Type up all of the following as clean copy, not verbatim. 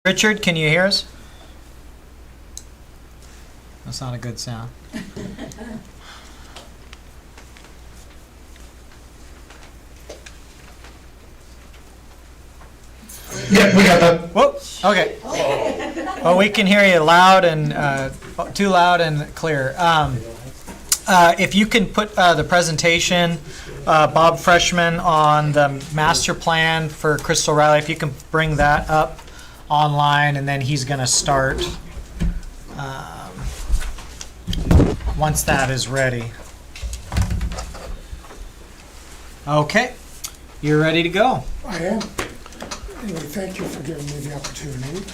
Richard, can you hear us? That's not a good sound. Yeah, we got that. Whoa, okay. Well, we can hear you loud and, too loud and clear. If you can put the presentation, Bob Freshman, on the master plan for Crystal Riley, if you can bring that up online, and then he's going to start once that is ready. Okay, you're ready to go. I am. Anyway, thank you for giving me the opportunity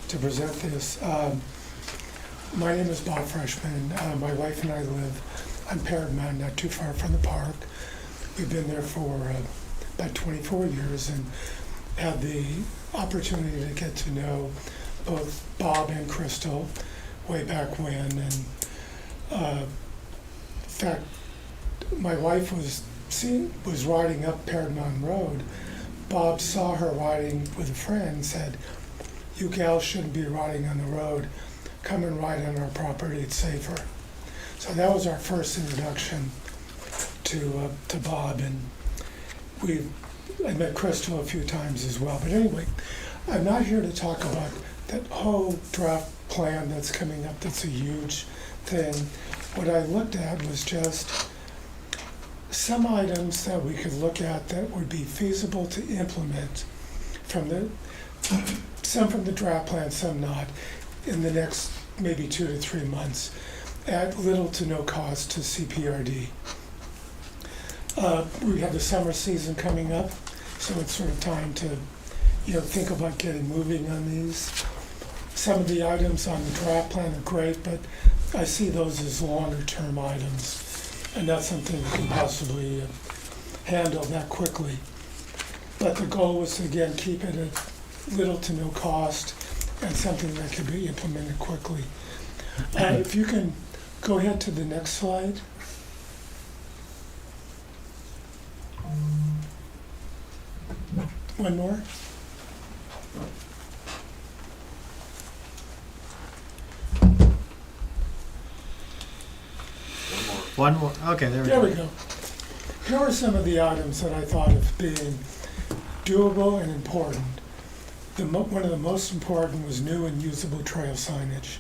to present this. My name is Bob Freshman. My wife and I live on Parrot Mountain, not too far from the park. We've been there for about 24 years and had the opportunity to get to know both Bob and Crystal way back when. And in fact, my wife was riding up Parrot Mountain Road. Bob saw her riding with a friend and said, "You gals shouldn't be riding on the road. Come and ride on our property, it's safer." So that was our first introduction to Bob, and I met Crystal a few times as well. But anyway, I'm not here to talk about that whole draft plan that's coming up. That's a huge thing. What I looked at was just some items that we could look at that would be feasible to implement some from the draft plan, some not, in the next maybe 2 to 3 months at little to no cost to CPRD. We have the summer season coming up, so it's sort of time to think about getting moving on these. Some of the items on the draft plan are great, but I see those as longer term items. And that's something we can possibly handle that quickly. But the goal was to, again, keep it at little to no cost and something that can be implemented quickly. If you can go ahead to the next slide. One more. One more. Okay, there we There go. we go. Here are some of the items that I thought of being doable and important. One of the most important was new and usable trail signage.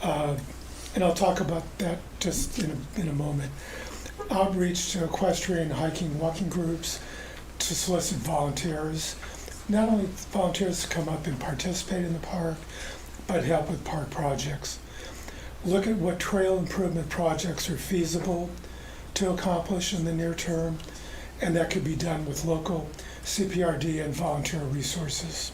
And I'll talk about that just in a moment. Outreach to equestrian, hiking, walking groups to solicit volunteers. Not only volunteers to come up and participate in the park, but help with park projects. Look at what trail improvement projects are feasible to accomplish in the near term, and that could be done with local CPRD and volunteer resources.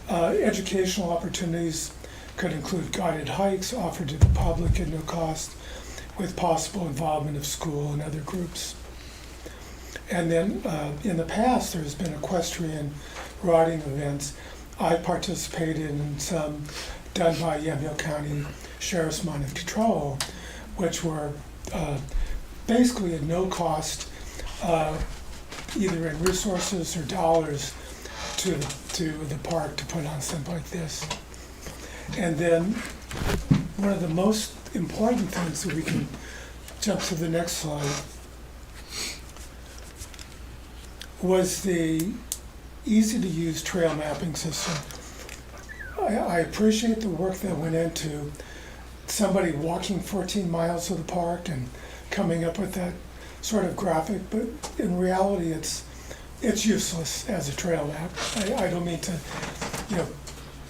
Educational opportunities could include guided hikes offered to the public at no cost, with possible involvement of school and other groups. And then in the past, there's been equestrian riding events. I participated in some done by Yamhill County Sheriff's Mind of Control, which were basically at no cost, either in resources or dollars, to the park to put on something like this. And then one of the most important things, that we can jump to the next slide, was the easy-to-use trail mapping system. I appreciate the work that went into somebody walking 14 miles of the park and coming up with that sort of graphic, but in reality it's useless as a trail map. I don't mean to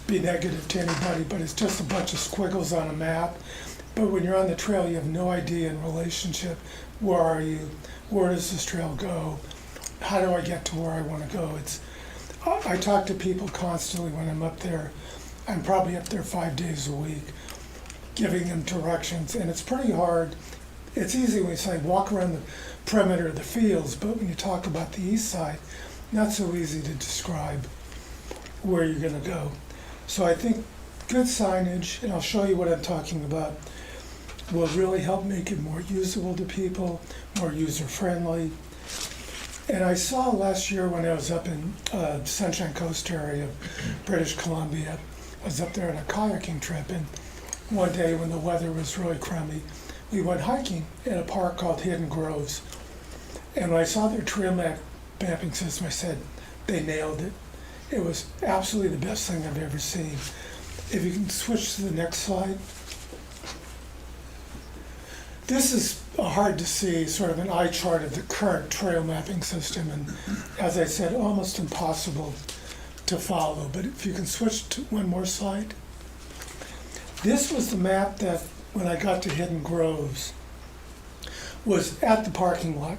be negative to anybody, but it's just a bunch of squiggles on a map. But when you're on the trail, you have no idea in relationship, where are you, where does this trail go, how do I get to where I want to go. I talk to people constantly when I'm up there. I'm probably up there 5 days a week, giving them directions, and it's pretty hard. It's easy when you say walk around the perimeter of the fields, but when you talk about the east side, not so easy to describe where you're going to go. So I think good signage, and I'll show you what I'm talking about, will really help make it more usable to people, more user-friendly. And I saw last year when I was up in Sunshine Coast area of British Columbia, I was up there on a kayaking trip, and one day when the weather was really crummy, we went hiking in a park called Hidden Groves. And when I saw their mapping system, I said, they nailed it. It was absolutely the best thing I've ever seen. If you can switch to the next slide. This is hard to see, sort of an eye chart of the current trail mapping system, and as I said, almost impossible to follow. But if you can switch to one more slide. This was the map that, when I got to Hidden Groves, was at the parking lot.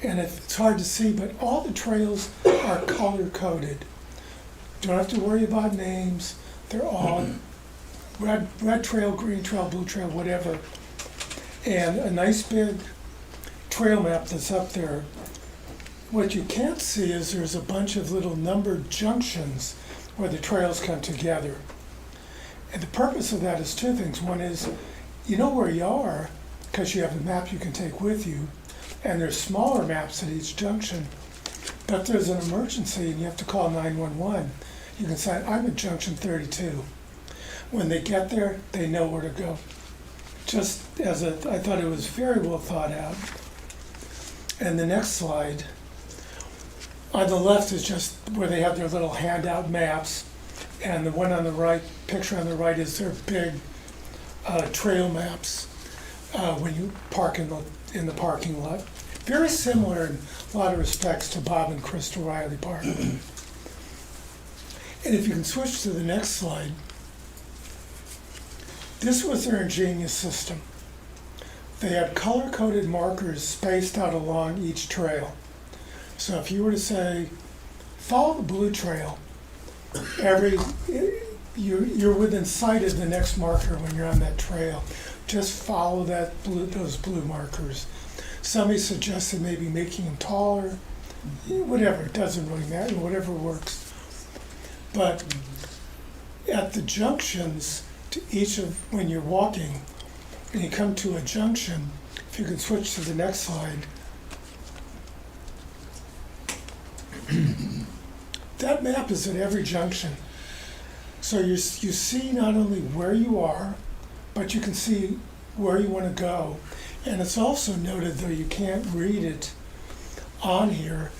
And it's hard to see, but all the trails are color-coded. Don't have to worry about names. They're all red trail, green trail, blue trail, whatever. And a nice big trail map that's up there. What you can't see is there's a bunch of little numbered junctions where the trails come together. And the purpose of that is two things. One is, you know where you are, because you have a map you can take with you, and there's smaller maps at each junction. But if there's an emergency and you have to call 911, you can say, I'm at junction 32. When they get there, they know where to go. Just as I thought it was very well thought out. And the next slide, on the left is just where they have their little handout maps, and the one on the right, picture on the right, is their big trail maps when you park in the parking lot. Very similar in a lot of respects to Bob and Krista Riley Park. And if you can switch to the next slide, this was their ingenious system. They had color-coded markers spaced out along each trail. So if you were to say, follow the blue trail, you're within sight of the next marker when you're on that trail. Just follow those blue markers. Somebody suggested maybe making them taller, whatever, it doesn't really matter, whatever works. But at the junctions, when you're walking and you come to a junction, if you can switch to the next slide, that map is at every junction. So you see not only where you are, but you can see where you want to go. And it's also noted, though you can't read it on here,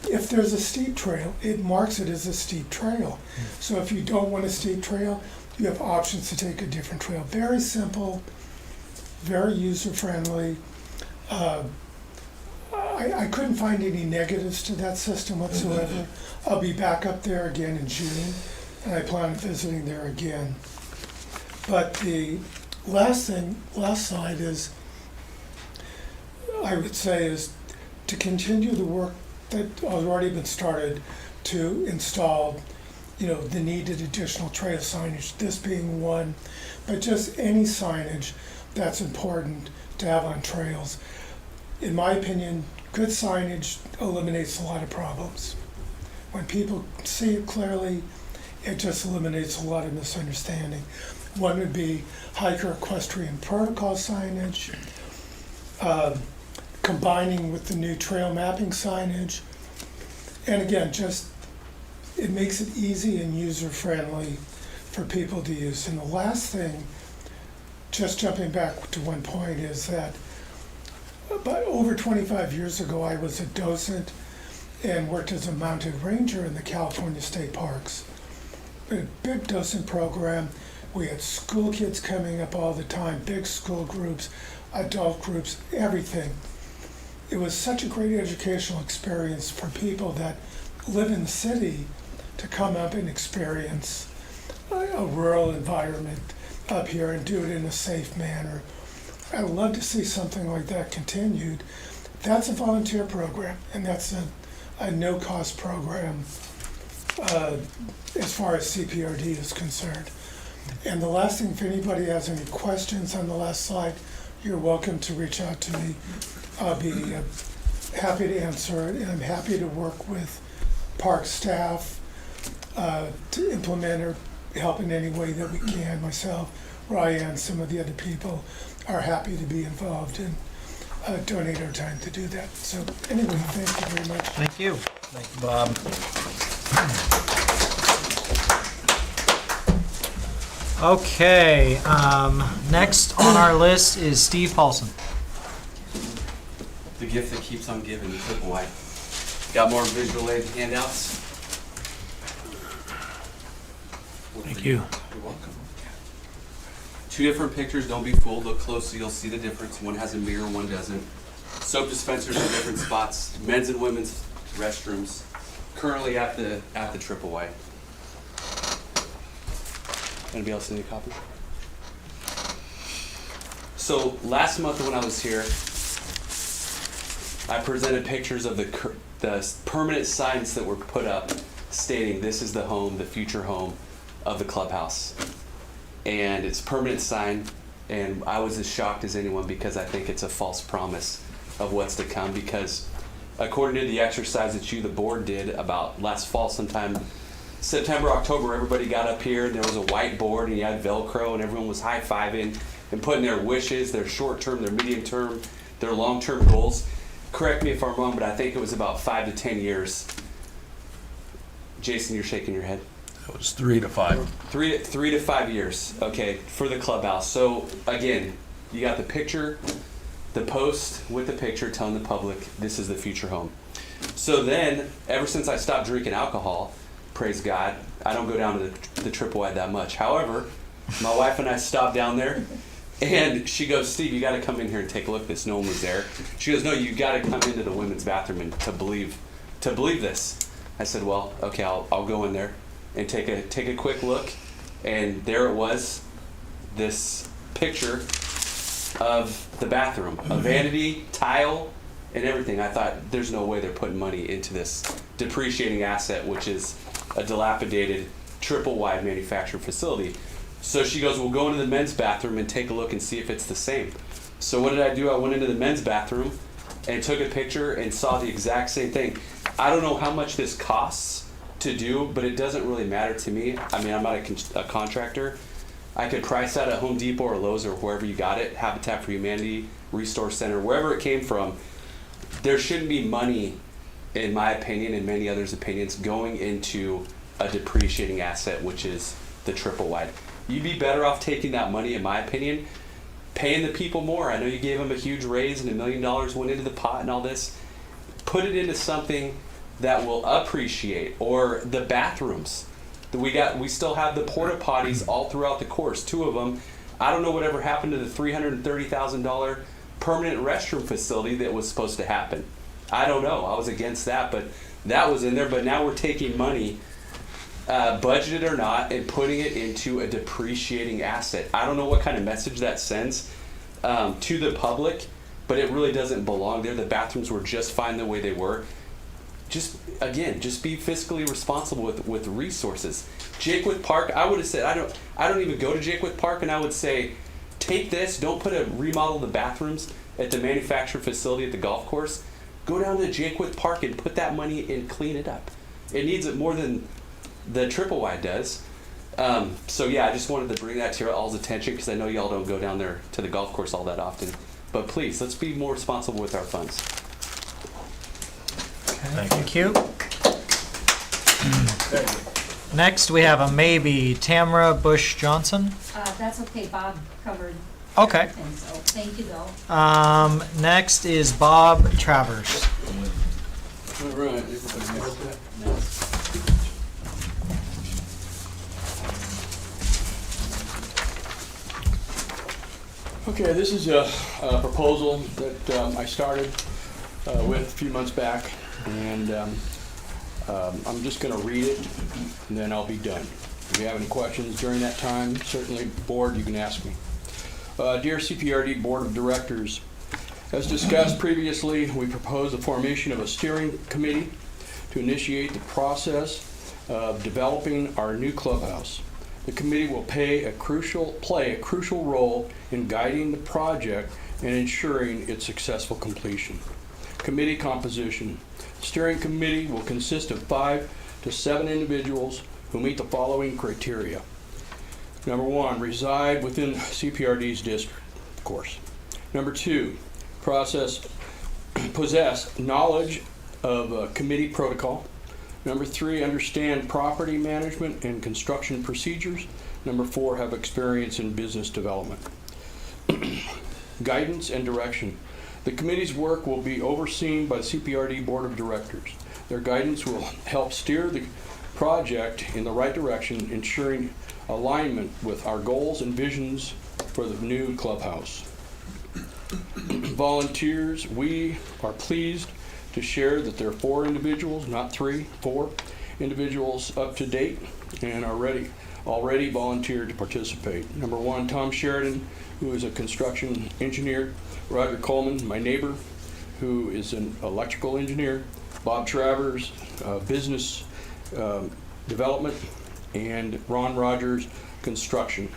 if there's a steep trail, it marks it as a steep trail. So if you don't want a steep trail, you have options to take a different trail. Very simple, very user-friendly. I couldn't find any negatives to that system whatsoever. I'll be back up there again in June, and I plan on visiting there again. But the last slide is, I would say, is to continue the work that has already been started to install, the needed additional trail signage, this being one, but just any signage that's important to have on trails. In my opinion, good signage eliminates a lot of problems. When people see it clearly, it just eliminates a lot of misunderstanding. One would be hiker equestrian protocol signage, combining with the new trail mapping signage. And again, it makes it easy and user-friendly for people to use. And the last thing, just jumping back to one point, is that about over 25 years ago, I was a docent and worked as a mounted ranger in the California state parks. We had a big docent program. We had school kids coming up all the time, big school groups, adult groups, everything. It was such a great educational experience for people that live in the city to come up and experience a rural environment up here and do it in a safe manner. I'd love to see something like that continued. That's a volunteer program, and that's a no-cost program as far as CPRD is concerned. And the last thing, if anybody has any questions on the last slide, you're welcome to reach out to me. I'll be happy to answer it, and I'm happy to work with park staff to implement or help in any way that we can. Myself, Ryan, some of the other people are happy to be involved in donate our time to do that. So anyway, thank you very much. Thank you. Thank you, Bob. Okay, next on our list is Steve Paulson. The gift that keeps on giving, the triple white. Got more visual aid handouts? Thank you. You're welcome. Two different pictures, don't be fooled, look closely, you'll see the difference. One has a mirror, one doesn't. Soap dispensers in different spots, men's and women's restrooms, currently at the triple white. Anybody else need a copy? So last month when I was here, I presented pictures of the permanent signs that were put up stating this is the home, the future home of the clubhouse. And it's a permanent sign, and I was as shocked as anyone because I think it's a false promise of what's to come, because according to the exercise that the board did about last fall sometime, September, October, everybody got up here and there was a whiteboard and you had Velcro and everyone was high-fiving and putting their wishes, their short-term, their medium-term, their long-term goals. Correct me if I'm wrong, but I think it was about 5 to 10 years. Jason, you're shaking your head. It was 3 to 5. 3 to 5 years, okay, for the clubhouse. So again, you got the picture, the post with the picture telling the public this is the future home. So then, ever since I stopped drinking alcohol, praise God, I don't go down to the triple wide that much. However, my wife and I stopped down there, and she goes, Steve, you got to come in here and take a look at this. No one was there. She goes, no, you got to come into the women's bathroom and to believe this. I said, well, okay, I'll go in there and take a quick look, and there it was, this picture of the bathroom, a vanity, tile, and everything. I thought, there's no way they're putting money into this depreciating asset, which is a dilapidated triple wide manufactured facility. So she goes, we'll go into the men's bathroom and take a look and see if it's the same. So what did I do? I went into the men's bathroom and took a picture and saw the exact same thing. I don't know how much this costs to do, but it doesn't really matter to me. I mean, I'm not a contractor. I could price that at Home Depot or Lowe's or wherever you got it, Habitat for Humanity, Restore Center, wherever it came from. There shouldn't be money, in my opinion and many others' opinions, going into a depreciating asset, which is the triple wide. You'd be better off taking that money, in my opinion, paying the people more. I know you gave them a huge raise and $1 million went into the pot and all this. Put it into something that will appreciate, or the bathrooms. We still have the porta potties all throughout the course, 2 of them. I don't know whatever happened to the $330,000 permanent restroom facility that was supposed to happen. I don't know. I was against that, but that was in there. But now we're taking money, budgeted or not, and putting it into a depreciating asset. I don't know what kind of message that sends to the public, but it really doesn't belong there. The bathrooms were just fine the way they were. Just be fiscally responsible with resources. Jakewood Park, I would have said, I don't even go to Jakewood Park, and I would say, take this, don't remodel the bathrooms at the manufactured facility at the golf course. Go down to Jakewood Park and put that money and clean it up. It needs it more than the triple wide does. So yeah, I just wanted to bring that to your all's attention, because I know y'all don't go down there to the golf course all that often. But please, let's be more responsible with our funds. Thank you. Next, we have a maybe, Tamara Bush Johnson. That's okay, Bob covered Okay. everything, so thank you though. Next is Bob Travers. All right. Okay, this is a proposal that I started with a few months back, and I'm just going to read it, and then I'll be done. If you have any questions during that time, certainly, board, you can ask me. Dear CPRD Board of Directors, as discussed previously, we propose the formation of a steering committee to initiate the process of developing our new clubhouse. The committee will play a crucial role in guiding the project and ensuring its successful completion. Committee composition. Steering committee will consist of 5 to 7 individuals who meet the following criteria. Number 1, reside within CPRD's district, of course. Number 2, possess knowledge of committee protocol. Number 3, understand property management and construction procedures. Number 4, have experience in business development. Guidance and direction. The committee's work will be overseen by the CPRD Board of Directors. Their guidance will help steer the project in the right direction, ensuring alignment with our goals and visions for the new clubhouse. Volunteers, we are pleased to share that there are 4 individuals, not 3, 4 individuals up to date and are already volunteered to participate. Number 1, Tom Sheridan, who is a construction engineer. Roger Coleman, my neighbor, who is an electrical engineer. Bob Travers, business development. And Ron Rogers, construction.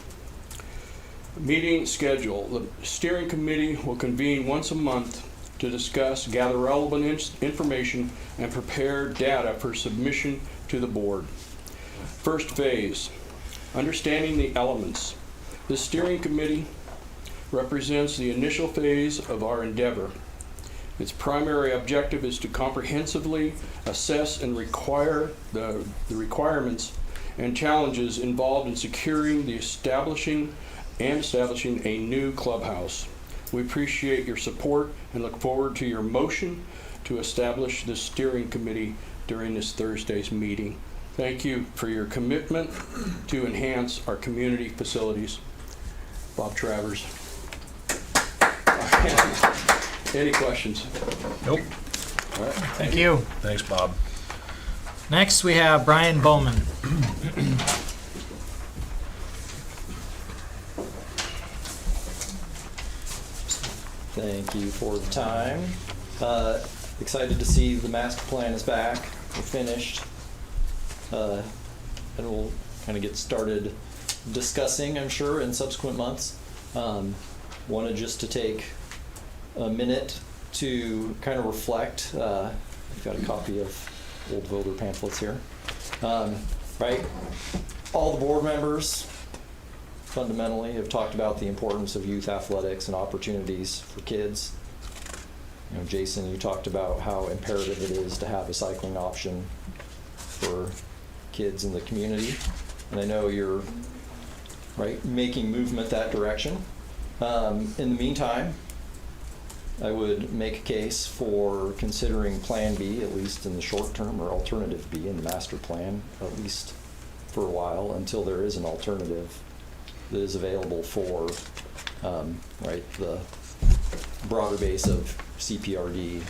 Meeting schedule. The steering committee will convene once a month to discuss, gather relevant information, and prepare data for submission to the board. First phase, understanding the elements. The steering committee represents the initial phase of our endeavor. Its primary objective is to comprehensively assess and require the requirements and challenges involved in securing the establishing a new clubhouse. We appreciate your support and look forward to your motion to establish the steering committee during this Thursday's meeting. Thank you for your commitment to enhance our community facilities. Bob Travers. Any questions? Nope. All right. Thank you. Thanks, Bob. Next, we have Brian Bowman. Thank you for the time. Excited to see the master plan is back. We're finished. And we'll kind of get started discussing, I'm sure, in subsequent months. Wanted just to take a minute to kind of reflect. I've got a copy of old voter pamphlets here. Right? All the board members fundamentally have talked about the importance of youth athletics and opportunities for kids. You know, Jason, you talked about how imperative it is to have a cycling option for kids in the community. And I know you're making movement that direction. In the meantime, I would make a case for considering Plan B, at least in the short term, or Alternative B in the master plan, at least for a while, until there is an alternative that is available for the broader base of CPRD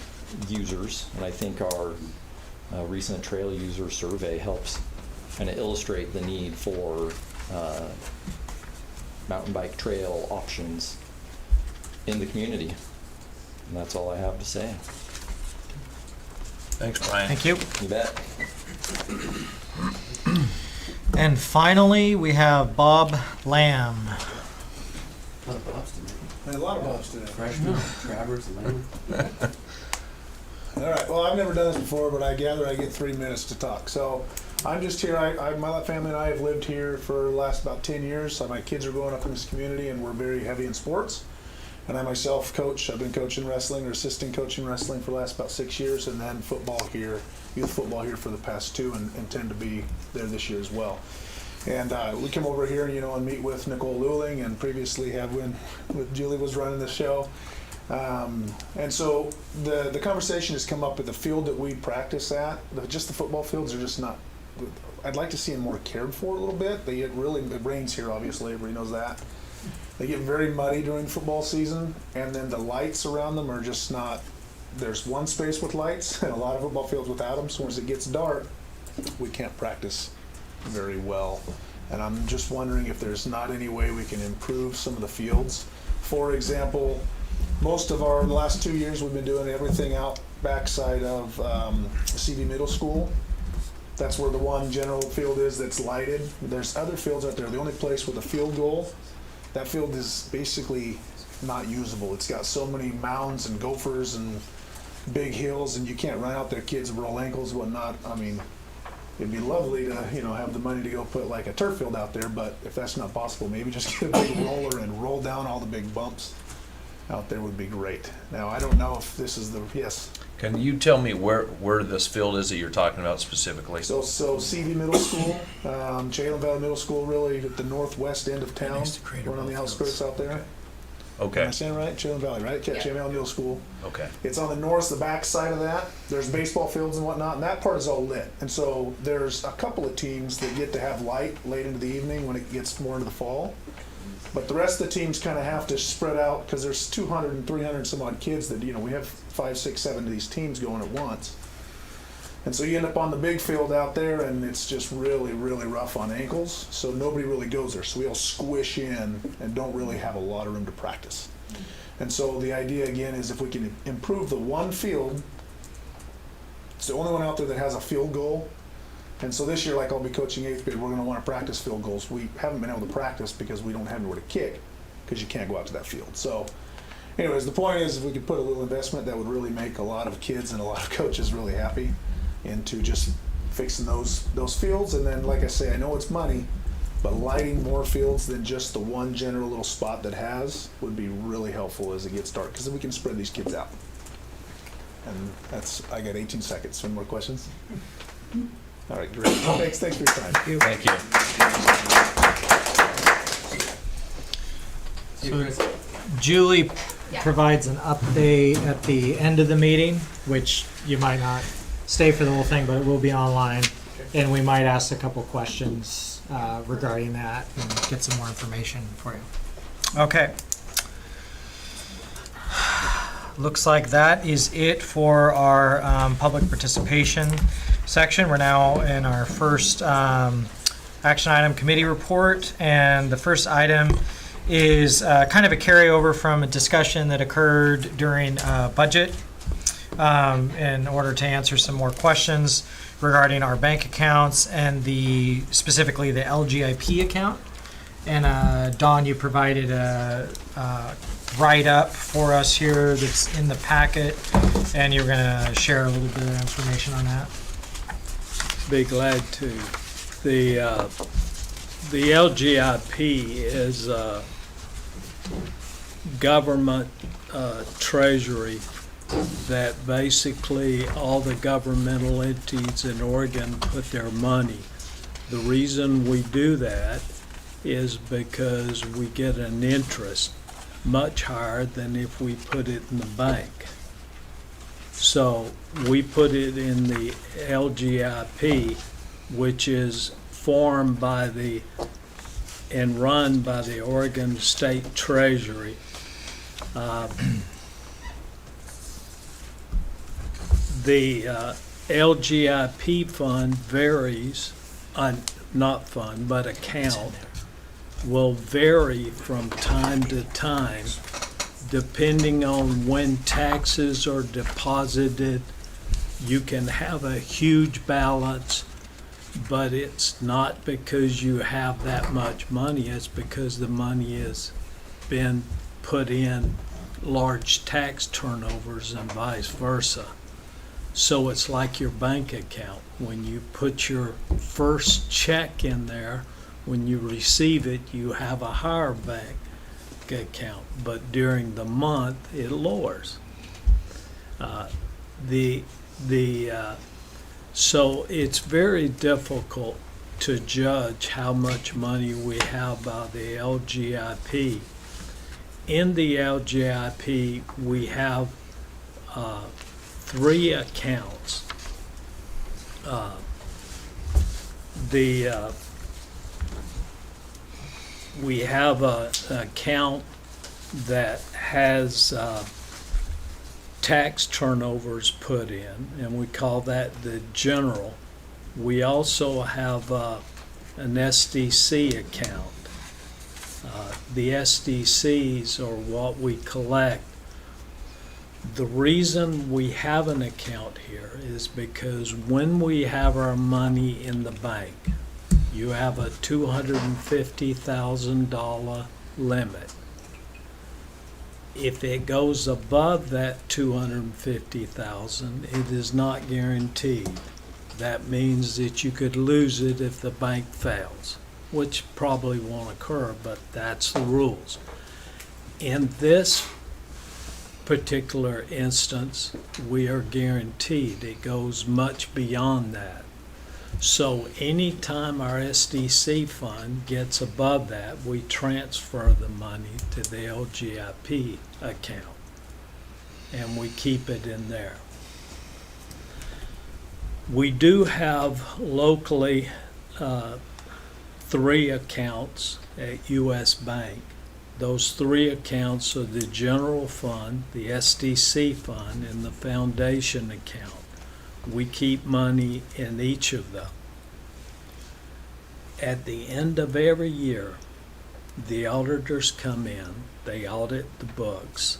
users. And I think our recent trail user survey helps kind of illustrate the need for mountain bike trail options in the community. And that's all I have to say. Thanks, Brian. Thank you. You bet. And finally, we have Bob Lamb. A lot of Bobs today. A lot of Bobs today. Freshman, Travers, and Lamb. All right. Well, I've never done this before, but I gather I get 3 minutes to talk. So I'm just here. My family and I have lived here for the last about 10 years. So my kids are growing up in this community, and we're very heavy in sports. And I myself coach. I've been coaching wrestling or assisting coaching wrestling for the last about 6 years, and then football here, youth football here for the past 2, and intend to be there this year as well. And we come over here, and meet with Nicole Luling, and previously have when Julie was running the show. And so the conversation has come up at the field that we practice at. Just the football fields are just not. I'd like to see them more cared for a little bit. It rains here, obviously. Everybody knows that. They get very muddy during football season, and then the lights around them are just not. There's one space with lights, and a lot of football fields without them. So once it gets dark, we can't practice very well. And I'm just wondering if there's not any way we can improve some of the fields. For example, most of the last 2 years we've been doing everything out backside of CD Middle School. That's where the one general field is that's lighted. There's other fields out there. The only place with a field goal, that field is basically not usable. It's got so many mounds and gophers and big hills, and you can't run out there. Kids roll ankles, whatnot. I mean, it'd be lovely to have the money to go put like a turf field out there, but if that's not possible, maybe just get a big roller and roll down all the big bumps out there would be great. Now, I don't know if this is the, yes. Can you tell me where this field is that you're talking about specifically? So CV Middle School, Chalem Valley Middle School, really at the northwest end of town, right on the outskirts out there. Am I Okay, saying right? Chalem Valley, right? Yeah. Chalem Valley Middle School. okay. It's on the north, the back side of that. There's baseball fields and whatnot, and that part is all lit. And so there's a couple of teams that get to have light late into the evening when it gets more into the fall. But the rest of the teams kind of have to spread out because there's 200 and 300 some odd kids that, we have 5, 6, 7 of these teams going at once. And so you end up on the big field out there, and it's just really, really rough on ankles. So nobody really goes there. So we all squish in and don't really have a lot of room to practice. And so the idea again is if we can improve the one field, it's the only one out there that has a field goal. And so this year, like I'll be coaching 8th grade, we're going to want to practice field goals. We haven't been able to practice because we don't have anywhere to kick because you can't go out to that field. So anyways, the point is if we could put a little investment, that would really make a lot of kids and a lot of coaches really happy into just fixing those fields. And then, like I say, I know it's money, but lighting more fields than just the one general little spot that has would be really helpful as it gets dark because then we can spread these kids out. And I got 18 seconds. Any more questions? All right, great. Thanks for your time. Thank you. So Julie Yeah. provides an update at the end of the meeting, which you might not stay for the whole thing, but it will be online. And we might ask a couple questions regarding that and get some more information for you. Okay. Looks like that is it for our public participation section. We're now in our first action item committee report, and the first item is kind of a carryover from a discussion that occurred during budget in order to answer some more questions regarding our bank accounts and specifically the LGIP account. And Dawn, you provided a write-up for us here that's in the packet, and you're going to share a little bit of information on that. Be glad to. The LGIP is government treasury that basically all the governmental entities in Oregon put their money. The reason we do that is because we get an interest much higher than if we put it in the bank. So we put it in the LGIP, which is formed by and run by the Oregon State Treasury. The LGIP fund varies, not fund, but account, will vary from time to time depending on when taxes are deposited. You can have a huge balance, but it's not because you have that much money, it's because the money has been put in large tax turnovers and vice versa. So it's like your bank account. When you put your first check in there, when you receive it, you have a higher bank account, but during the month it lowers. So it's very difficult to judge how much money we have by the LGIP. In the LGIP, we have 3 accounts. We have an account that has tax turnovers put in, and we call that the general. We also have an SDC account. The SDCs are what we collect. The reason we have an account here is because when we have our money in the bank, you have a $250,000 limit. If it goes above that $250,000, it is not guaranteed. That means that you could lose it if the bank fails, which probably won't occur, but that's the rules. In this particular instance, we are guaranteed. It goes much beyond that. So anytime our SDC fund gets above that, we transfer the money to the LGIP account, and we keep it in there. We do have locally 3 accounts at U.S. Bank. Those 3 accounts are the general fund, the SDC fund, and the foundation account. We keep money in each of them. At the end of every year, the auditors come in, they audit the books,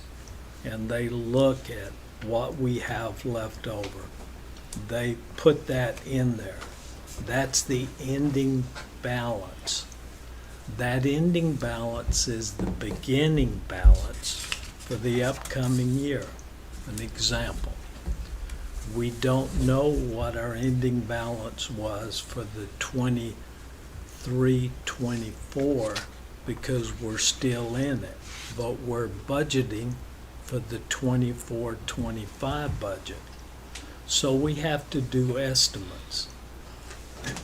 and they look at what we have left over. They put that in there. That's the ending balance. That ending balance is the beginning balance for the upcoming year. An example, we don't know what our ending balance was for the 23-24 because we're still in it, but we're budgeting for the 24-25 budget. So we have to do estimates.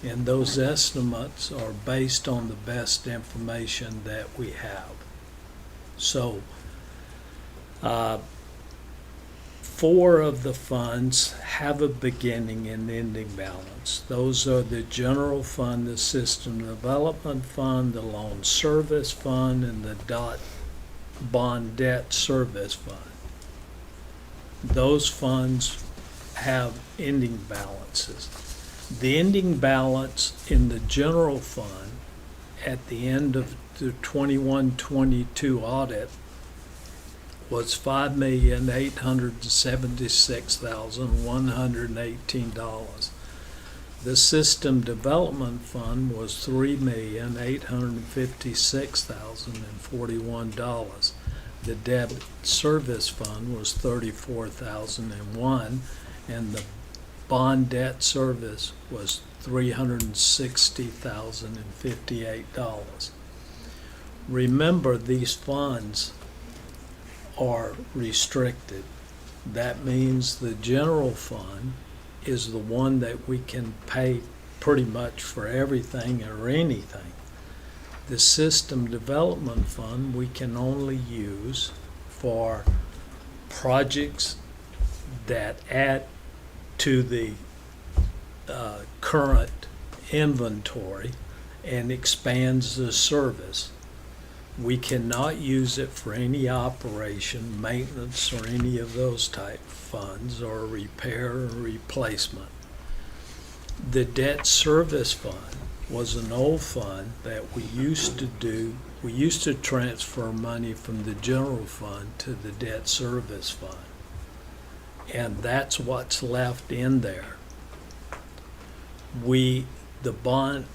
And those estimates are based on the best information that we have. So 4 of the funds have a beginning and ending balance. Those are the general fund, the system development fund, the loan service fund, and the bond debt service fund. Those funds have ending balances. The ending balance in the general fund at the end of the 21-22 audit was $5,876,118. The system development fund was $3,856,041. The debt service fund was $34,001, and the bond debt service was $360,058. Remember, these funds are restricted. That means the general fund is the one that we can pay pretty much for everything or anything. The system development fund we can only use for projects that add to the current inventory and expands the service. We cannot use it for any operation, maintenance, or any of those type funds, or repair or replacement. The debt service fund was an old fund that we used to do. We used to transfer money from the general fund to the debt service fund. And that's what's left in there. The bond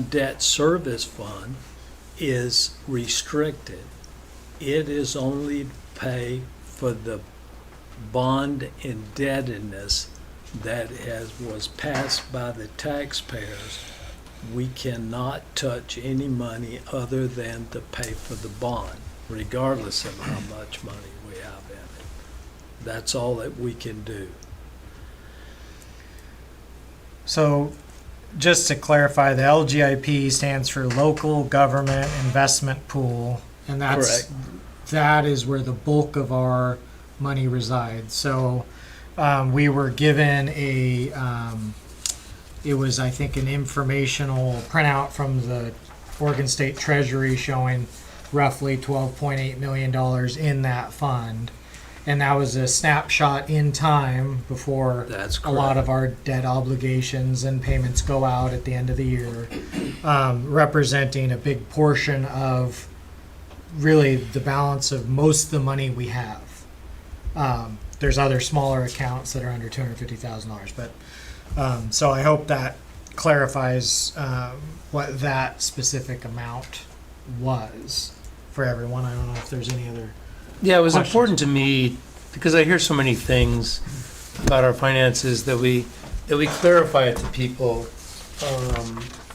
debt service fund is restricted. It is only to pay for the bond indebtedness that was passed by the taxpayers. We cannot touch any money other than to pay for the bond, regardless of how much money we have in it. That's all that we can do. So just to clarify, the LGIP stands for Local Government Investment Pool, and Correct. that is where the bulk of our money resides. So we were given it was, I think, an informational printout from the Oregon State Treasury showing roughly $12.8 million in that fund. And that was a snapshot in time before That's a lot correct. of our debt obligations and payments go out at the end of the year, representing a big portion of really the balance of most of the money we have. There's other smaller accounts that are under $250,000, but so I hope that clarifies what that specific amount was for everyone. I don't know if there's any other. Yeah, it was Questions? important to me because I hear so many things about our finances that we clarify it to people,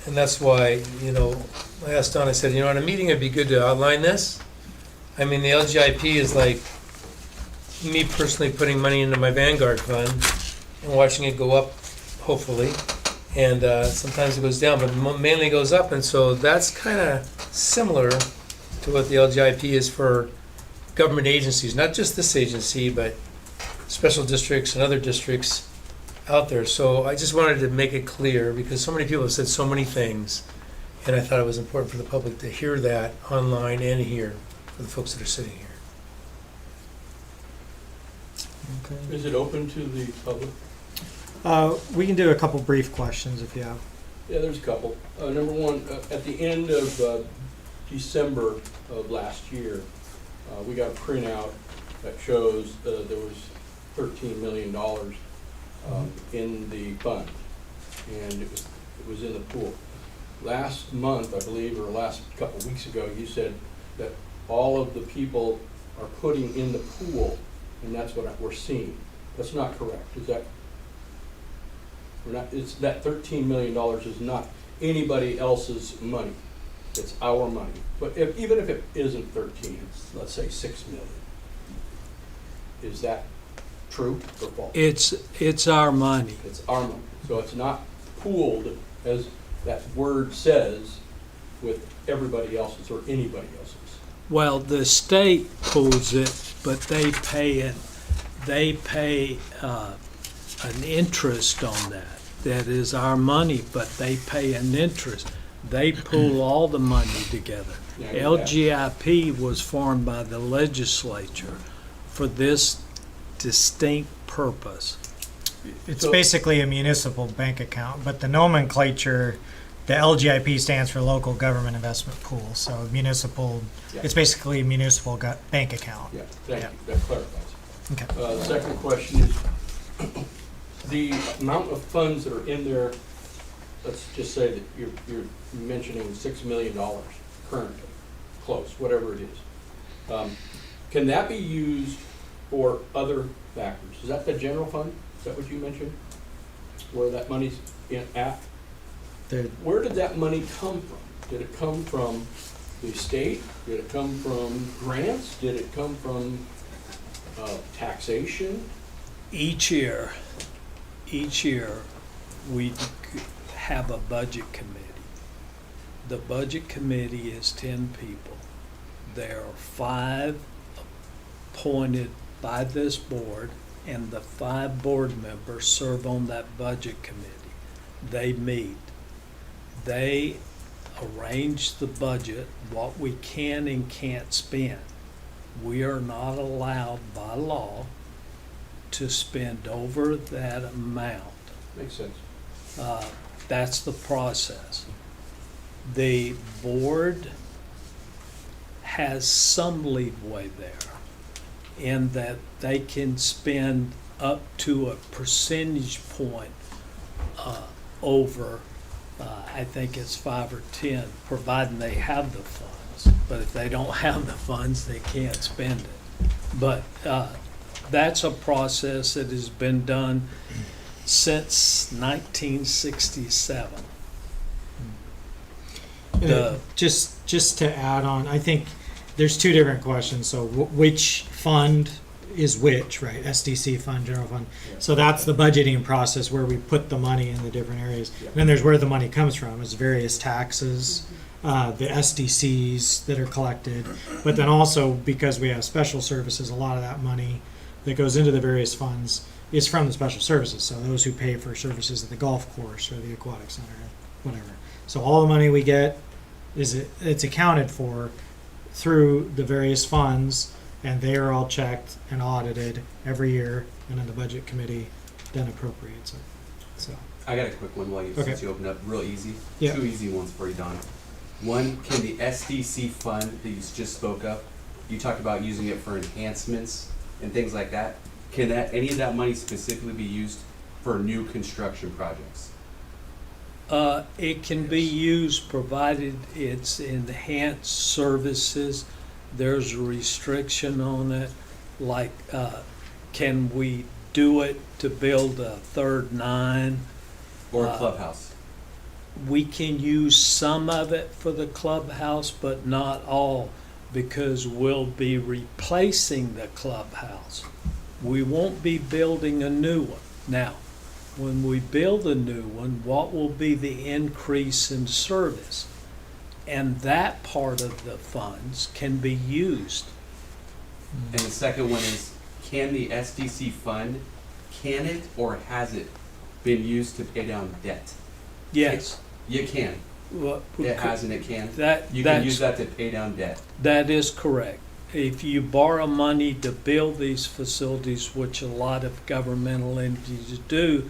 and that's why I asked Don. I said, at a meeting it'd be good to outline this, I mean, the LGIP is like me personally putting money into my Vanguard fund and watching it go up, hopefully. And sometimes it goes down, but mainly goes up. And so that's kind of similar to what the LGIP is for government agencies, not just this agency, but special districts and other districts out there. So I just wanted to make it clear because so many people have said so many things, and I thought it was important for the public to hear that online and here for the folks that are sitting here. Is it open to the public? We can do a couple brief questions if you have. Yeah, there's a couple. Number one, at the end of December of last year, we got a printout that shows there was $13 million in the fund, and it was in the pool. Last month, I believe, or last couple of weeks ago, you said that all of the people are putting in the pool, and that's what we're seeing. That's not correct. Is that? It's that $13 million is not anybody else's money. It's our money. But even if it isn't 13, it's, let's say 6 million. Is that true or false? It's our money. It's our money. So it's not pooled, as that word says, with everybody else's or anybody else's. Well, the state pools it, but they pay it. They pay an interest on that. That is our money, but they pay an interest. They pool all the money together. Yeah, LGIP was formed by the legislature for this distinct purpose. It's So- basically a municipal bank account, but the nomenclature, the LGIP stands for Local Government Investment Pool. So municipal, Yeah. it's basically a municipal bank account. Yeah, thank Yeah. you. That clarifies. Okay. The second question is, the amount of funds that are in there, let's just say that you're mentioning $6 million currently, close, whatever it is. Can that be used for other factors? Is that the general fund? Is that what you mentioned? Where that money's at? The- Where did that money come from? Did it come from the state? Did it come from grants? Did it come from taxation? Each year, we have a budget committee. The budget committee is 10 people. There are 5 appointed by this board, and the 5 board members serve on that budget committee. They meet. They arrange the budget, what we can and can't spend. We are not allowed by law to spend over that amount. Makes sense. That's the process. The board has some leeway there in that they can spend up to a percentage point over, I think it's 5 or 10, providing they have the funds. But if they don't have the funds, they can't spend it. But that's a process that has been done since 1967. Just to add on, I think there's 2 different questions. So which fund is which, right? SDC fund, general fund. So that's the budgeting process where we put the money in the different areas. Yeah. And then there's where the money comes from. It's various taxes, the SDCs that are collected. But then also, because we have special services, a lot of that money that goes into the various funds is from the special services. So those who pay for services at the golf course or the aquatic center, whatever. So all the money we get it's accounted for through the various funds, and they are all checked and audited every year, and then the budget committee then appropriates it. So I got a quick one while you, Okay. since you opened up, real easy. Yeah. 2 easy ones for you, Don. One, can the SDC fund that you just spoke of, you talked about using it for enhancements and things like that. Can that any of that money specifically be used for new construction projects? It can be used provided it's enhanced services. There's a restriction on it, like can we do it to build a third 9? Or a clubhouse? We can use some of it for the clubhouse, but not all. because we'll be replacing the clubhouse. We won't be building a new one. Now, when we build a new one, what will be the increase in service? And that part of the funds can be used. And the second one is, can the SDC fund, can it or has it been used to pay down debt? Yes. You can. Well, It has and it can. That, You can use that's, that to pay down debt. that is correct. If you borrow money to build these facilities, which a lot of governmental entities do,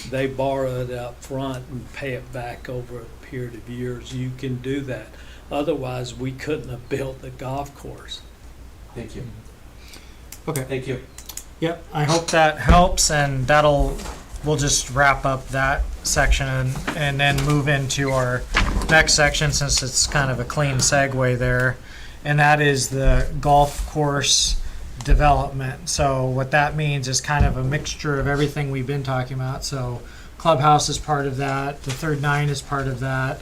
they borrow it up front and pay it back over a period of years. You can do that. Otherwise, we couldn't have built the golf course. Thank you. Okay. Thank you. Yep, I hope that helps, and we'll just wrap up that section and then move into our next section, since it's kind of a clean segue there, and that is the golf course development. So what that means is kind of a mixture of everything we've been talking about. So clubhouse is part of that, the third nine is part of that,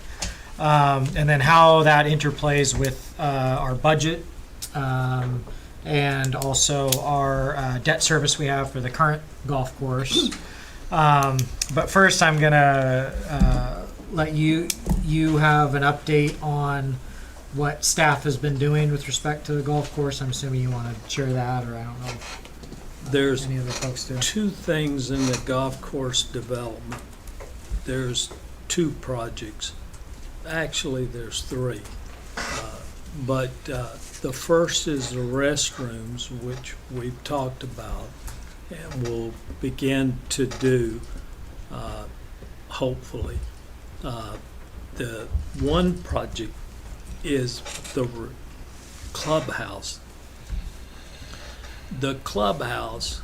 and then how that interplays with our budget, and also our debt service we have for the current golf course. But first, I'm gonna let you have an update on what staff has been doing with respect to the golf course. I'm assuming you want to share that, or I don't know if There's any other folks do. two things in the golf course development. There's two projects. Actually, there's three. But the first is the restrooms, which we've talked about and will begin to do, hopefully. The one project is the clubhouse. The clubhouse,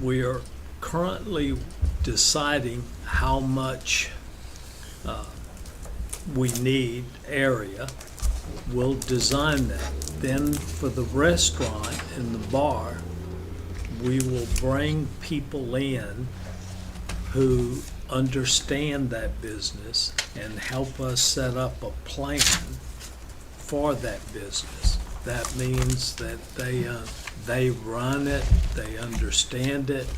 we are currently deciding how much we need area. We'll design that. Then for the restaurant and the bar, we will bring people in who understand that business and help us set up a plan for that business. That means that they run it, they understand it,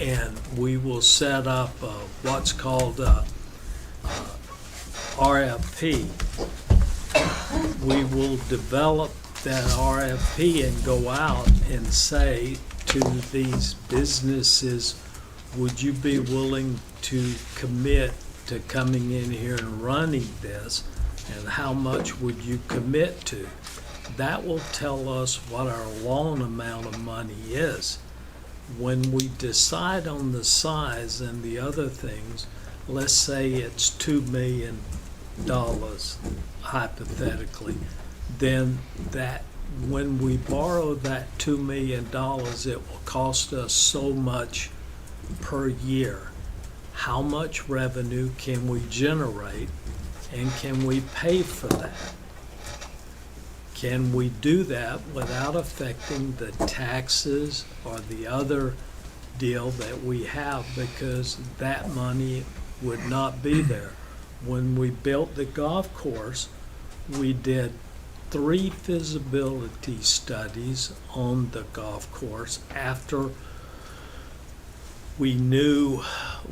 and we will set up what's called RFP. We will develop that RFP and go out and say to these businesses, would you be willing to commit to coming in here and running this, and how much would you commit to? That will tell us what our loan amount of money is. When we decide on the size and the other things, let's say it's $2 million, hypothetically, then that when we borrow that $2 million, it will cost us so much per year. How much revenue can we generate, and can we pay for that? Can we do that without affecting the taxes or the other deal that we have, because that money would not be there. When we built the golf course, we did 3 feasibility studies on the golf course after we knew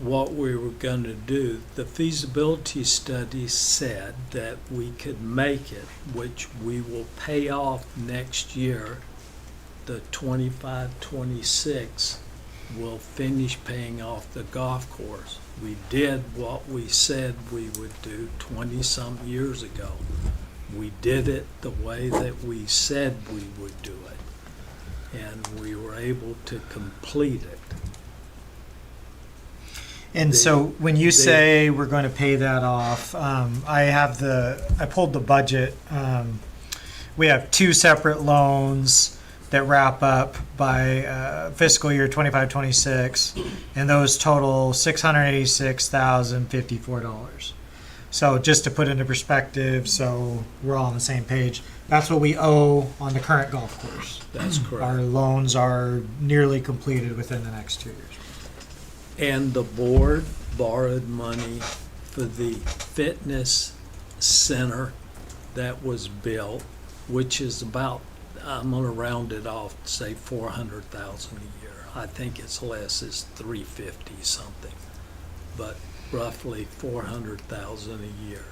what we were going to do. The feasibility study said that we could make it, which we will pay off next year. The 25-26 will finish paying off the golf course. We did what we said we would do 20-some years ago. We did it the way that we said we would do it, and we were able to complete it. And so when you say we're going to pay that off, I pulled the budget. We have 2 separate loans that wrap up by fiscal year 25-26, and those total $686,054. So just to put into perspective, so we're all on the same page, that's what we owe on the current golf course. That's correct. Our loans are nearly completed within the next 2 years. And the board borrowed money for the fitness center that was built which is about, I'm gonna round it off, say 400,000 a year. I think it's less, it's 350 something, but roughly 400,000 a year.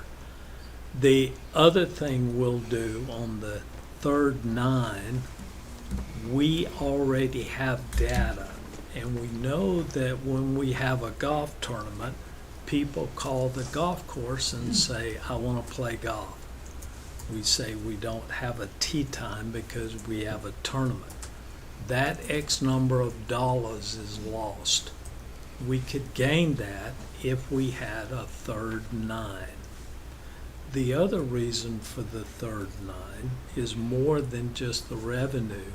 The other thing we'll do on the third 9, we already have data, and we know that when we have a golf tournament, people call the golf course and say, I want to play golf. We say we don't have a tee time because we have a tournament. That X number of dollars is lost. We could gain that if we had a third 9. The other reason for the third 9 is more than just the revenue.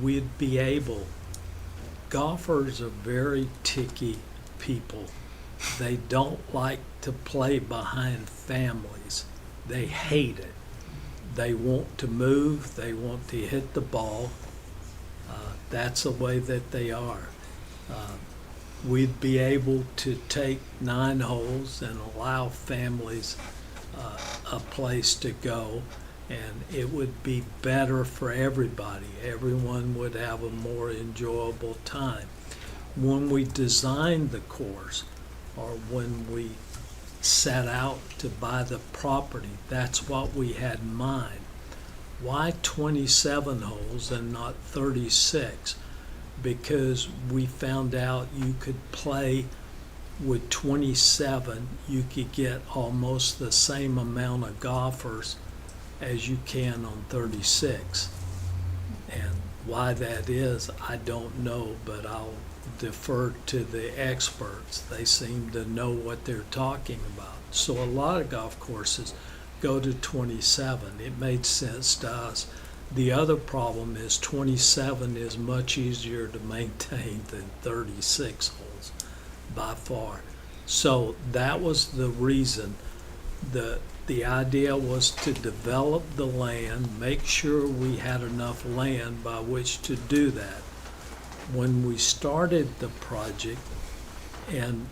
We'd be able, golfers are very ticky people. They don't like to play behind families. They hate it. They want to move, they want to hit the ball. That's the way that they are. We'd be able to take 9 holes and allow families a place to go, and it would be better for everybody. Everyone would have a more enjoyable time. When we designed the course, or when we set out to buy the property, that's what we had in mind. Why 27 holes and not 36? Because we found out you could play with 27, you could get almost the same amount of golfers as you can on 36. And why that is, I don't know, but I'll defer to the experts. They seem to know what they're talking about. So a lot of golf courses go to 27. It made sense to us. The other problem is 27 is much easier to maintain than 36 holes by far. So that was the reason. The idea was to develop the land, make sure we had enough land by which to do that. When we started the project and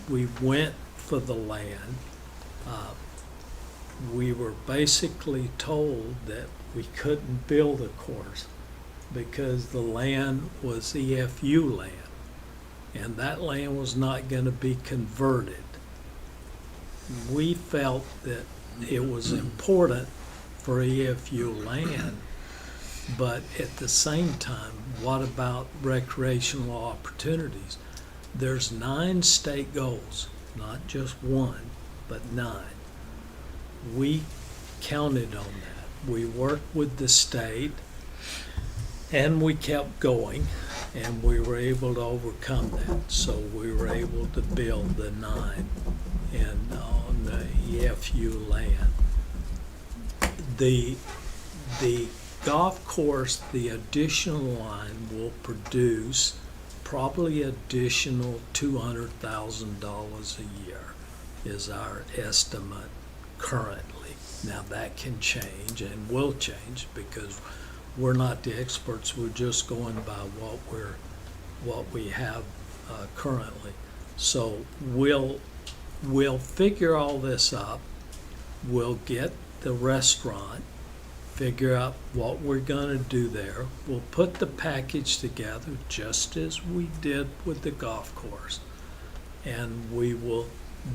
we went for the land, we were basically told that we couldn't build a course because the land was EFU land, and that land was not going to be converted. We felt that it was important for EFU land, but at the same time, what about recreational opportunities? There's 9 state goals, not just 1, but 9. We counted on that. We worked with the state, and we kept going, and we were able to overcome that. So we were able to build the 9 on the EFU land. The golf course, the additional line will produce probably additional $200,000 a year is our estimate currently. Now that can change and will change because we're not the experts. We're just going by what we have currently. So we'll figure all this up. We'll get the restaurant, figure out what we're going to do there. We'll put the package together just as we did with the golf course, and we will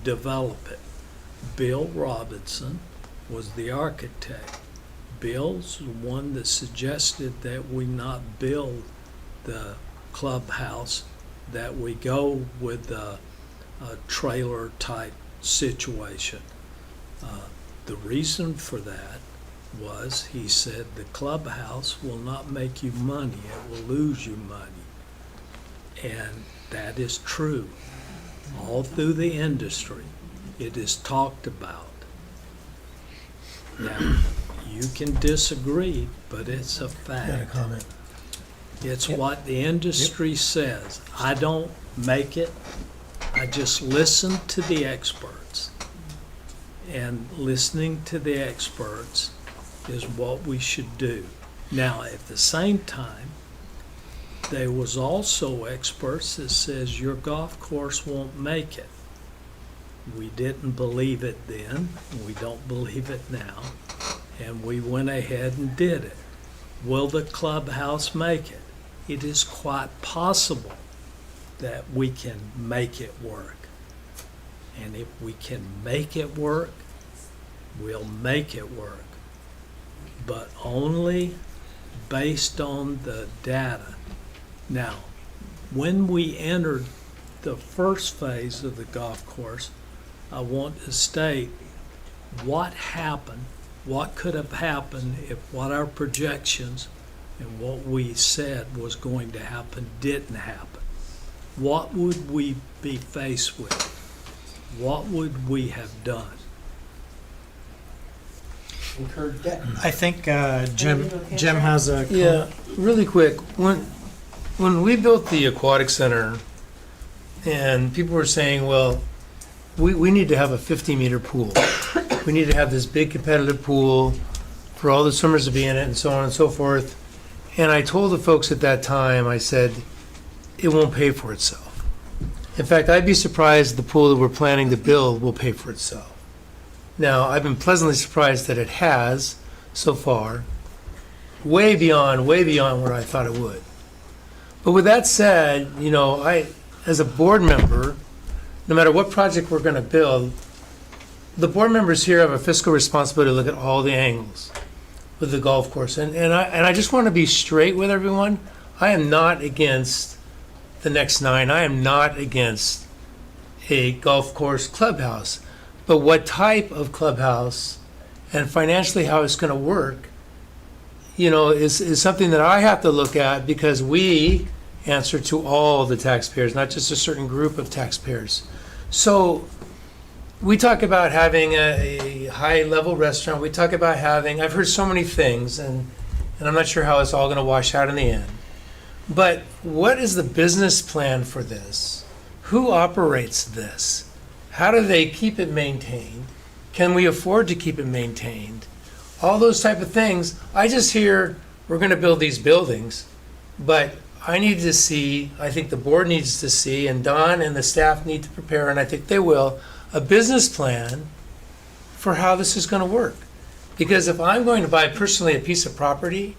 develop it. Bill Robinson was the architect. Bill's the one that suggested that we not build the clubhouse, that we go with a trailer type situation. The reason for that was he said the clubhouse will not make you money, it will lose you money. And that is true. All through the industry, it is talked about. Now, you can disagree, but it's a fact. Got a comment. It's what the industry says. I don't make it. I just listen to the experts. And listening to the experts is what we should do. Now, at the same time, there was also experts that says your golf course won't make it. We didn't believe it then, we don't believe it now. and we went ahead and did it. Will the clubhouse make it? It is quite possible that we can make it work. And if we can make it work, we'll make it work. But only based on the data. Now, when we entered the first phase of the golf course, I want to state what happened, what could have happened if what our projections and what we said was going to happen didn't happen. What would we be faced with? What would we have done? Incurred debt. I think Jim has a Yeah, really quick. When we built the aquatic center, and people were saying, well, we need to have a 50-meter pool. We need to have this big competitive pool for all the swimmers to be in it, and so on and so forth. And I told the folks at that time, I said, it won't pay for itself. In fact, I'd be surprised the pool that we're planning to build will pay for itself. Now, I've been pleasantly surprised that it has so far, way beyond what I thought it would. But with that said, you know, I, as a board member, no matter what project we're going to build, the board members here have a fiscal responsibility to look at all the angles with the golf course. And I just want to be straight with everyone. I am not against the next 9. I am not against a golf course clubhouse. But what type of clubhouse and financially how it's going to work, you know, is something that I have to look at, because we answer to all the taxpayers, not just a certain group of taxpayers. So we talk about having a high-level restaurant. We talk about having, I've heard so many things, and I'm not sure how it's all going to wash out in the end. But what is the business plan for this? Who operates this? How do they keep it maintained? Can we afford to keep it maintained? All those type of things. I just hear we're going to build these buildings, but I need to see, I think the board needs to see, and Don and the staff need to prepare, and I think they will, a business plan for how this is going to work. Because if I'm going to buy personally a piece of property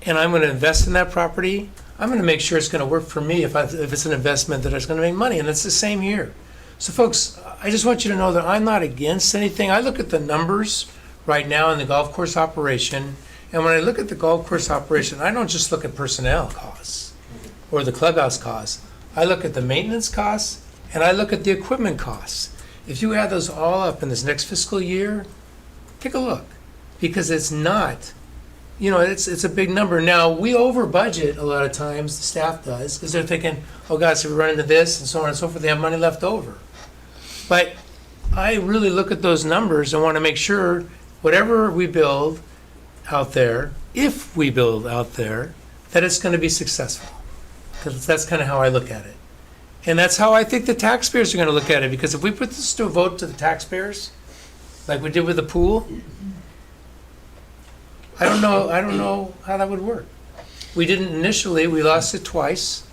and I'm going to invest in that property, I'm going to make sure it's going to work for me if it's an investment that is going to make money. And it's the same here. So folks, I just want you to know that I'm not against anything. I look at the numbers right now in the golf course operation, and when I look at the golf course operation, I don't just look at personnel costs or the clubhouse costs. I look at the maintenance costs, and I look at the equipment costs. If you add those all up in this next fiscal year, take a look, because it's not, you know, it's a big number. Now, we over budget a lot of times, the staff does, because they're thinking, oh God, so we run into this and so on and so forth, they have money left over. But I really look at those numbers and want to make sure whatever we build out there, if we build out there, that it's going to be successful. Because that's kind of how I look at it. And that's how I think the taxpayers are going to look at it, because if we put this to a vote to the taxpayers, like we did with the pool, I don't know how that would work. We didn't initially, we lost it twice.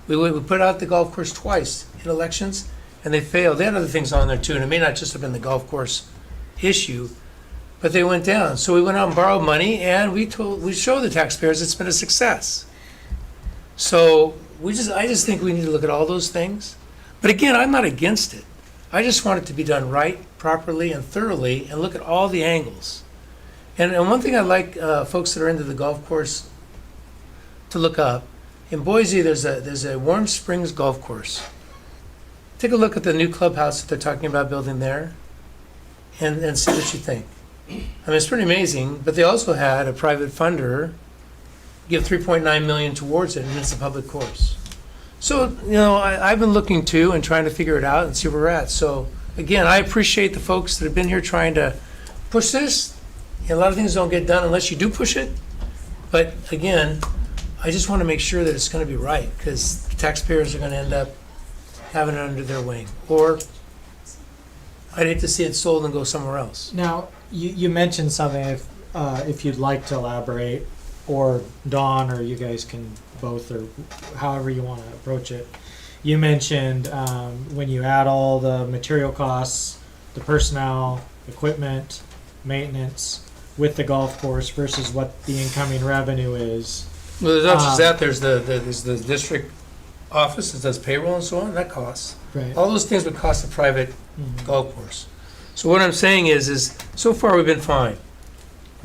We put out the golf course twice in elections, and they failed. They had other things on there too, and it may not just have been the golf course issue, but they went down. So we went out and borrowed money, and we showed the taxpayers it's been a success. So I just think we need to look at all those things. But again, I'm not against it. I just want it to be done right, properly, and thoroughly, and look at all the angles. And one thing I like folks that are into the golf course to look up, in Boise there's a Warm Springs golf course. Take a look at the new clubhouse that they're talking about building there, and see what you think. I mean, it's pretty amazing, but they also had a private funder give $3.9 million towards it, and it's a public course. So, you know, I've been looking too and trying to figure it out and see where we're at. So, again, I appreciate the folks that have been here trying to push this. A lot of things don't get done unless you do push it. But again, I just want to make sure that it's going to be right, because the taxpayers are going to end up having it under their wing. Or I'd hate to see it sold and go somewhere else. Now, you mentioned something, if you'd like to elaborate, or Dawn, or you guys can both, or however you want to approach it. You mentioned when you add all the material costs, the personnel, equipment, maintenance, with the golf course versus what the incoming revenue is. Well, there's not just that, there's the district office that does payroll and so on, that costs. Right. All those things would cost a private Mhm. golf course. So what I'm saying is so far we've been fine.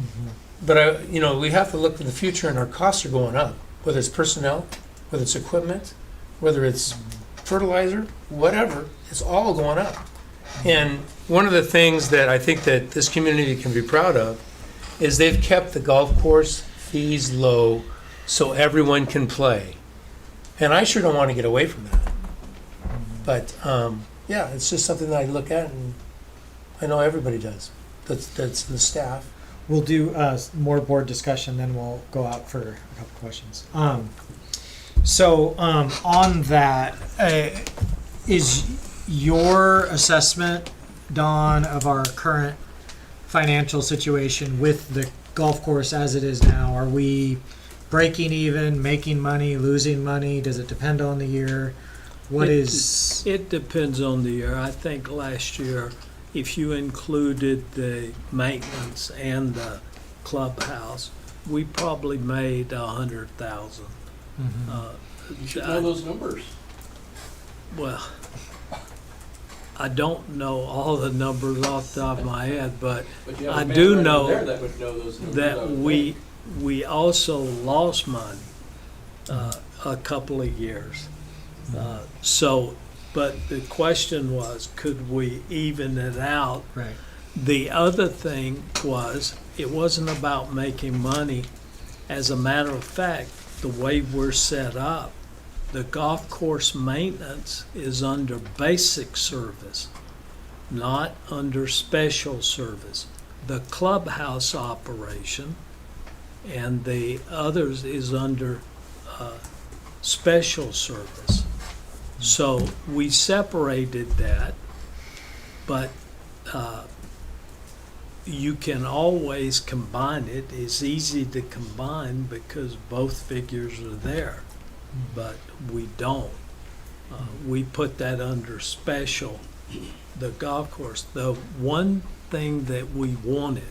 Mhm. But we have to look to the future, and our costs are going up, whether it's personnel, whether it's equipment, whether it's fertilizer, whatever, it's all going up. And one of the things that I think that this community can be proud of is they've kept the golf course fees low so everyone can play. And I sure don't want to get away from that. But, yeah, it's just something that I look at, and I know everybody does. That's the staff. We'll do more board discussion, then we'll go out for a couple questions. On that, is your assessment, Dawn, of our current financial situation with the golf course as it is now? Are we breaking even, making money, losing money? Does it depend on the year? It depends on the year. I think last year, if you included the maintenance and the clubhouse, we probably made 100,000. You should know those numbers. Well, I don't know all the numbers off the top of my head, but But you have I a man do right know over there that would know those numbers. I that would we think. also lost money a couple of years. But the question was, could we even it out? Right. The other thing was, it wasn't about making money. As a matter of fact, the way we're set up, the golf course maintenance is under basic service, not under special service. The clubhouse operation and the others is under special service. So we separated that, but you can always combine it. It's easy to combine because both figures are there, but we don't. We put that under special, the golf course. The one thing that we wanted,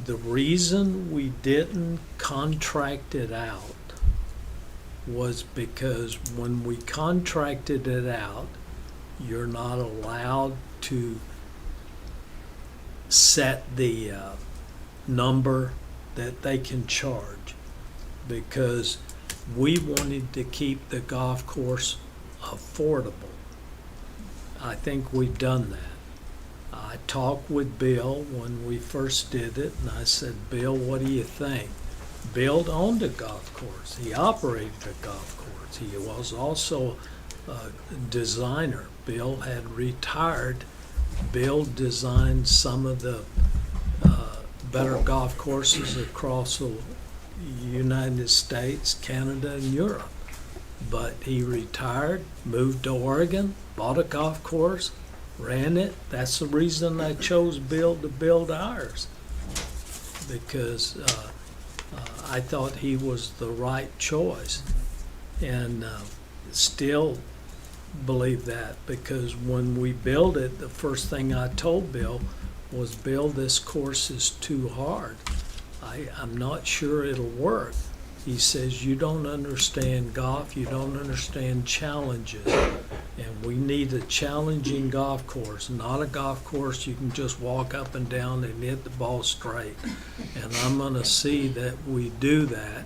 the reason we didn't contract it out was because when we contracted it out, you're not allowed to set the number that they can charge, because we wanted to keep the golf course affordable. I think we've done that. I talked with Bill when we first did it, and I said, Bill, what do you think? Bill owned a golf course. He operated a golf course. He was also a designer. Bill had retired. Bill designed some of the better golf courses across the United States, Canada, and Europe. But he retired, moved to Oregon, bought a golf course, ran it. That's the reason I chose Bill to build ours, because I thought he was the right choice, and still believe that, because when we built it, the first thing I told Bill was, Bill, this course is too hard. I'm not sure it'll work. He says, you don't understand golf, you don't understand challenges, and we need a challenging golf course, not a golf course you can just walk up and down and hit the ball straight. And I'm going to see that we do that,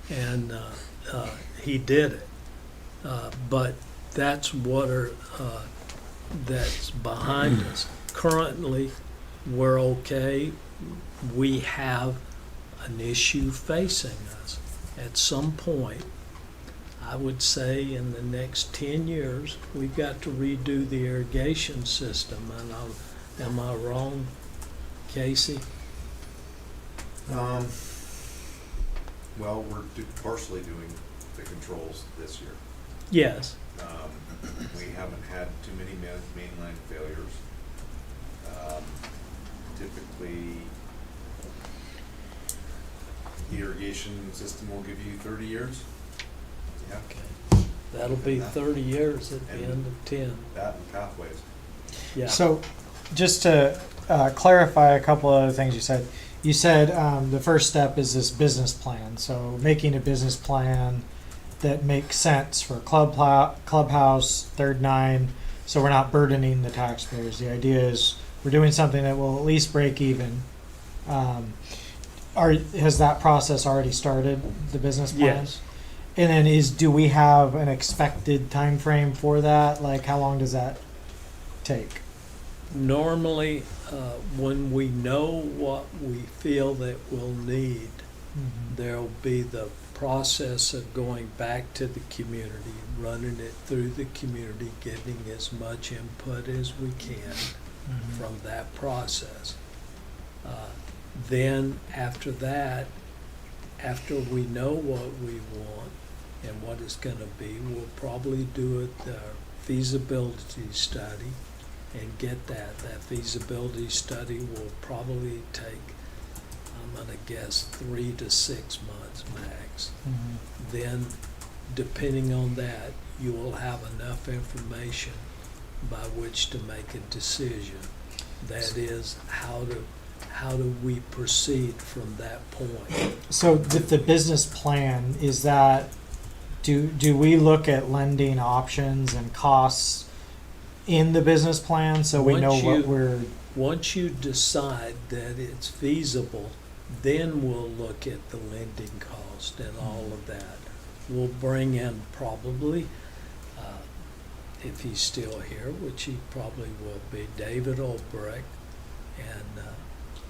and he did it. But that's that's behind us. Currently, we're okay. We have an issue facing us. At some point, I would say in the next 10 years, we've got to redo the irrigation system. And am I wrong, Casey? Well, we're partially doing the controls this year. Yes. We haven't had too many mainline failures. Typically, the irrigation system will give you 30 years. Yeah. Okay. That'll be 30 years at the end of 10. That and pathways. Yeah. So, just to clarify a couple of other things you said, you said the first step is this business plan. So making a business plan that makes sense for clubhouse, third nine, so we're not burdening the taxpayers. The idea is we're doing something that will at least break even. Has that process already started, the business plan? Yes. And then do we have an expected time frame for that? Like, how long does that take? Normally, when we know what we feel that we'll need, there'll be the process of going back to the community, running it through the community, getting as much input as we can from that process. Then after that, after we know what we want and what it's going to be, we'll probably do a feasibility study and get that. That feasibility study will probably take, I'm going to guess, 3 to 6 months max. Then, depending on that, you will have enough information by which to make a decision. That is, how do we proceed from that point? So the business plan, is that, do we look at lending options and costs in the business plan so we know what we're... Once you decide that it's feasible, then we'll look at the lending cost and all of that. We'll bring in probably, if he's still here, which he probably will be, David Albrecht, and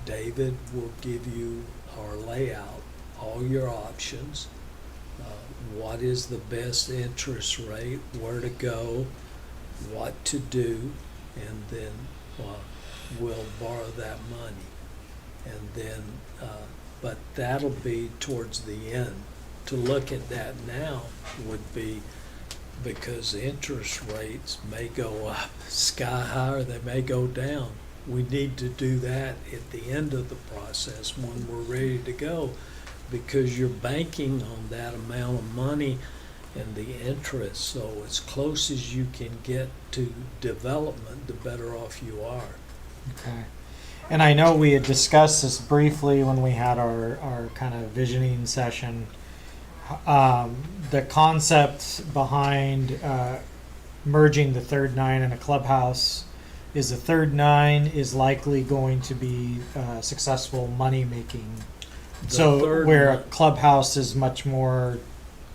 David will give you our layout, all your options, what is the best interest rate, where to go, what to do, and then we'll borrow that money. And then, but that'll be towards the end. To look at that now would be, because interest rates may go up sky high or they may go down. We need to do that at the end of the process when we're ready to go, because you're banking on that amount of money and the interest. So as close as you can get to development, the better off you are. Okay. And I know we had discussed this briefly when we had our kind of visioning session. The concept behind merging the third nine and a clubhouse is the third nine is likely going to be successful money making. So where a clubhouse is much more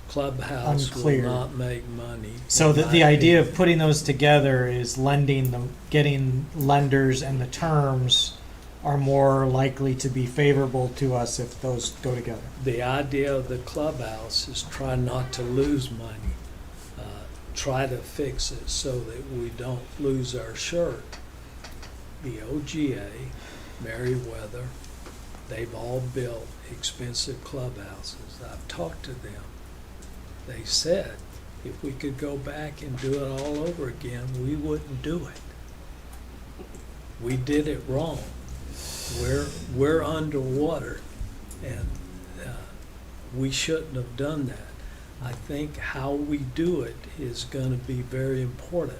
Clubhouse unclear. will not make money. So the idea of putting those together is lending them, getting lenders, and the terms are more likely to be favorable to us if those go together. The idea of the clubhouse is try not to lose money. Try to fix it so that we don't lose our shirt. The OGA, Meriwether, they've all built expensive clubhouses. I've talked to them. They said if we could go back and do it all over again, we wouldn't do it. We did it wrong. We're underwater, and we shouldn't have done that. I think how we do it is going to be very important.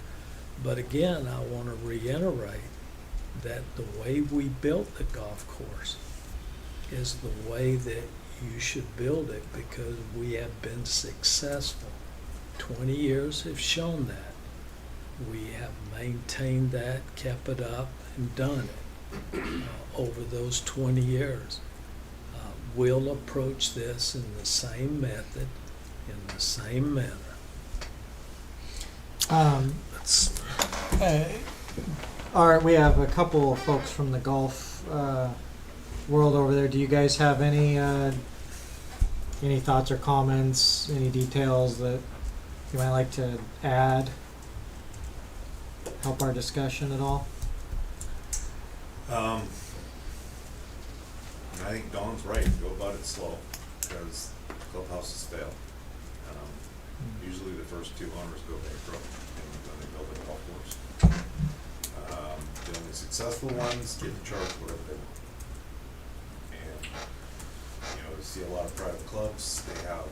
But again, I want to reiterate that the way we built the golf course is the way that you should build it, because we have been successful. 20 years have shown that. We have maintained that, kept it up, and done it over those 20 years. We'll approach this in the same method, in the same manner. All right, we have a couple of folks from the golf world over there. Do you guys have any thoughts or comments, any details that you might like to add? Help our discussion at all? I think Dawn's right. Go about it slow, because clubhouses fail. Usually the first two owners go bankrupt when they build a golf course. The only successful ones get to charge whatever they want. And, you see a lot of private clubs, they have,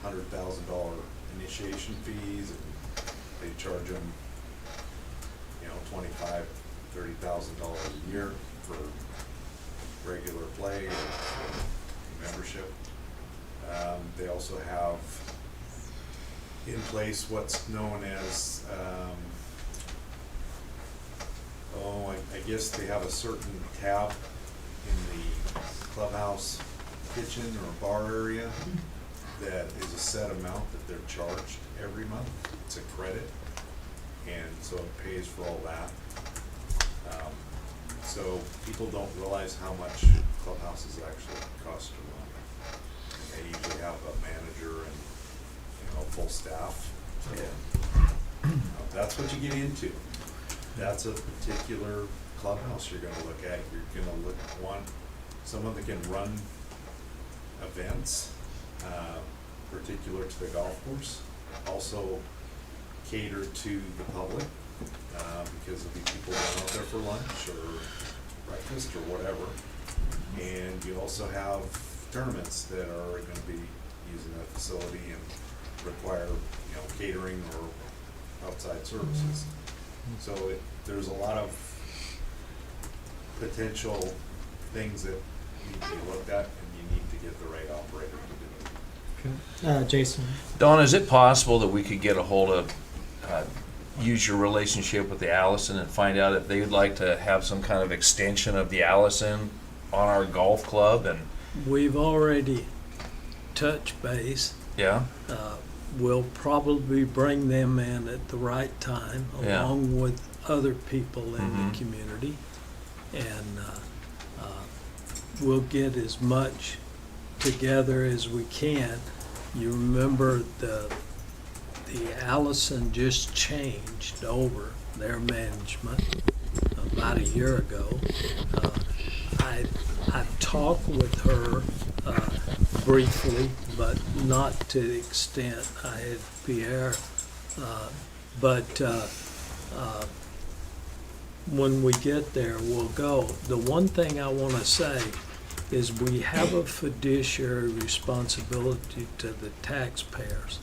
$100,000 initiation fees, and they charge them, $25,000, $30,000 a year for regular play or membership. They also have in place what's known as, I guess they have a certain tab in the clubhouse kitchen or bar area that is a set amount that they're charged every month. It's a credit, and so it pays for all that. So people don't realize how much clubhouses actually cost to run. And they usually have a manager and, full staff. And that's what you get into. That's a particular clubhouse you're gonna look at. You're gonna want someone that can run events, particular to the golf course. Also cater to the public, because there'll be people going out there for lunch or breakfast or whatever. And you also have tournaments that are gonna be using that facility and require, catering or outside services. So there's a lot of potential things that need to be looked at, and you need to get the right operator to do it. Jason. Dawn, is it possible that we could get a hold of, use your relationship with the Allison and find out if they would like to have some kind of extension of the Allison on our golf club? And We've already touched base. yeah, We'll probably bring them in at the right time, Yeah. along with other people in Mhm. the community. And we'll get as much together as we can. You remember the Allison just changed over their management about a year ago. I've talked with her briefly, but not to the extent I had Pierre. When we get there, we'll go. The one thing I want to say is we have a fiduciary responsibility to the taxpayers.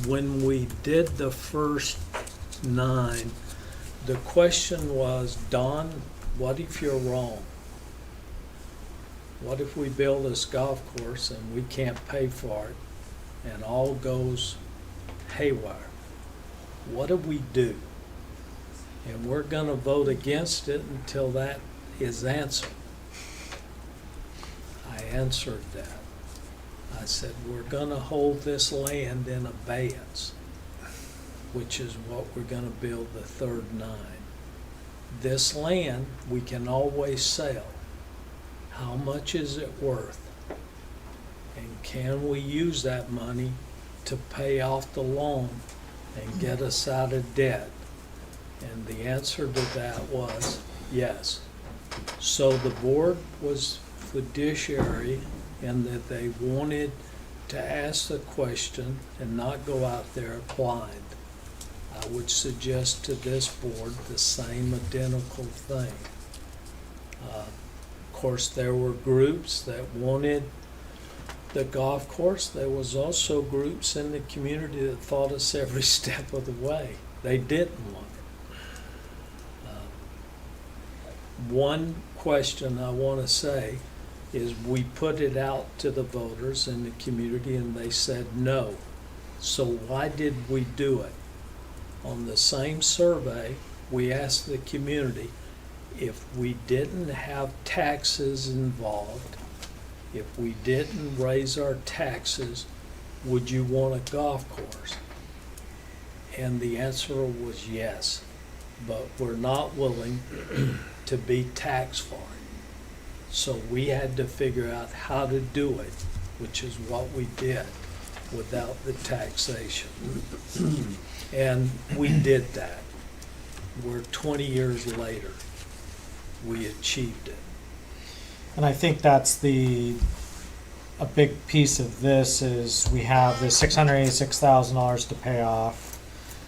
When we did the first 9, the question was, Don, what if you're wrong? What if we build this golf course and we can't pay for it and all goes haywire? What do we do? And we're going to vote against it until that is answered. I answered that. I said, we're going to hold this land in abeyance, which is what we're going to build the third 9. This land we can always sell. How much is it worth? And can we use that money to pay off the loan and get us out of debt? And the answer to that was yes. So the board was fiduciary in that they wanted to ask the question and not go out there blind. I would suggest to this board the same identical thing. Of course, there were groups that wanted the golf course. There was also groups in the community that fought us every step of the way. They didn't want it. One question I want to say is we put it out to the voters in the community and they said no. So why did we do it? On the same survey, we asked the community, if we didn't have taxes involved, if we didn't raise our taxes, would you want a golf course? And the answer was yes, but we're not willing to be taxed for it. So we had to figure out how to do it, which is what we did without the taxation. And we did that. We're 20 years later. We achieved it. And I think that's a big piece of this is we have the $686,000 to pay off.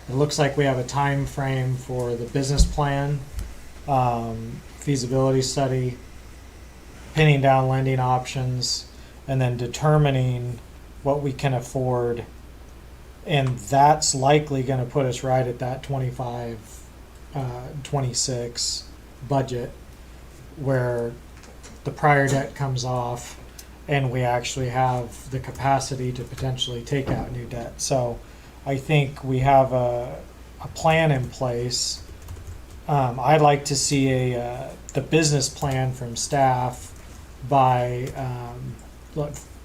It looks like we have a time frame for the business plan, feasibility study, pinning down lending options, and then determining what we can afford. And that's likely going to put us right at that 25, 26 budget. where the prior debt comes off and we actually have the capacity to potentially take out new debt. So I think we have a plan in place. I'd like to see the business plan from staff by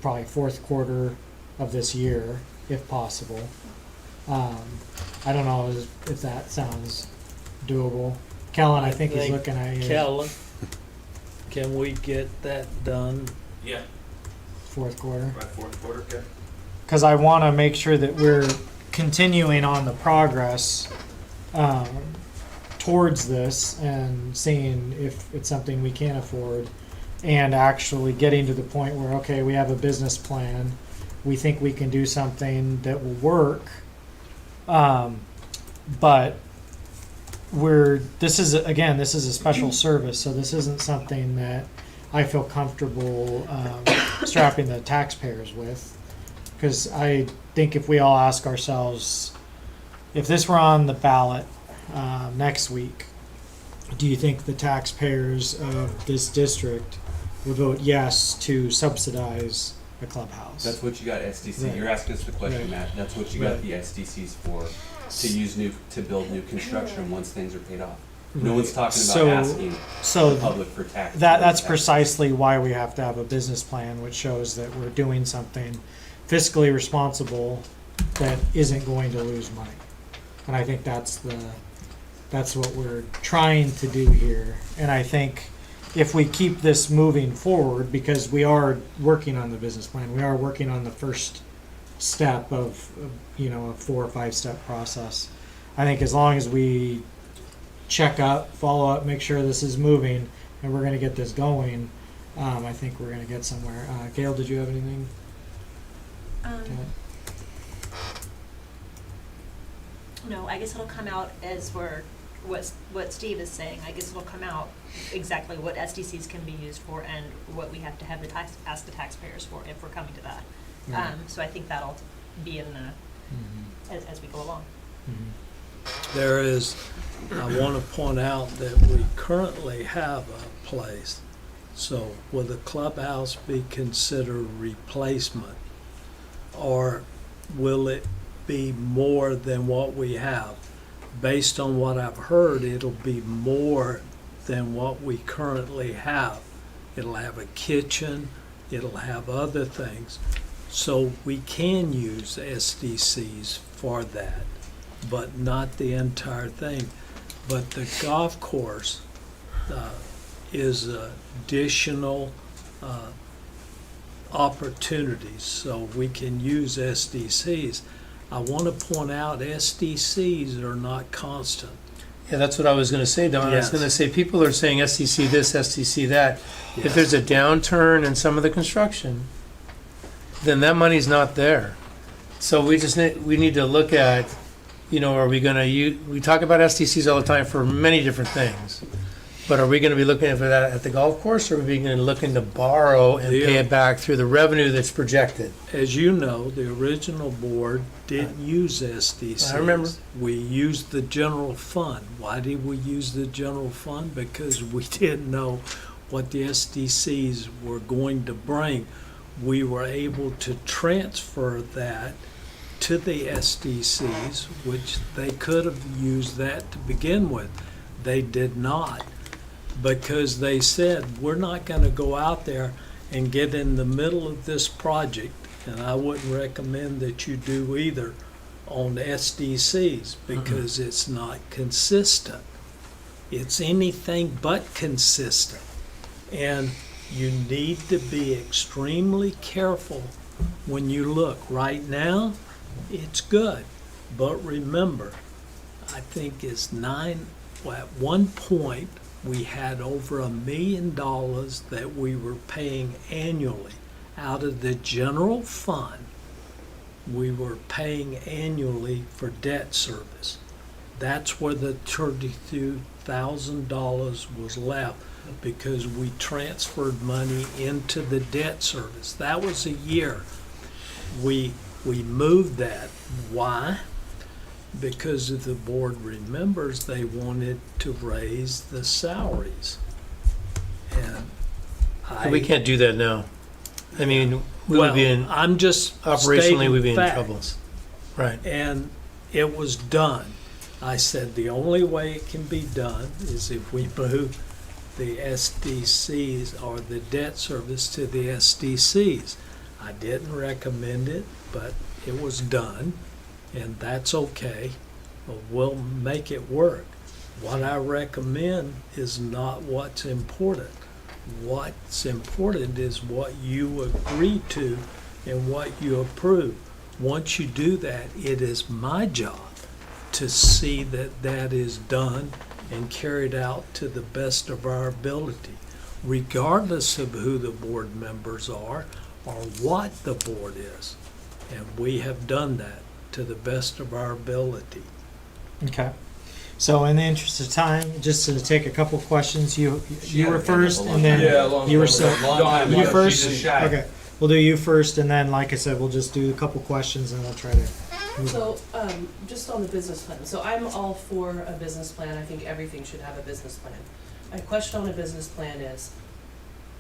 probably fourth quarter of this year, if possible. I don't know if that sounds doable. Kellen, I think he's looking at you. Kellen, can we get that done? Yeah. Fourth quarter. By fourth quarter, okay. Because I want to make sure that we're continuing on the progress towards this and seeing if it's something we can afford, and actually getting to the point where, okay, we have a business plan, we think we can do something that will work, but this is a special service, so this isn't something that I feel comfortable strapping the taxpayers with. Because I think if we all ask ourselves, if this were on the ballot next week, do you think the taxpayers of this district would vote yes to subsidize a clubhouse? That's what you got SDC. Right. You're asking us the question, Right. Matt. That's what you got Right. the SDCs for, to build new construction once things are paid off. No one's talking about asking so the public for tax. that's precisely why we have to have a business plan, which shows that we're doing something fiscally responsible that isn't going to lose money. And I think that's what we're trying to do here. And I think if we keep this moving forward, because we are working on the business plan, we are working on the first step of a 4 or 5 step process. I think as long as we check up, follow up, make sure this is moving, and we're going to get this going, I think we're going to get somewhere. Gail, did you have anything? No, I guess it'll come out as what Steve is saying. I guess it'll come out exactly what SDCs can be used for and what we have to have ask the taxpayers for if we're coming to that. Right. So I think that'll be in the as we go along. There is, I want to point out that we currently have a place. So will the clubhouse be considered replacement? Or will it be more than what we have? Based on what I've heard, it'll be more than what we currently have. It'll have a kitchen, it'll have other things. So we can use SDCs for that, but not the entire thing. But the golf course is additional opportunities, so we can use SDCs. I want to point out SDCs are not constant. Yeah, that's what I was gonna say, Don. I was Yes. gonna say, people are saying SDC this, SDC that. If there's a downturn in some of the construction, then that money's not there. So we need to look at, are we gonna use, we talk about SDCs all the time for many different things. But are we gonna be looking for that at the golf course, or are we gonna be looking to borrow and pay it back through the revenue that's projected? As you know, the original board didn't use SDCs. I remember. We used the general fund. Why did we use the general fund? Because we didn't know what the SDCs were going to bring. We were able to transfer that to the SDCs, which they could have used that to begin with. They did not, because they said, we're not going to go out there and get in the middle of this project, and I wouldn't recommend that you do either on SDCs, because it's not consistent. It's anything but consistent. And you need to be extremely careful when you look. Right now, it's good, but remember, I think it's at one point, we had over $1 million that we were paying annually out of the general fund. We were paying annually for debt service. That's where the $32,000 was left, because we transferred money into the debt service. That was a year. We moved that. Why? Because if the board remembers, they wanted to raise the salaries. We can't do that now. I mean, we would be in, I'm just operationally, we'd be in stating trouble. facts. Right. And it was done. I said the only way it can be done is if we move the SDCs or the debt service to the SDCs. I didn't recommend it, but it was done, and that's okay. We'll make it work. What I recommend is not what's important. What's important is what you agree to and what you approve. Once you do that, it is my job to see that that is done and carried out to the best of our ability, regardless of who the board members are or what the board is. And we have done that to the best of our ability. Okay. So in the interest of time, just to take a couple questions, you were first, and then you were you first. Okay, we'll do you first, and then, like I said, we'll just do a couple questions, and we'll try to move So, just on the business plan, so I'm all for a business plan, I think everything should have a business plan. My question on a business plan is,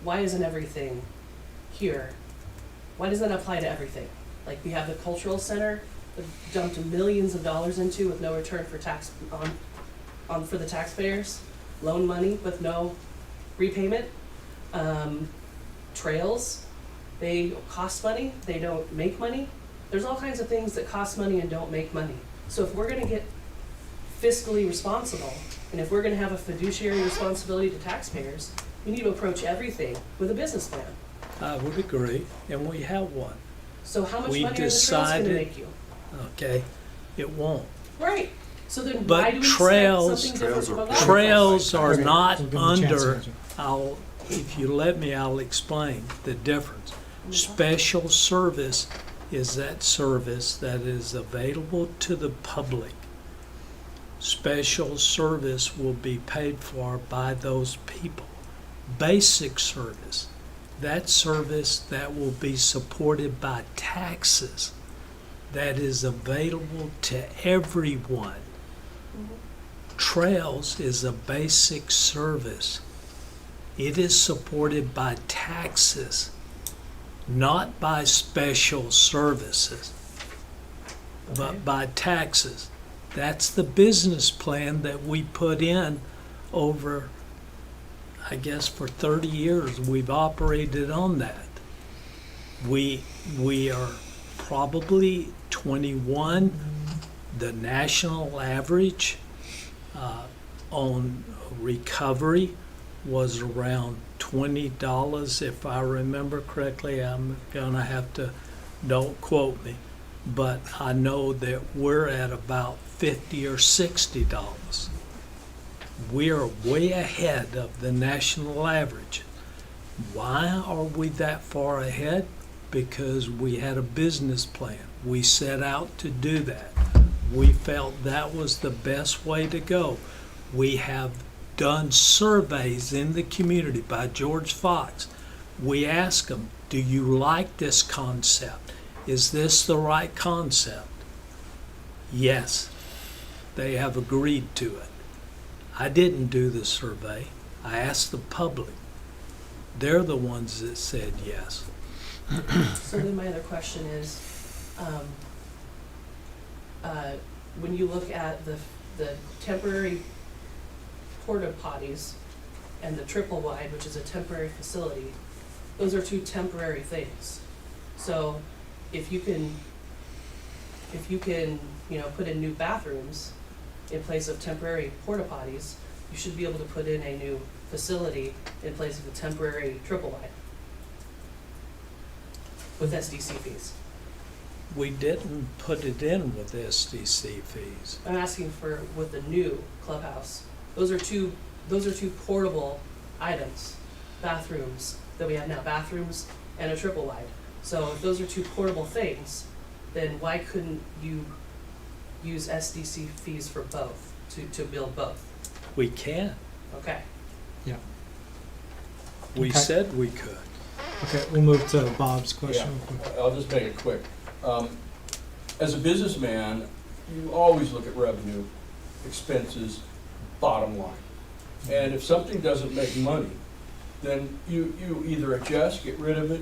why isn't everything here? Why doesn't that apply to everything? Like, we have the cultural center, that dumped millions of dollars into with no return for tax, for the taxpayers, loan money with no repayment. Trails, they cost money, they don't make money. There's all kinds of things that cost money and don't make money. So if we're gonna get fiscally responsible, and if we're gonna have a fiduciary responsibility to taxpayers, we need to approach everything with a business plan. I would agree, and we have one. So how much We money are the trails gonna decided- make you? Okay, it won't. Right, so then But why do we expect trails- something different from a golf? Trails are Okay, not we'll give them a chance to under, answer. if you let me, I'll explain the difference. Special service is that service that is available to the public. Special service will be paid for by those people. Basic service, that service that will be supported by taxes, that is available to everyone. Trails is a basic service. It is supported by taxes, not by special services, but by taxes. That's the business plan that we put in over, I guess, for 30 years. We've operated on that. We are probably 21. The national average on recovery was around $20, if I remember correctly. I'm gonna have to, don't quote me, but I know that we're at about $50 or $60. We are way ahead of the national average. Why are we that far ahead? Because we had a business plan. We set out to do that. We felt that was the best way to go. We have done surveys in the community by George Fox. We ask them, do you like this concept? Is this the right concept? Yes, they have agreed to it. I didn't do the survey. I asked the public. They're the ones that said yes. So then my other question is, when you look at the temporary porta potties and the triple wide, which is a temporary facility, those are two temporary things. So if you can, put in new bathrooms in place of temporary porta potties, you should be able to put in a new facility in place of a temporary triple wide with SDC fees. We didn't put it in with SDC fees. I'm asking for with the new clubhouse. Those are two portable items, bathrooms that we have now, bathrooms and a triple wide. So if those are two portable things, then why couldn't you use SDC fees for both, to build both? We can. Okay. Yeah. We Okay. said we could. Okay, we'll move to Bob's question. I'll just make it quick. As a businessman, you always look at revenue, expenses, bottom line. And if something doesn't make money, then you either adjust, get rid of it,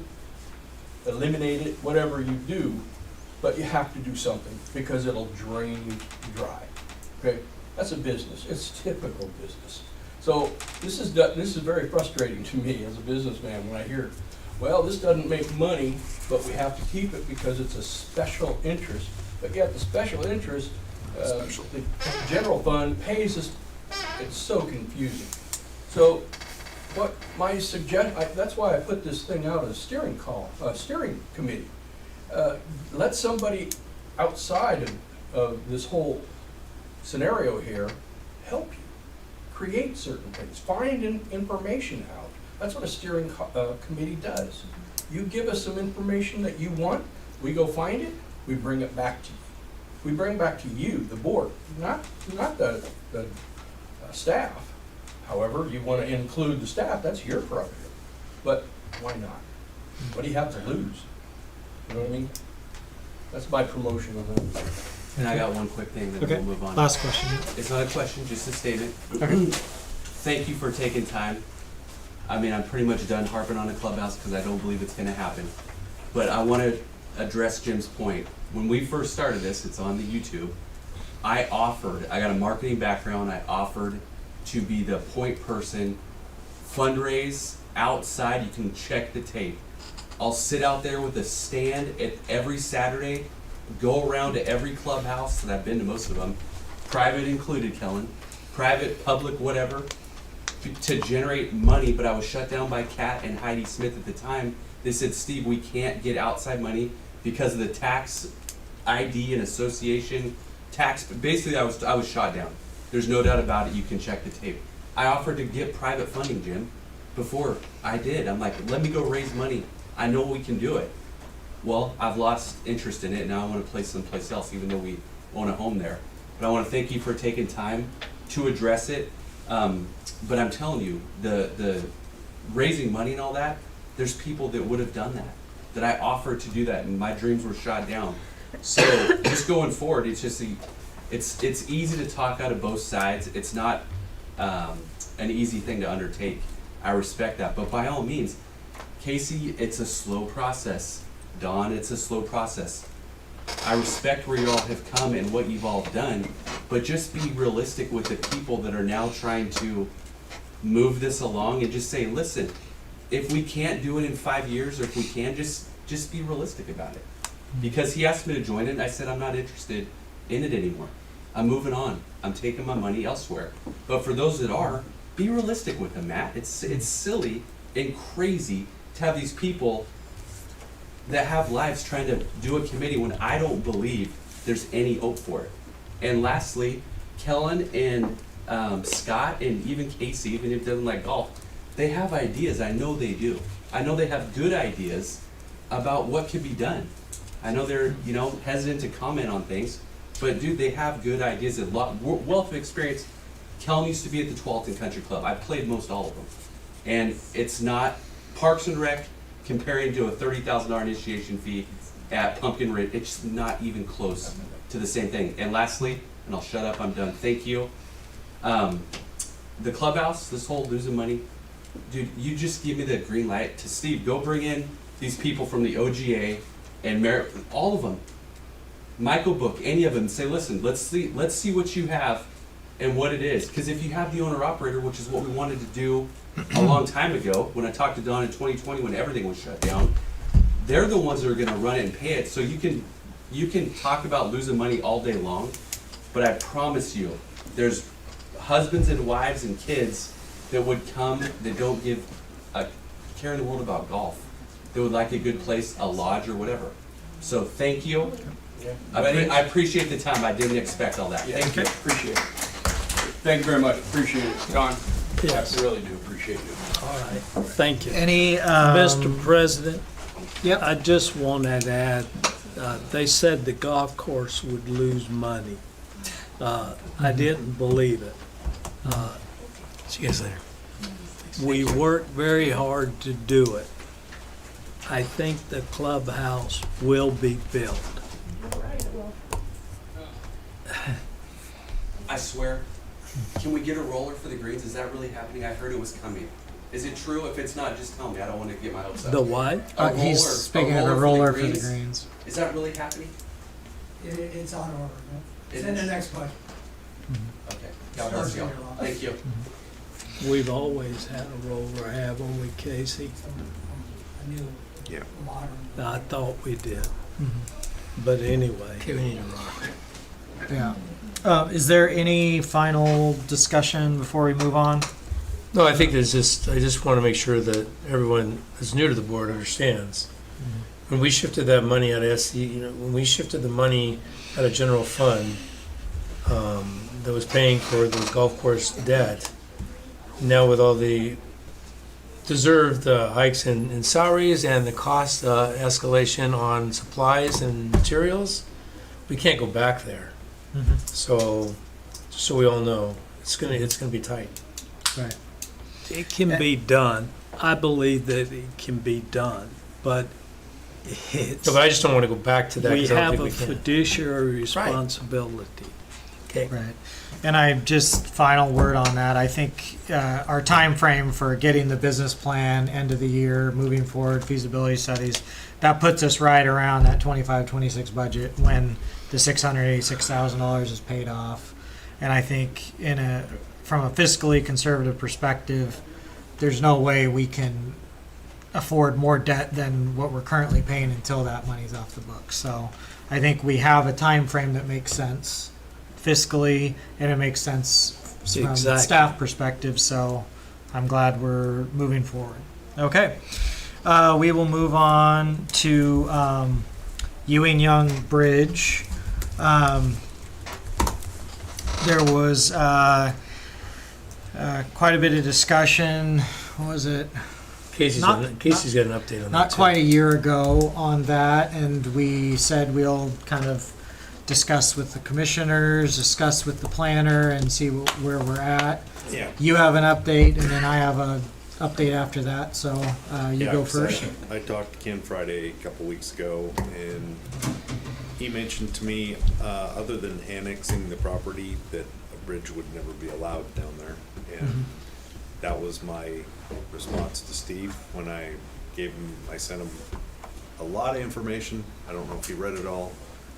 eliminate it, whatever you do, but you have to do something because it'll drain you dry. Okay, that's a business. It's typical business. So this is very frustrating to me as a businessman when I hear, well, this doesn't make money, but we have to keep it because it's a special interest. But yet the special interest, the general fund pays us. It's so confusing. So what my that's why I put this thing out as steering committee. Let somebody outside of this whole scenario here help you create certain things, find information out. That's what a steering committee does. You give us some information that you want, we go find it, we bring it back to you. We bring back to you, the board, not the staff. However, you want to include the staff, that's your prerogative. But why not? What do you have to lose? You know what I mean? That's my promotion of that. And I got one quick thing, then Okay, we'll move on. last question. It's not a question, just a statement. Thank you for taking time. I mean, I'm pretty much done harping on the clubhouse because I don't believe it's going to happen. But I want to address Jim's point. When we first started this, it's on the YouTube, I got a marketing background, I offered to be the point person, fundraise outside, you can check the tape. I'll sit out there with a stand at every Saturday, go around to every clubhouse, and I've been to most of them, private included, Kellen, private, public, whatever, to generate money, but I was shut down by Kat and Heidi Smith at the time. They said, Steve, we can't get outside money because of the tax ID and association tax. Basically, I was shot down. There's no doubt about it. You can check the tape. I offered to get private funding, Jim, before I did. I'm like, let me go raise money. I know we can do it. Well, I've lost interest in it. Now I want to play someplace else, even though we own a home there. But I want to thank you for taking time to address it. But I'm telling you, the raising money and all that, there's people that would have done that I offered to do that, and my dreams were shot down. So just going forward, it's just it's easy to talk out of both sides. It's not an easy thing to undertake. I respect that, but by all means, Casey, it's a slow process. Dawn, it's a slow process. I respect where you all have come and what you've all done, but just be realistic with the people that are now trying to move this along and just say, listen, if we can't do it in 5 years, or if we can, just be realistic about it. Because he asked me to join it, and I said I'm not interested in it anymore. I'm moving on. I'm taking my money elsewhere. But for those that are, be realistic with them, Matt. It's silly and crazy to have these people that have lives trying to do a committee when I don't believe there's any hope for it. And lastly, Kellen and Scott and even Casey, even if they doesn't like golf, they have ideas. I know they do. I know they have good ideas about what could be done. I know they're hesitant to comment on things, but dude, they have good ideas, a lot wealth of experience. Kellen used to be at the Tualatin Country Club. I played most all of them, and it's not Parks and Rec comparing to a $30,000 initiation fee at Pumpkin Ridge. It's not even close to the same thing. And lastly, and I'll shut up, I'm done. Thank you. The clubhouse, this whole losing money, dude, you just give me the green light to Steve. Go bring in these people from the OGA and all of them. Michael Book, any of them. Say, listen, let's see what you have and what it is. Because if you have the owner operator, which is what we wanted to do a long time ago, when I talked to Don in 2020 when everything was shut down, they're the ones that are going to run it and pay it. So you can talk about losing money all day long, but I promise you, there's husbands and wives and kids that would come that don't give a care in the world about golf. They would like a good place, a lodge or whatever. So thank you. Yeah. I appreciate the time. I didn't expect all that. Yeah, Thank you. appreciate it. Thank you very much. Appreciate it, Don. Yes. I really do appreciate it. All right, thank you. Any, Mr. President, Yep. I just want to add, they said the golf course would lose money. I didn't believe it. See you guys later. We worked very hard to do it. I think the clubhouse will be built. I swear. Can we get a roller for the greens? Is that really happening? I heard it was coming. Is it true? If it's not, just tell me. I don't want to get my hopes up. The what? A He's roller- speaking of a for roller the for the greens? greens. Is that really happening? It's on order, no? It's It in the is? next budget. Okay. God bless you all. Thank you. We've always had a roller, haven't we, Casey? A new, Yeah. modern. I thought we did, Mm-hmm. but anyway. Okay, we need a rock. Yeah. Is there any final discussion before we move on? No, I think there's I just want to make sure that everyone that's new to the board understands. When we shifted that money out of when we shifted the money out of general fund, that was paying for those golf course debt, now with all the deserved hikes in salaries and the cost escalation on supplies and materials, we can't go back there. Mm-hmm. So, just so we all know, it's gonna be tight. Right. It can be done. I believe that it can be done, but it's, No, but I just don't want to go back to that. we 'cause I don't have a think we can. fiduciary responsibility. Okay. Right. And I just final word on that. I think our time frame for getting the business plan, end of the year, moving forward, feasibility studies, that puts us right around that 25-26 budget when the $686,000 is paid off. And I think from a fiscally conservative perspective, there's no way we can afford more debt than what we're currently paying until that money's off the books. So I think we have a time frame that makes sense fiscally, and it makes sense from a Exactly. staff perspective. So I'm glad we're moving forward. Okay. We will move on to Ewing Young Bridge. There was quite a bit of discussion. What was it? Casey's got an update on that. Not too. quite a year ago on that, and we said we'll kind of discuss with the commissioners, discuss with the planner, and see where we're at. Yeah. You have an update, and then I have a update after that, so you Yeah, go 'cause first. I talked to Ken Friday a couple weeks ago, and he mentioned to me, other than annexing the property, that a bridge would never be allowed down there. And that was my response to Steve when I sent him a lot of information. I don't know if he read it all.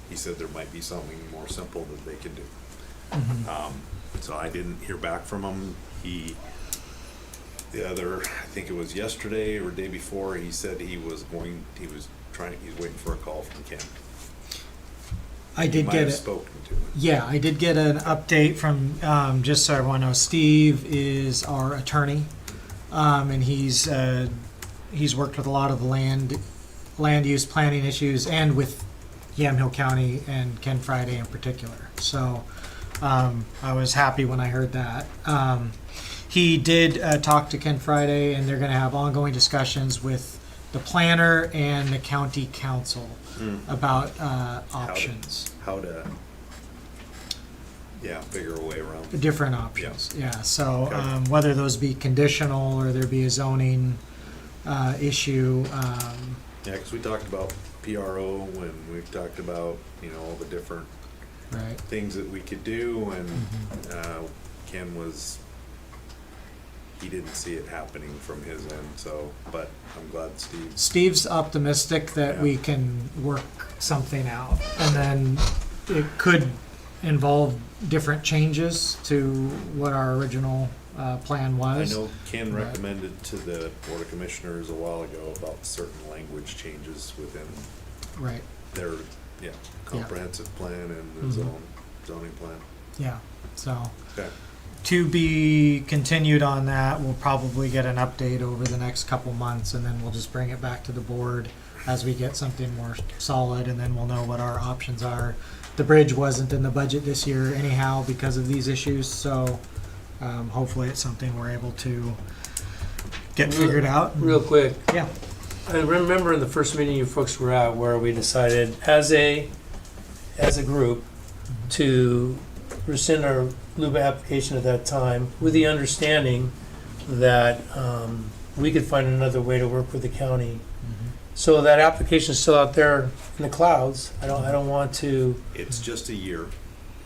He said there might be something more simple that they could do. So I didn't hear back from him. I think it was yesterday or day before, he said he's waiting for a call from Ken. I He did might get have it. spoken to him. Yeah, I did get an update from, just so everyone knows, Steve is our attorney, and he's worked with a lot of land use planning issues, and with Yamhill County and Ken Friday in particular. So I was happy when I heard that. He did talk to Ken Friday, and they're going to have ongoing discussions with the planner and the county council about options. Figure a way around. Different options, yeah. So Okay. whether those be conditional or there be a zoning issue, Yeah, because we talked about PRO, and we've talked about, all the different right? things that we could do, and Ken he didn't see it happening from his end, so, but I'm glad Steve's optimistic that we can work something out, and then it could involve different changes to what our original plan I was. know Ken Right. recommended to the Board of Commissioners a while ago about certain language changes within Right, their, comprehensive plan and the zoning plan. yeah, so. Okay. To be continued on that, we'll probably get an update over the next couple months, and then we'll just bring it back to the board as we get something more solid, and then we'll know what our options are. The bridge wasn't in the budget this year anyhow because of these issues, so hopefully it's something we're able to get figured out. Real quick. Yeah. I remember in the first meeting you folks were at where we decided as a group to rescind our LUBA application at that time with the understanding that we could find another way to work with the county. So that application is still out there in the clouds. I don't want to. It's just a year,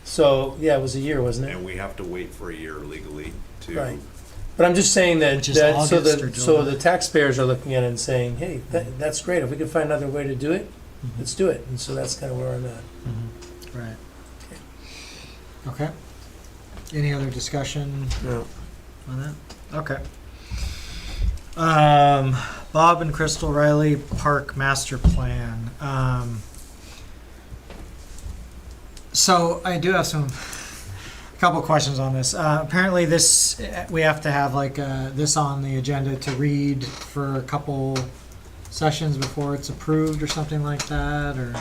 So yeah, it was a year, wasn't it? and we have to wait for a year legally to Right. But I'm just saying that, Which is so August or so July. the taxpayers are looking at it and saying, hey, that's great, if we can find another way to do it, let's do it. And so that's kind of where I'm at. Right. Okay. Any other discussion No. on that? Okay. Bob and Crystal Riley Park Master Plan. So I do have a couple questions on this. Apparently this, we have to have like this on the agenda to read for a couple sessions before it's approved or something like that, or?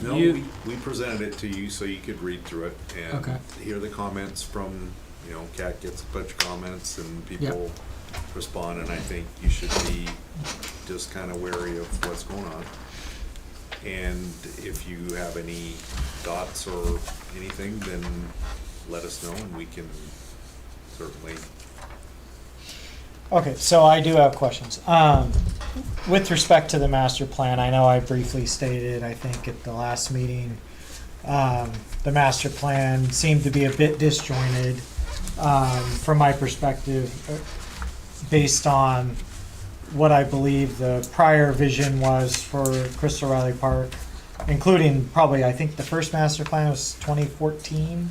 No, You- we presented it to you so you could read through it and Okay. hear the comments from, Kat gets a bunch of comments and people respond, and I think you should be just kind of wary of what's going on. And if you have any thoughts or anything, then let us know and we can certainly. Okay, so I do have questions. With respect to the master plan, I know I briefly stated, I think at the last meeting, the master plan seemed to be a bit disjointed from my perspective, based on what I believe the prior vision was for Crystal Riley Park, including probably, I think the first master plan was 2014.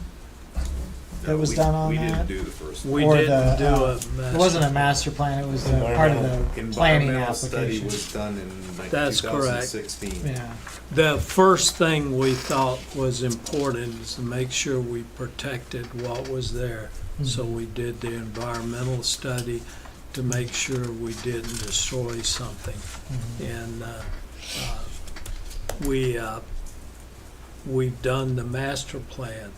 That was done on We that? didn't do the first. We Or didn't the, do uh, a It master. wasn't a master plan, it was part of the planning Environmental study application. was done in like That's correct. 2016. Yeah, The first thing we thought was important is to make sure we protected what was there. So we did the environmental study to make sure we didn't destroy something. And we've done the master plan.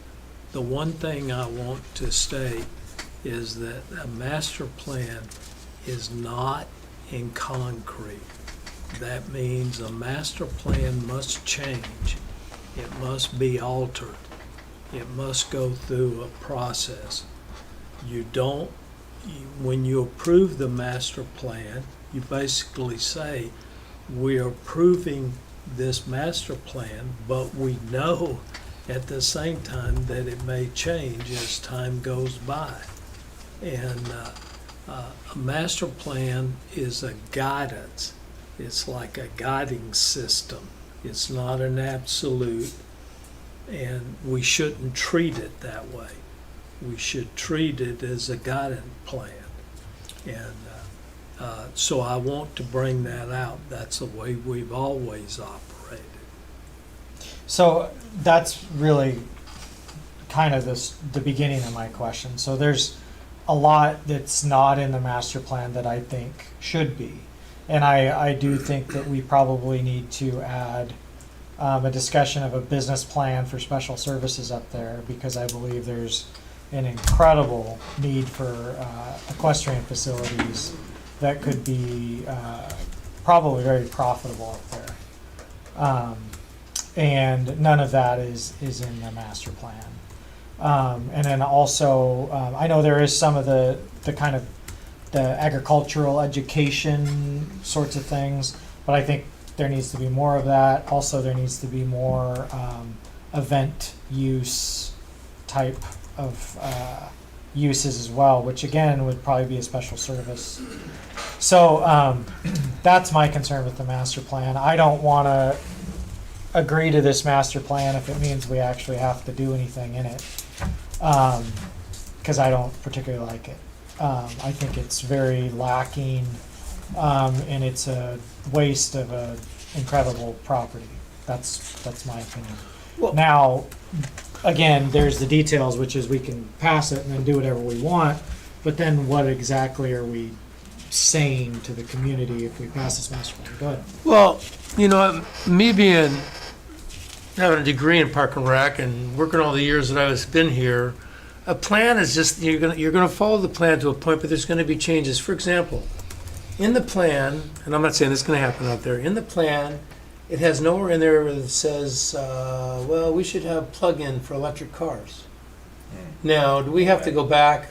The one thing I want to state is that a master plan is not in concrete. That means a master plan must change. It must be altered. It must go through a process. When you approve the master plan, you basically say, we are approving this master plan, but we know at the same time that it may change as time goes by. And a master plan is a guidance. It's like a guiding system. It's not an absolute, and we shouldn't treat it that way. We should treat it as a guidance plan. And so I want to bring that out. That's the way we've always operated. so that's really kind of the beginning of my question. So there's a lot that's not in the master plan that I think should be. And I do think that we probably need to add a discussion of a business plan for special services up there, because I believe there's an incredible need for equestrian facilities that could be probably very profitable up there. And none of that is in the master plan. And then also, I know there is some of the kind of the agricultural education sorts of things, but I think there needs to be more of that. Also, there needs to be more event use type of uses as well, which again would probably be a special service. So that's my concern with the master plan. I don't want to agree to this master plan if it means we actually have to do anything in it, because I don't particularly like it. I think it's very lacking, and it's a waste of an incredible property. That's my opinion. Well- Now, again, there's the details, which is we can pass it and then do whatever we want, but then what exactly are we saying to the community if we pass this master plan? Go ahead. Well, me having a degree in Park and Rec and working all the years that I've been here, a plan is just, you're gonna follow the plan to a point, but there's gonna be changes. For example, in the plan, and I'm not saying this is gonna happen out there, in the plan, it has nowhere in there where it says, well, we should have plug-in for electric cars. Now, do we have to go back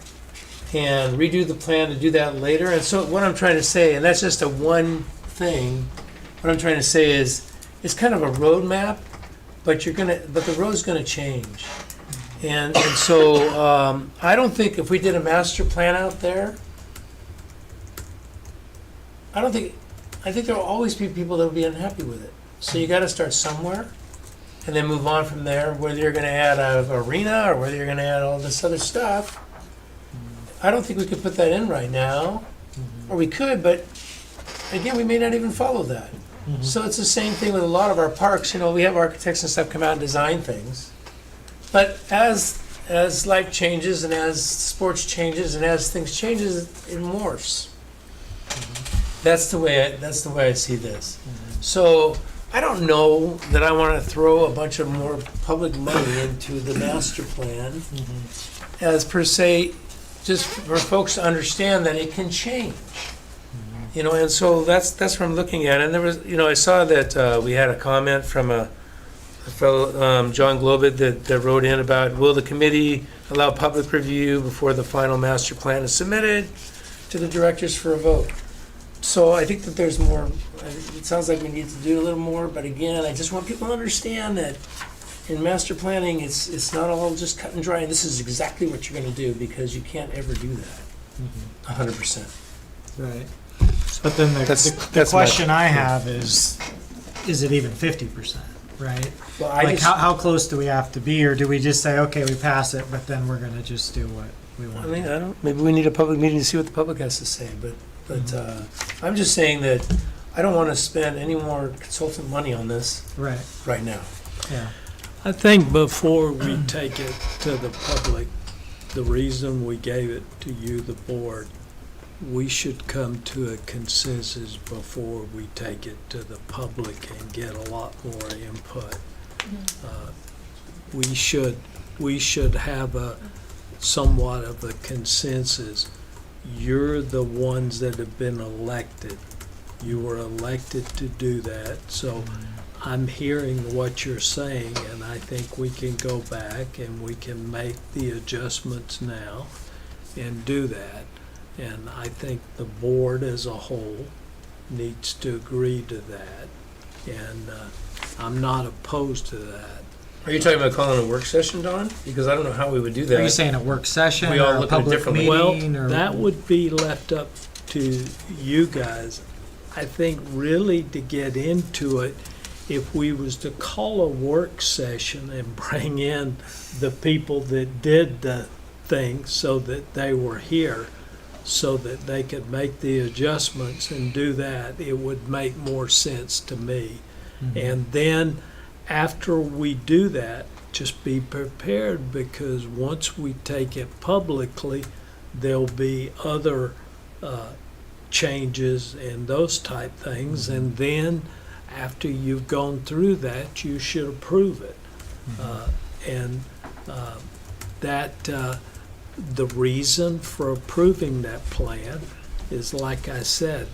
and redo the plan to do that later? And so what I'm trying to say, and that's just a one thing, what I'm trying to say is, it's kind of a roadmap, but the road's gonna change. And so, I don't think if we did a master plan out there, I think there'll always be people that'll be unhappy with it. So you gotta start somewhere, and then move on from there, whether you're gonna add an arena, or whether you're gonna add all this other stuff. I don't think we could put that in right now, or we could, but again, we may not even follow that. So it's the same thing with a lot of our parks, we have architects and stuff come out and design things. But as life changes and as sports changes and as things changes, it morphs. That's the way I see this. So I don't know that I want to throw a bunch of more public money into the master plan as per se, just for folks to understand that it can change. And so that's what I'm looking at. And there was, I saw that we had a comment from a fellow, John Globit, that wrote in about, will the committee allow public review before the final master plan is submitted to the directors for a vote? So I think that there's more, it sounds like we need to do a little more, but again, I just want people to understand that in master planning, it's not all just cut and dry, and this is exactly what you're gonna do, because you can't ever do that 100%. Right. But then the That's question I have is it even 50%, right? Well, Like, how close do we have to be, or do we just say, okay, we pass it, but then we're gonna just do what we want? Maybe we need a public meeting to see what the public has to say, but I'm just saying that I don't want to spend any more consultant money on this right now. Yeah. I think before we take it to the public, the reason we gave it to you, the board, we should come to a consensus before we take it to the public and get a lot more input. We should have a somewhat of a consensus. You're the ones that have been elected. You were elected to do that. So I'm hearing what you're saying, and I think we can go back and we can make the adjustments now and do that. And I think the board as a whole needs to agree to that. And I'm not opposed to that. Are you talking about calling a work session, Don? Because I don't know how we would do that. Are you saying a work session We all or a look at it public differently. meeting? Well, or that would be left up to you guys. I think really to get into it, if we was to call a work session and bring in the people that did the thing so that they were here, so that they could make the adjustments and do that, it would make more sense to me. And then after we do that, just be prepared, because once we take it publicly, there'll be other changes and those type things. And then after you've gone through that, you should approve it. The reason for approving that plan is, like I said,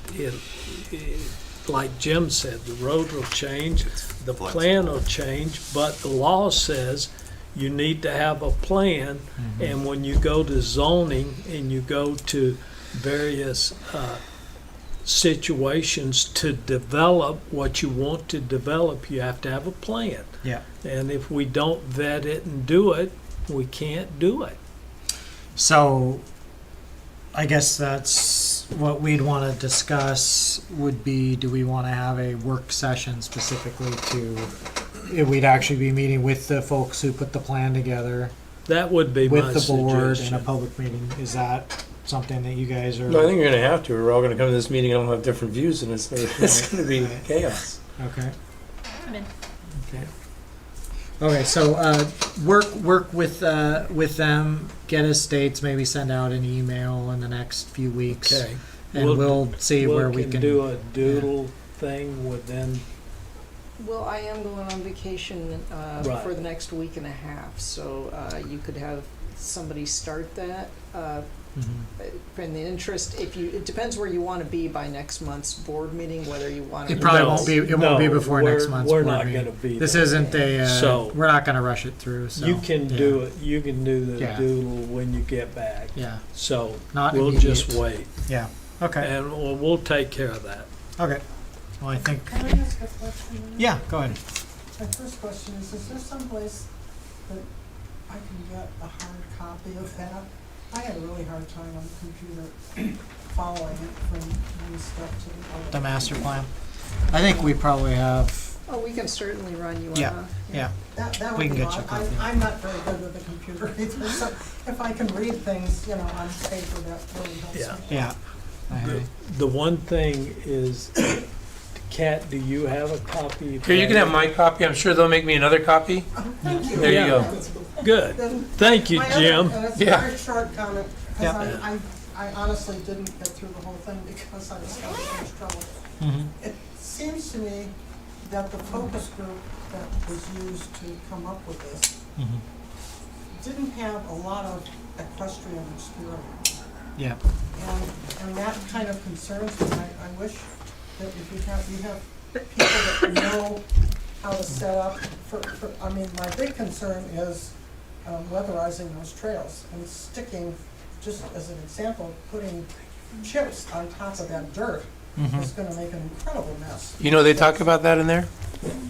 like Jim said, the road will change, the plan will change, but the law says you need to have a plan. And when you go to zoning and you go to various situations to develop what you want to develop, you have to have a plan. Yeah. And if we don't vet it and do it, we can't do it. So I guess that's what we'd want to discuss would be, do we want to have a work session specifically we'd actually be meeting with the folks who put the plan together That would be my with the board in a suggestion. public meeting? Is that something that you guys are? No, I think you're going to have to. We're all going to come to this meeting and all have different views, and it's going to be chaos. Okay. I'm in. Okay, so work with them, get us dates, maybe send out an email in the next few weeks. Okay. And we'll see where we can do a doodle thing within. Well, I am going on vacation Right. for the next week and a half, so you could have somebody start that. In the interest, it depends where you want to be by next month's board meeting, whether you want to. It probably won't be. It won't be before next we're- month's we're board not meeting. gonna be This there. isn't a. So- We're not going to rush it through. So You can do it. You can do the Yeah. doodle when you get back. Yeah. So Not we'll immediate. just wait, Yeah. Okay. and we'll take care of that. Okay. Well, I think. Can I ask a question? Yeah. Go ahead. My first question is there someplace that I can get a hard copy of that. I had a really hard time on the computer following it from one step to the other. The master plan. I think we probably have. Oh, we can certainly run you Yeah. Yeah. That We would can be get you a odd. copy. I'm not very good with the computer either, so if I can read things, on paper, that really helps Yeah. me. Yeah. I hear you. The one thing is, Kat, do you have a copy? of Here, you can that? have my copy. I'm sure they'll make me another copy. Thank you. There you go. Good. Then Thank you, my other- Jim. and it's a Yeah. very short comment, Yeah. because I honestly didn't get through the whole thing because I was having so much trouble. Mhm. It seems to me that the focus group that was used to come up with this Mhm. didn't have a lot of equestrian experience. Yeah. And that kind of concerns me. I wish that if you have people that know how to set up I mean, my big concern is weatherizing those trails and sticking, just as an example, putting chips on top of that dirt Mhm. is gonna make an incredible mess. You know, they talk about that in there?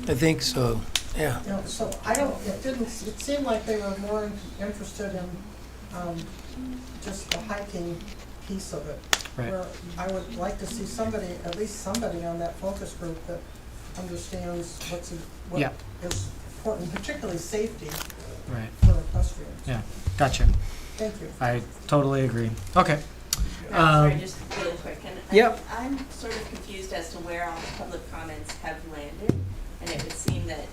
I think so, yeah. So it seemed like they were more interested in, just the hiking piece of it. Right. Where I would like to see somebody, at least somebody on that focus group that understands what Yeah. is important, particularly safety Right. for equestrians. Yeah. Gotcha. Thank you. I totally agree. Okay. Sorry, just really quick. And Yep. I'm sort of confused as to where all the public comments have landed. And it would seem that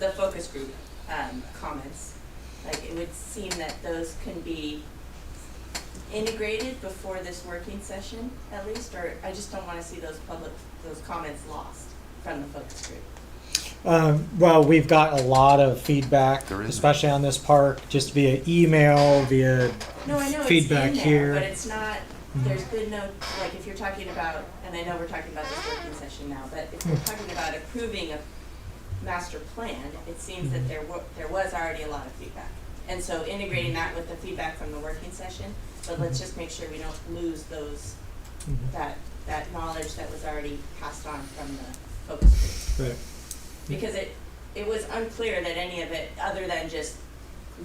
the focus group comments, like it would seem that those can be integrated before this working session at least, or I just don't want to see those comments lost from the focus group. Well, we've got a lot of feedback, especially on this park, just via email, via No, I know feedback it's in here. there, but it's not, there's been no, like, if you're talking about, and I know we're talking about this working session now, but if we're talking about approving a master plan, it seems that there was already a lot of feedback. And so integrating that with the feedback from the working session, but let's just make sure we don't lose those, that knowledge that was already passed on from the focus group. Right. Because it was unclear that any of it, other than just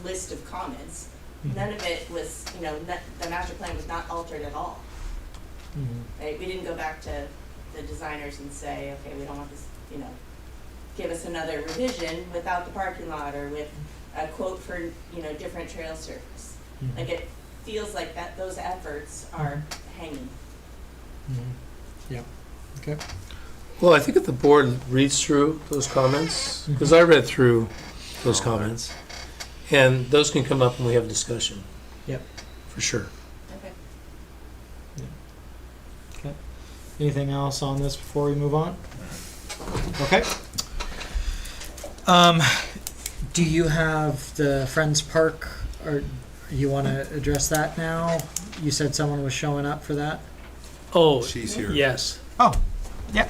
list of comments, none of it was, the master plan was not altered at all. Right? We didn't go back to the designers and say, okay, we don't want this, give us another revision without the parking lot or with a quote for, different trail surface. Like it feels like that those efforts are hanging. Yeah. Okay. Well, I think if the board reads through those comments, because I read through those comments, and those can come up when we have discussion. Yep. For sure. Okay. Okay. Anything else on this before we move on? Okay. Do you have the Friends Park, or you want to address that now? You said someone was showing up for that? Oh, She's here. yes. Oh, yeah.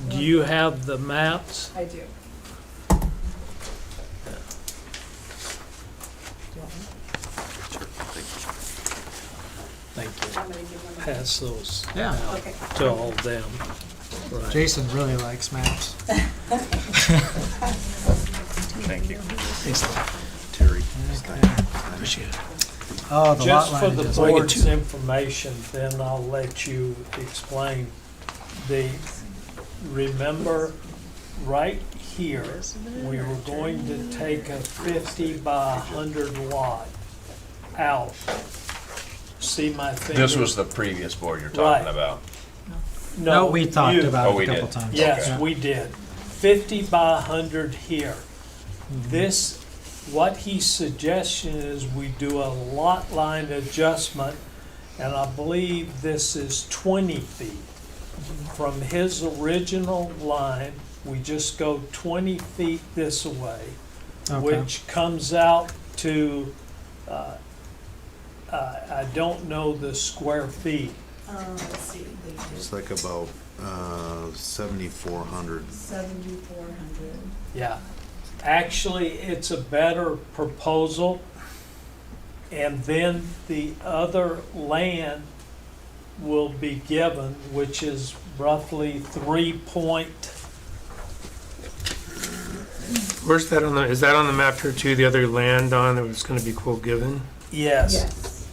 Do you have the maps? I do. Thank you. I'm gonna give them. Pass those Yeah. out Okay. to all of them. Right. Jason really likes maps. Thank you. Terry. Appreciate it. Oh, the Just lot for line the is board's information, then I'll let you explain. Remember, right here, we were going to take a 50 by 100 lot out. See my finger? This was the previous board you're talking Right. about. No, we talked you. about Oh, it we a couple did. times. Yes, Yeah. we did. 50 by 100 here. This, what he's suggesting is we do a lot line adjustment, and I believe this is 20 feet. From his original line, we just go 20 feet this way, Okay. which comes out to, I don't know the square feet. Let's see, It's like about 7,400. 7,400. Yeah, actually, it's a better proposal. And then the other land will be given, which is roughly 3 point, Where's that on the, is that on the map here too, the other land on that was gonna be quote given? Yes. Yes.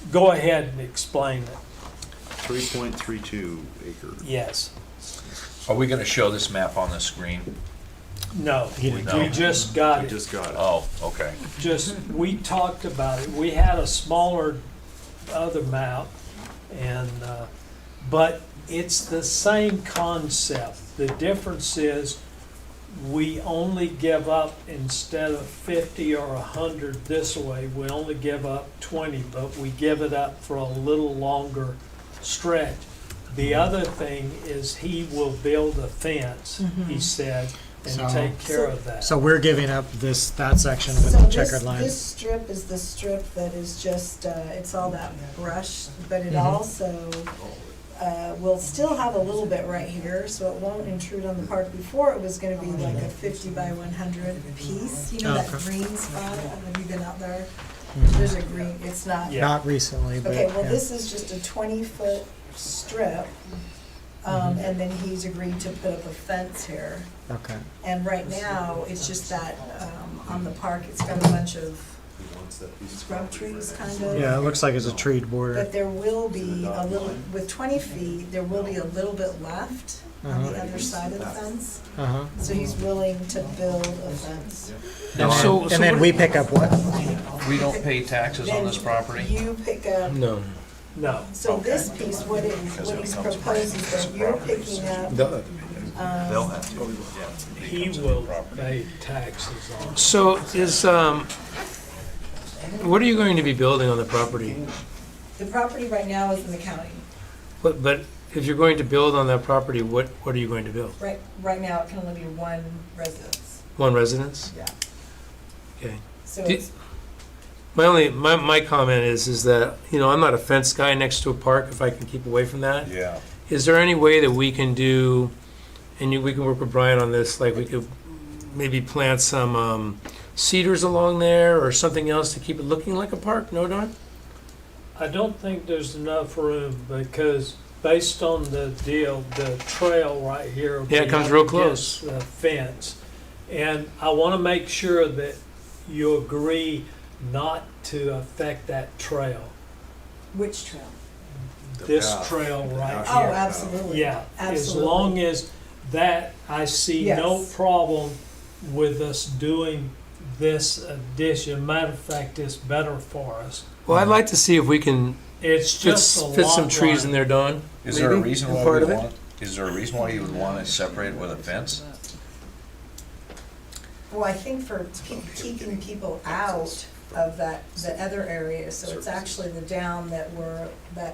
Go ahead and explain it. 3.32 acre. Yes. Are we gonna show this map on the screen? No, we No. just got We it. just got it. Oh, okay. We talked about it. We had a smaller other map and, but it's the same concept. The difference is we only give up, instead of 50 or 100 this way, we only give up 20, but we give it up for a little longer stretch. The other thing is he will build a fence, he said, and So- take care of that. So we're giving up that section with So the this, checkered line. this strip is the strip that is just, it's all that brush, but it Mhm. also, will still have a little bit right here, so it won't intrude on the park. Before, it was gonna be like a 50 by 100 piece, you know, that Okay. green spot, have you been out there? Mhm. There's a green, it's not. Yeah. Not recently, but Okay, well, yeah. this is just a 20-foot strip, and then he's agreed to put up a fence here. Okay. And right now, it's just that, on the park, it's got a bunch of scrub trees, kind of. Yeah, it looks like it's a treed border. But there will be a little, with 20 feet, there will be a little bit left on the other side of the fence. Uh-huh. So he's willing to build a fence. And So- then, so and then what- we pick up what? We don't pay taxes on this property? You pick up, No. No. so this piece, what he's proposed is that you're picking up, They'll have to. He will pay taxes on it. So is, what are you going to be building on the property? the property right now is in the county. But if you're going to build on that property, what are you going to build? Right now, it can only be one residence. One residence? Yeah. Okay. So Do- it's, My comment is that, you know, I'm not a fence guy next to a park if I can keep away from that. Yeah. Is there any way that we can do, and we can work with Brian on this, like we could maybe plant some cedars along there or something else to keep it looking like a park? No, Don? I don't think there's enough room because based on the deal, the trail right here. will Yeah, it be comes up real close. against the fence. And I want to make sure that you agree not to affect that trail. which trail? This path. trail right Oh, here. absolutely. Yeah, as Absolutely. long as that, I see no Yes. problem with us doing this addition. Matter of fact, it's better for us. Well, I'd like to see if we can It's just a fit some lot trees line. in there, Don. Is there a Maybe, reason in why part we of it? want, is there a reason why you would want to separate it with a fence? Well, I think for keeping people out of the other area, so it's actually the down that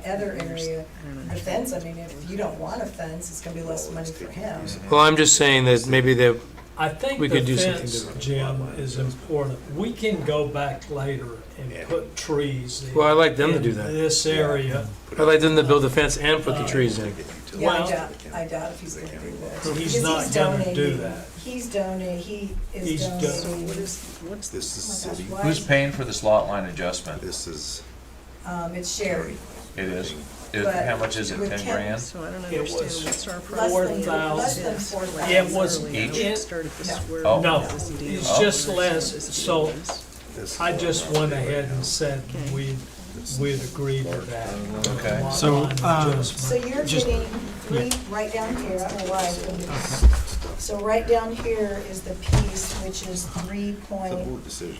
other area, the fence, I mean, if you don't want a fence, it's gonna be less money for him. Well, I'm just saying that maybe that, I think We the could do something fence, different. Jim, is important. We can go back later and put trees in. well, I'd like them to do in that. this area. I'd like them to build a fence and put the trees in. Yeah, Well- I doubt if he's gonna do that. He's Because not gonna do donating- that. He is He's donating, This is oh my city. gosh, why Who's is- paying for this lot line adjustment? This is it's shared. It is? But How much is it, with 10 Ken- grand? So I don't It understand was what's our Less problem. than, less than 4,000. 4,000. It was, Each? it, Started this No. where Oh. no, this deal it's is. just less, so this. I just went ahead and said we'd agree to that. Okay. Lot So, line So adjustment. you're Just- getting three, right down here, I don't know why I couldn't do this. So right down here is the piece which is It's a 3.32. board decision.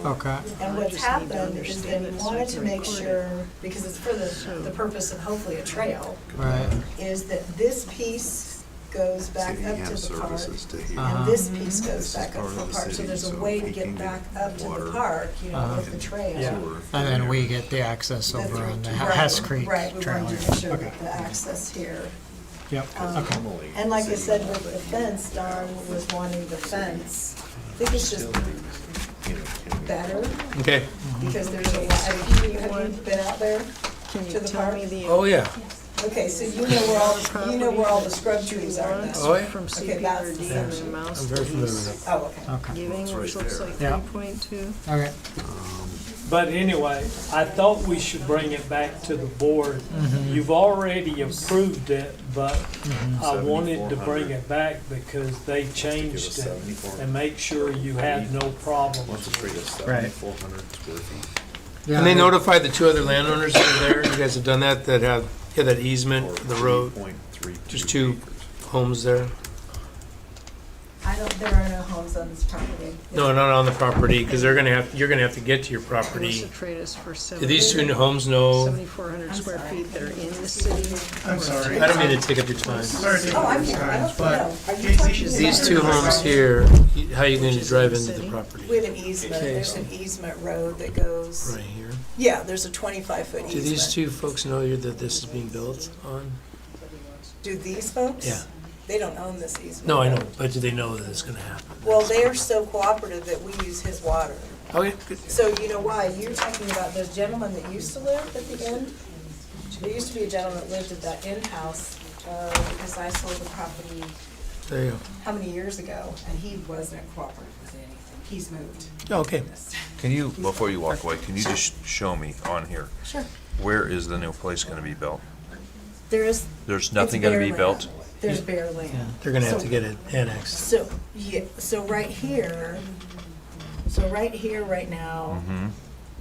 Okay. And what's just need to happened is that understand he it so wanted I to can make record it. sure, because it's for the purpose of hopefully a trail, Right. is that this piece goes back City up has to the park. services to here. Uh-huh. And this piece This goes is back up part to the of the park, so city, there's a so way to he get can back get up to water, the park, you know, Uh-huh. with the trail. Yeah. And then we get the access over on the Right, Hess Creek Right, we trailer. wanted to make sure Okay. that the access here. Yep, okay. And like I said, with the fence, Don was wanting the fence. I think it's just better, Okay. because there's a lot, have you been out there? Can To you the tell park? me the? Oh, yeah. Okay, so you know where all the scrub trees are now. Oh, yeah. From Okay, that's the CPRD and the section. amounts I'm very that familiar he's with Oh, okay. Okay. giving, which looks like Yeah. 3.2. Okay. But anyway, I thought we should bring it back to the board. You've already approved it, but I wanted to bring it back because they changed it and make sure you had no problems. Right. 7,400 square feet. And they notified the two other landowners that are there, you guys have done that, that have, yeah, that easement for the road, 3.32 just two acres. homes there. There are no homes on this property. No, not on the property, because you're gonna have to get to your property. Trade us for Do these two homes know? 7,400 square feet that are in the city. I'm sorry. I don't mean to take up your time. Oh, I'm here, I don't know. Are you talking about? These two homes here, how are you going to drive into the property? We have an easement, Okay, there's so- an easement road that goes, Right here. yeah, there's a 25-foot Do these easement. two folks know that this is being built on? Do these folks? Yeah. They don't own this easement. No, I know, but do they know that it's gonna happen? Well, they are so cooperative that we use his water. Okay, good. So you know why, you're talking about those gentlemen that used to live at the end? There used to be a gentleman that lived at that end house, because I sold the property There you how many years ago, and he wasn't cooperative with anything. He's moved. go. Okay. Can you, before you walk away, can you just show me on here, Sure. where is the new place gonna be built? There is. There's nothing gonna be built? There's bare land. They're gonna have So- to get it annexed. So, yeah, so right here, right now, Mm-hmm,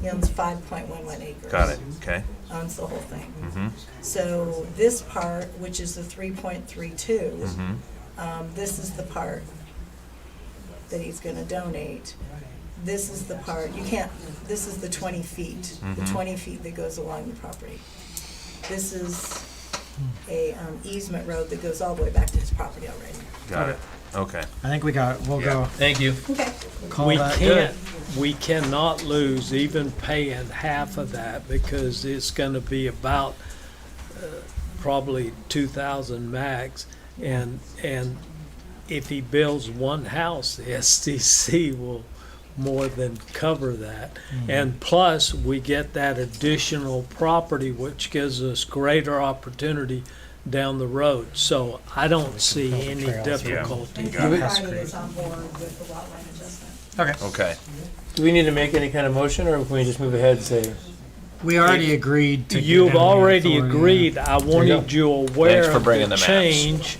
he owns 5.11 acres. got it, okay. Owns the whole thing. Mm-hmm, So this part, which is the 3.32, mm-hmm, this is the part that he's gonna donate. This is the part, this is the 20 feet, the Mhm. 20 feet that goes along the property. This is a easement road that goes all the way back to his property already. got it, okay. I think we'll go Thank you. Okay. call We that good. we cannot lose even paying half of that because it's gonna be about probably 2,000 max. And if he builds one house, the SDC will more than cover that. And plus, we get that additional property, which gives us greater opportunity down the road. So I don't see any difficulty. And Got it. Friday is on board with the lot line adjustment. Okay. Okay, Do we need to make any kind of motion, or can we just move ahead and say? We already agreed to. give You've him the already authority. agreed. I wanted you aware Thanks for of bringing the the maps. change.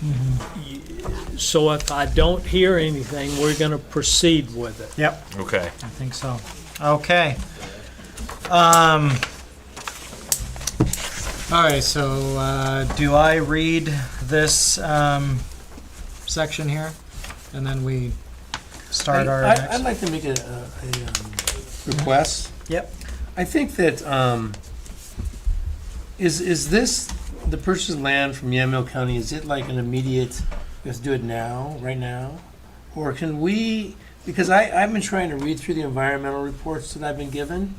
So if I don't hear anything, we're gonna proceed with it. Yep, okay. I think so. Okay. All right, so do I read this section here? And then we start our I'd next? like to make a request. Yep. I think that, is this, the purchase of land from Yamhill County, is it like an immediate, we have to do it now, right now? Or can we, because I've been trying to read through the environmental reports that I've been given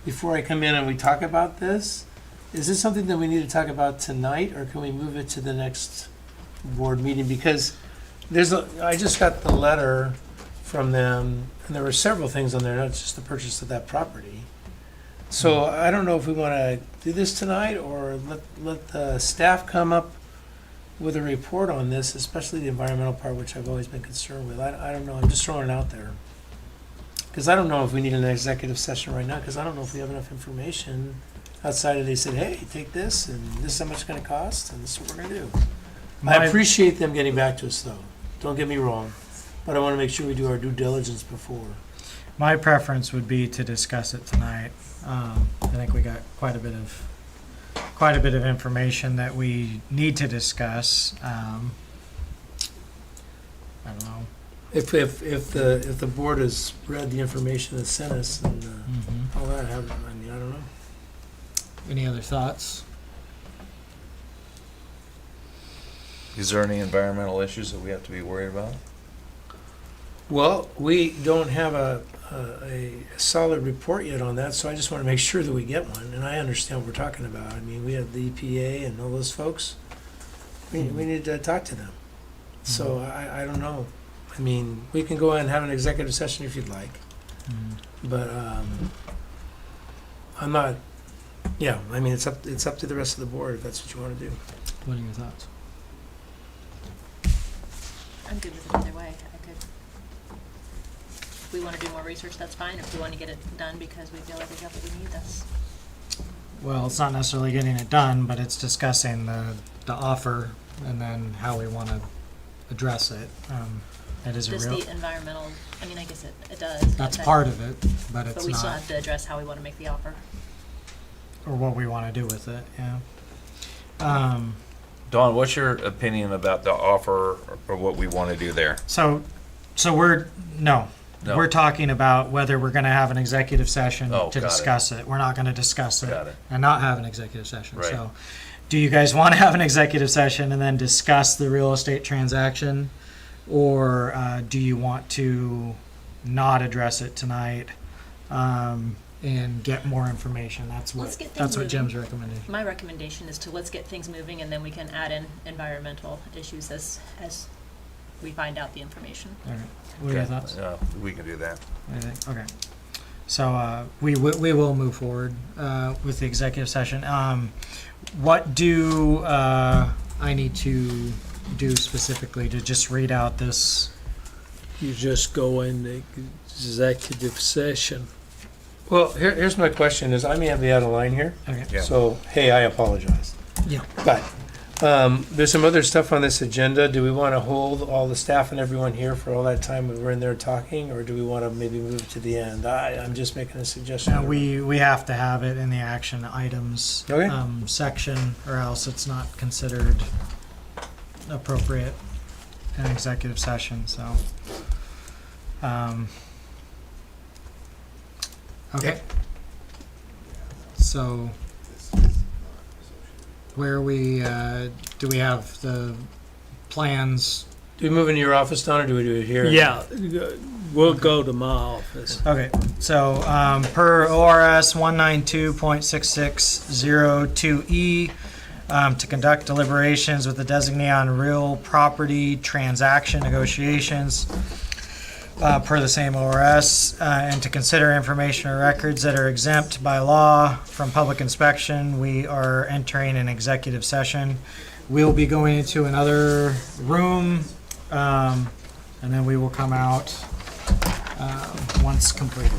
before I come in and we talk about this. Is this something that we need to talk about tonight, or can we move it to the next board meeting? Because I just got the letter from them, and there were several things on there, not just the purchase of that property. So I don't know if we want to do this tonight, or let the staff come up with a report on this, especially the environmental part, which I've always been concerned with. I don't know, I'm just throwing it out there. Because I don't know if we need an executive session right now, because I don't know if we have enough information outside of they said, hey, take this, and this is how much it's going to cost, and this is what we're going to do. I appreciate them getting back to us, though. Don't get me wrong. But I want to make sure we do our due diligence before. My preference would be to discuss it tonight. I think we got quite a bit of information that we need to discuss. I don't know. If the board has read the information that's sent us and all that, I don't know. Any other thoughts? Is there any environmental issues that we have to be worried about? Well, we don't have a solid report yet on that, so I just want to make sure that we get one, and I understand what we're talking about. I mean, we have the EPA and all those folks. We need to talk to them. So I don't know. I mean, we can go ahead and have an executive session if you'd like, but I'm not. Yeah, I mean, it's up to the rest of the board if that's what you want to do. What are your thoughts? I'm good with it either way. I could. if we wanna do more research, that's fine. If we wanna get it done because we feel like we got what we need, that's, Well, it's not necessarily getting it done, but it's discussing the offer and then how we want to address it. It is a just real, the environmental, I mean, I guess it does. that's affect- part of it, but it's But we still not, have to address how we wanna make the offer. or what we want to do with it, yeah. Dawn, what's your opinion about the offer or what we want to do there? So No. we're talking about whether we're going to have an executive session Oh, to got it. discuss it. We're not going to discuss it Got it. and not have an executive session. Right. So, do you guys want to have an executive session and then discuss the real estate transaction, or do you want to not address it tonight and get more information? That's Let's get things that's what moving. Jim's recommendation. My recommendation is to let's get things moving and then we can add in environmental issues as we find out the information. All right. What are your thoughts? We can do that. What do you think? Okay. So we will move forward with the executive session. What do I need to do specifically to just read out this? You just go in the executive session. Well, here's my question: is I may be out of line here, Okay. Yeah. so hey, I apologize. Yeah. But there's some other stuff on this agenda. Do we want to hold all the staff and everyone here for all that time we were in there talking, or do we want to maybe move to the end? I'm just making a suggestion. Now we have to have it in the action items Okay. section, or else it's not considered appropriate in an executive session. So. Okay. So, where we do we have the plans? Do we move into your office, Don, or do we do it here? Yeah, we'll go to my office. Okay, so per ORS 192.6602E, to conduct deliberations with the designee on real property transaction negotiations per the same ORS, and to consider information or records that are exempt by law from public inspection, we are entering an executive session. We'll be going into another room, and then we will come out once completed.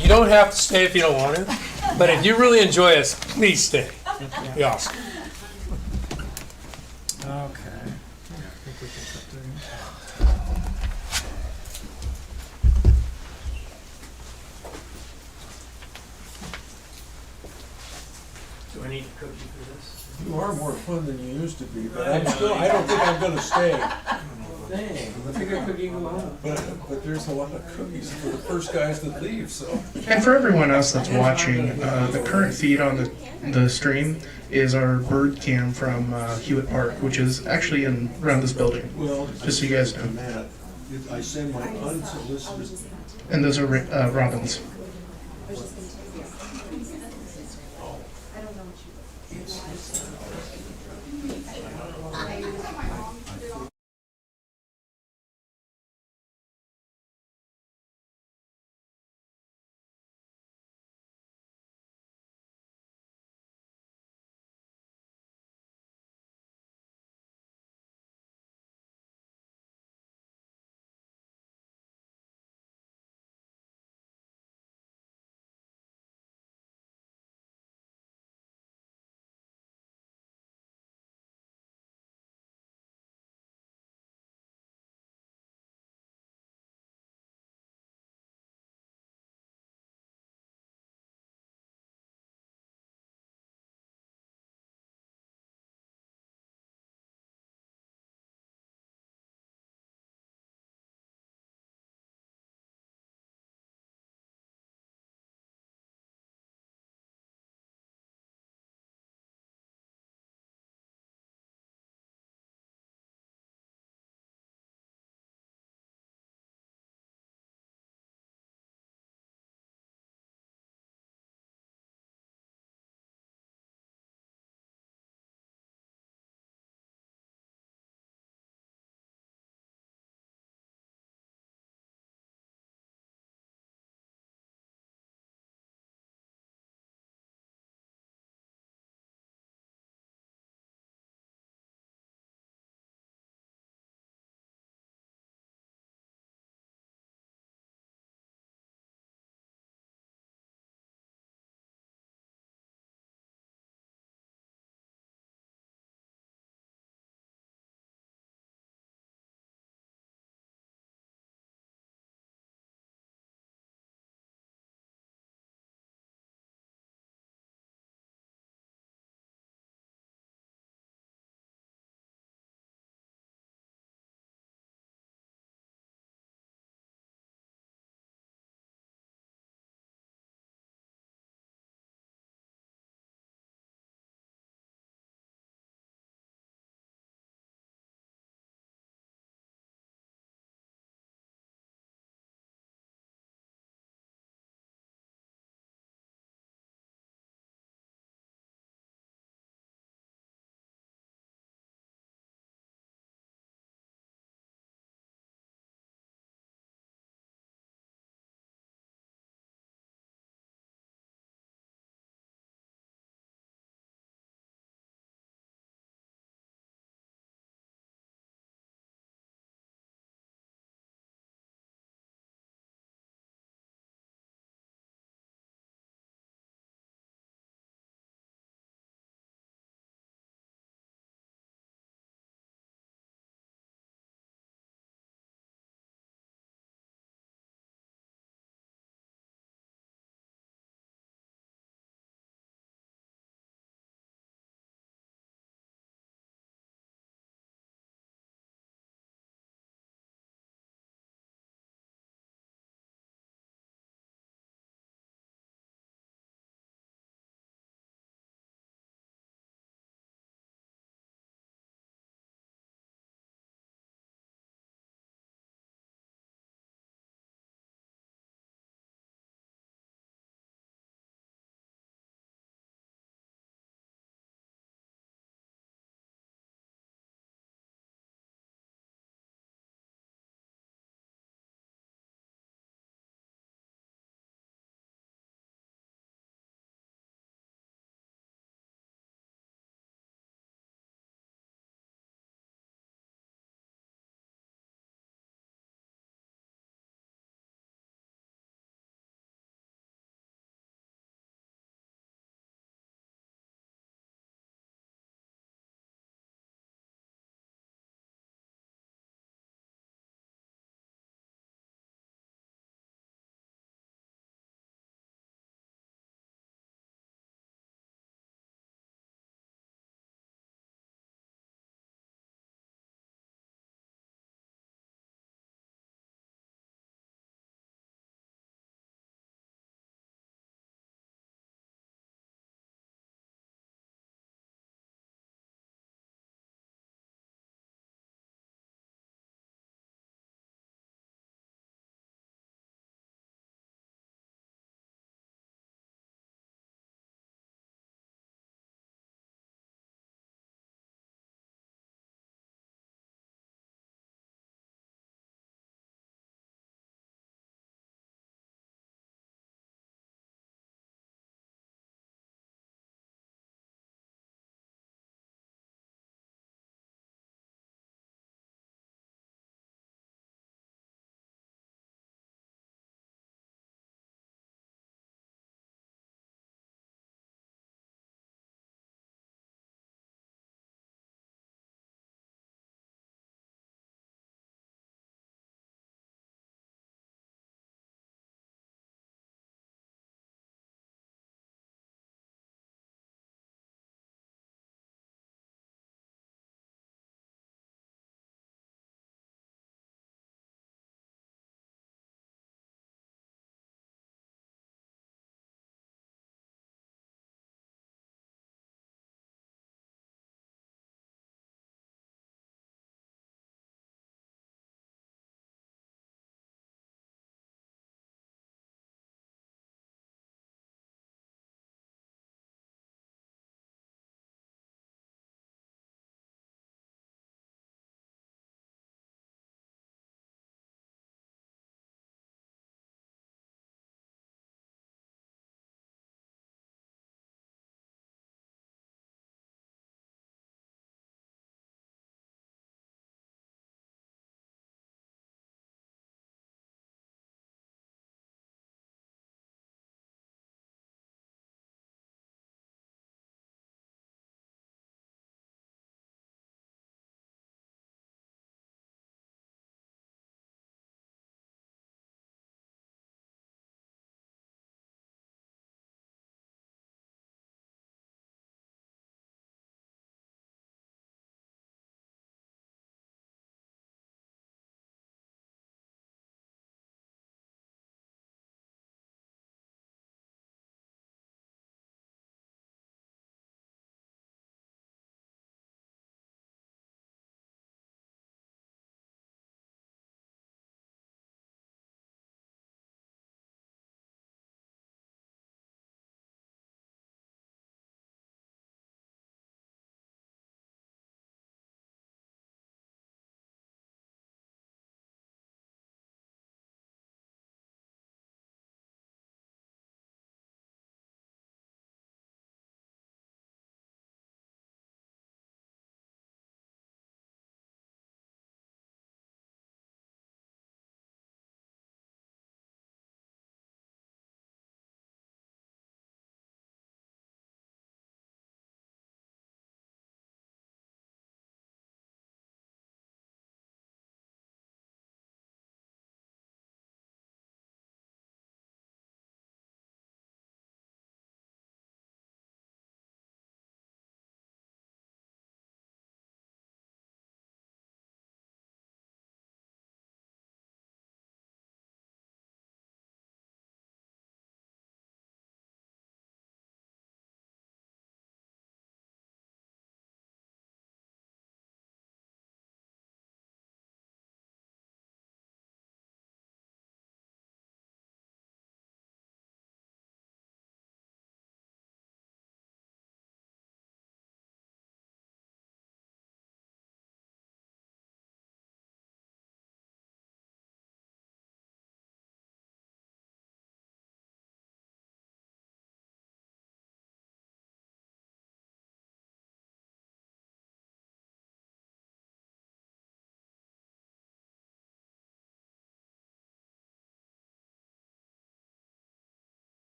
You don't have to stay if you don't want to, but if you really enjoy us, please stay. Be awesome. Okay. Do I need to cook you for this? You are more fun than you used to be, but I don't think I'm gonna stay. Dang, I think I cook you alone. But there's a lot of cookies for the first guys that leave, so. And for everyone else that's watching, the current feed on the stream is our bird cam from Hewitt Park, which is actually around this building. Well, just so you guys know. Matt, I send my unsolicited. And those are robins.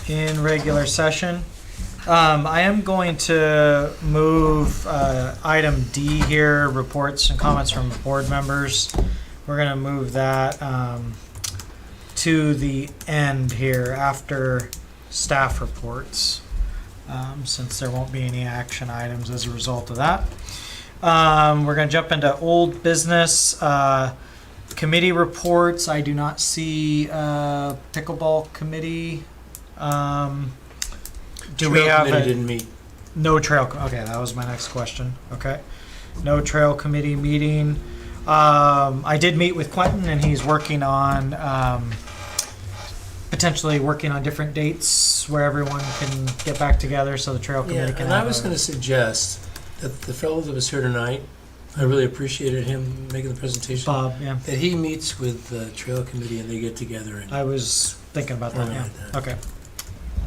In regular session. I am going to move item D here, reports and comments from board members. We're going to move that to the end here after staff reports, since there won't be any action items as a result of that. We're going to jump into old business. Committee reports. I do not see pickleball committee. Do we Trail have committee a, didn't meet. no trail? Okay, that was my next question. Okay, no trail committee meeting. I did meet with Quentin, and he's working on potentially working on different dates where everyone can get back together, so the trail committee Yeah, can. and I have was a- going to suggest that the fellow that was here tonight, I really appreciated him making the presentation. Bob, yeah. That he meets with the trail committee and they get together and. I was thinking about that. Yeah. Alright. Okay.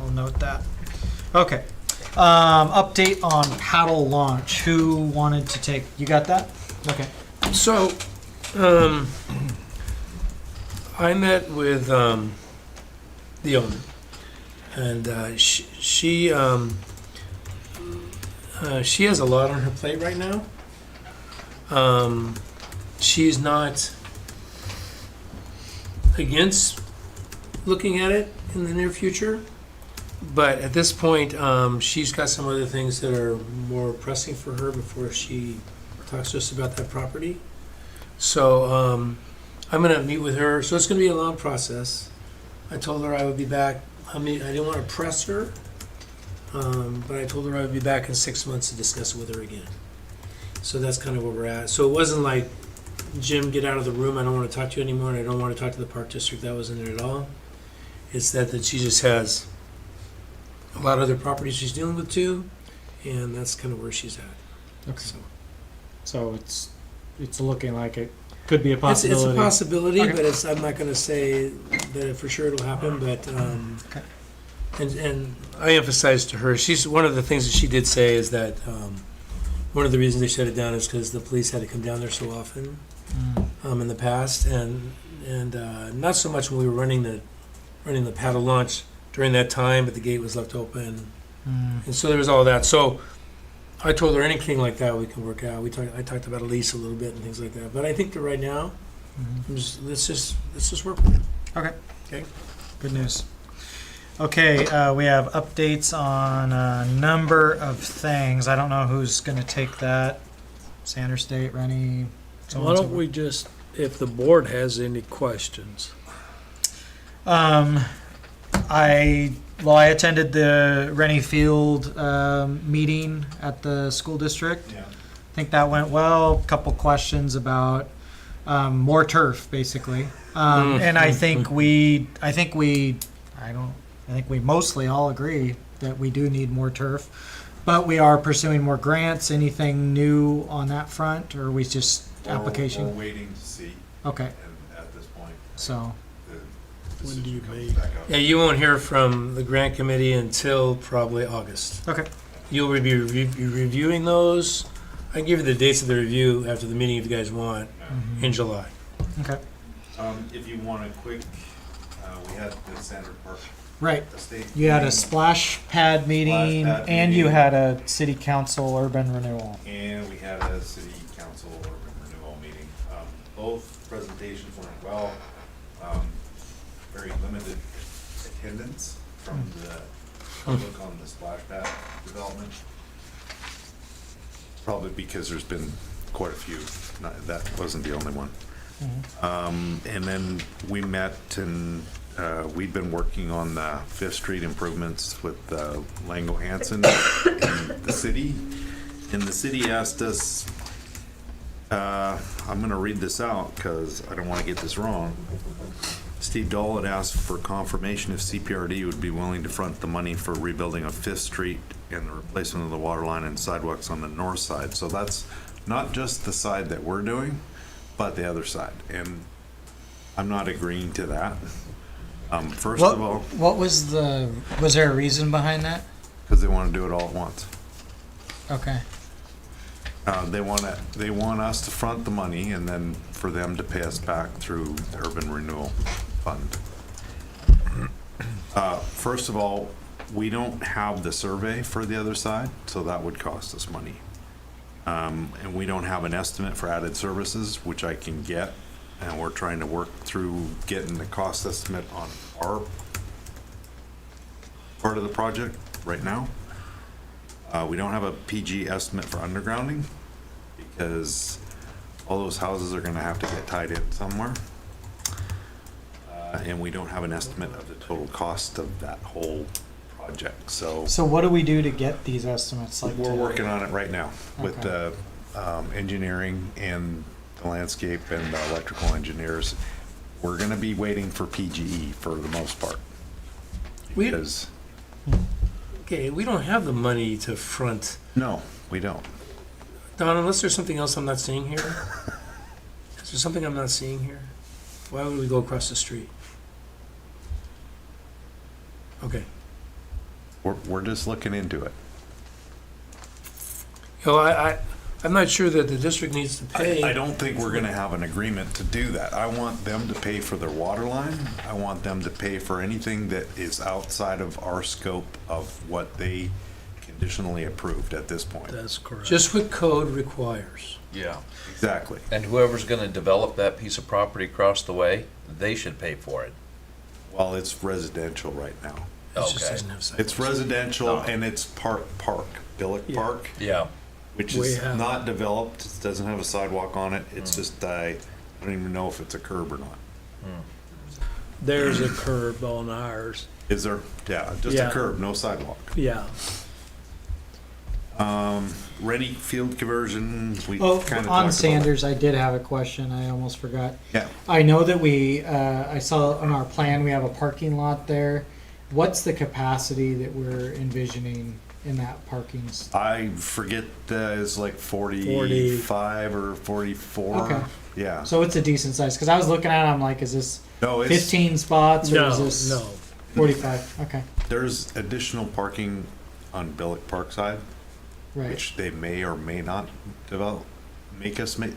I'll note that. Okay. Update on paddle launch. Who wanted to take? You got that? Okay. So, I met with the owner, and she has a lot on her plate right now. She's not against looking at it in the near future, but at this point, she's got some other things that are more pressing for her before she talks to us about that property. So I'm going to meet with her. So it's going to be a long process. I told her I would be back. I didn't want to press her, but I told her I would be back in 6 months to discuss it with her again. So that's kind of where we're at. So it wasn't like, Jim, get out of the room. I don't want to talk to you anymore, and I don't want to talk to the park district. That wasn't it at all. It's that she just has a lot of other properties she's dealing with too, and that's kind of where she's at. Okay. So it's looking like it could be a possibility. It's a possibility, Okay. but I'm not going to say that for sure it'll happen. But Okay. and I emphasized to her, she's one of the things that she did say is that one of the reasons they shut it down is because the police had to come down there so often in the past, and not so much when we were running the paddle launch during that time, but the gate was left open, and so there was all that. So I told her anything like that we can work out. I talked about a lease a little bit and things like that. But I think that right now, let's just work with it. Okay. Okay. Good news. Okay, we have updates on a number of things. I don't know who's going to take that. Sanders State, Rennie. so on Why and so don't forth. we just, if the board has any questions? I attended the Rennie Field meeting at the school district. Yeah. I think that went well. Couple questions about more turf, basically, and I think we mostly all agree that we do need more turf, but we are pursuing more grants. Anything new on that front, or are we just application? We're waiting to see. Okay. And at this point, So. the When do you decision comes meet? back up. Yeah, you won't hear from the grant committee until probably August. Okay. You'll be reviewing those. I can give you the dates of the review after the meeting if you guys want in July. Okay. If you want a quick, we had the Sandra Park Right. Estate. You had a meeting, splash pad meeting, Splash pad and you meeting. had a city council urban renewal. And we had a city council urban renewal meeting. Both presentations went well. Very limited attendance from the public on the splash pad development. Probably because there's been quite a few. That wasn't the only one. And then we met and we'd been working on the Fifth Street improvements with Lango Hansen and the city. And the city asked us, I'm gonna read this out because I don't want to get this wrong. Steve Dahl had asked for confirmation if CPRD would be willing to front the money for rebuilding of Fifth Street and the replacement of the water line and sidewalks on the north side. So that's not just the side that we're doing, but the other side. And I'm not agreeing to that. First of all, What was there a reason behind that? because they want to do it all at once. Okay. They want us to front the money and then for them to pay us back through the urban renewal fund. First of all, we don't have the survey for the other side, so that would cost us money. And we don't have an estimate for added services, which I can get, and we're trying to work through getting the cost estimate on our part of the project right now. We don't have a PG estimate for undergrounding because all those houses are gonna have to get tied in somewhere. And we don't have an estimate of the total cost of that whole project, so. So what do we do to get these estimates? Like We're to- working on it right now with Okay. the engineering and the landscape and the electrical engineers. We're gonna be waiting for PGE for the most part. We- Because, Okay, we don't have the money to front. no, we don't. Don, unless there's something else I'm not seeing here. Is there something I'm not seeing here? Why would we go across the street? Okay. We're just looking into it. You know, I'm not sure that the district needs to pay. I don't think we're gonna have an agreement to do that. I want them to pay for their water line. I want them to pay for anything that is outside of our scope of what they conditionally approved at this point. That's correct. Just what code requires. Yeah. Exactly. And whoever's gonna develop that piece of property across the way, they should pay for it. Well, it's residential right now. It just Okay. doesn't have sidewalks. It's residential Oh. and it's park, Billick Yeah. Park, Yeah. which We is have- not developed. It doesn't have a sidewalk on it. It's just, I don't even know if it's a curb or not. There's a curb on ours. Is there? Yeah, just a Yeah. curb, no sidewalk. Yeah. Ready field conversion, we Oh, kind of talked on about. Sanders, I did have a question. I almost forgot. Yeah. I know that I saw on our plan, we have a parking lot there. What's the capacity that we're envisioning in that parking? I forget, it's like 45 or 44. Okay. Yeah. So it's a decent size, because I was looking at it, I'm like, is this No, it's, 15 spots or No, is this no. 45? Okay, there's additional parking on Billick Park side, right. which they may or may not develop,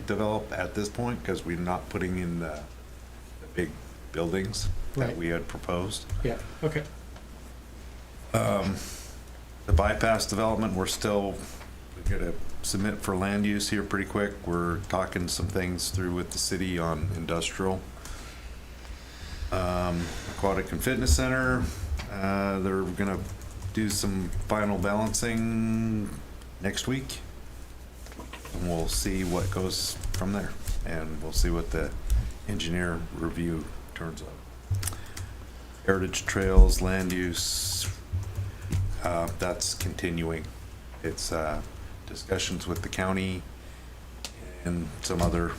develop at this point, because we're not putting in the big buildings that Right. we had proposed. Yeah, okay. The bypass development, we gotta submit for land use here pretty quick. We're talking some things through with the city on industrial. Aquatic and Fitness Center, they're gonna do some final balancing next week. And we'll see what goes from there, and we'll see what the engineer review turns up. Heritage Trails, land use, that's continuing. It's discussions with the county and some other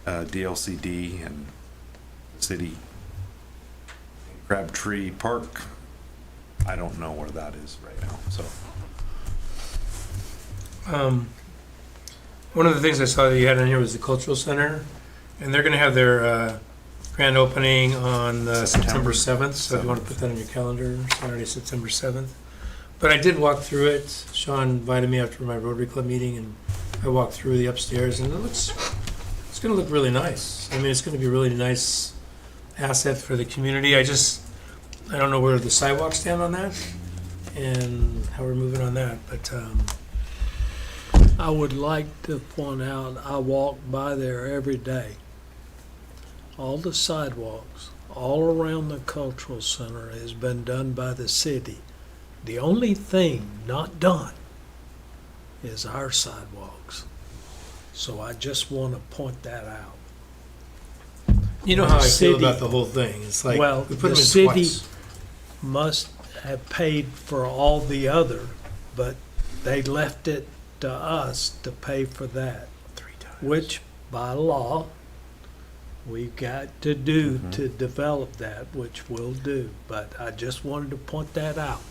DLCD and city. Crabtree Park, I don't know where that is right now, so. One of the things I saw that you had on here was the cultural center, and they're going to have their grand opening on September 7th. So if you want to put that on your calendar, Saturday, September 7th. But I did walk through it. Sean invited me after my Rotary Club meeting, and I walked through the upstairs, and it's going to look really nice. I mean, it's going to be a really nice asset for the community. I don't know where the sidewalks stand on that and how we're moving on that, but I would like to point out, I walk by there every day. All the sidewalks, all around the cultural center has been done by the city. The only thing not done is our sidewalks. So I just want to point that out. you know how I feel City- about the whole thing. It's like Well, we put the them in city twice. must have paid for all the other, but they left it to us to pay for that, 3 times. which by law, we've got to do to develop that, which we'll do. But I just wanted to point that out.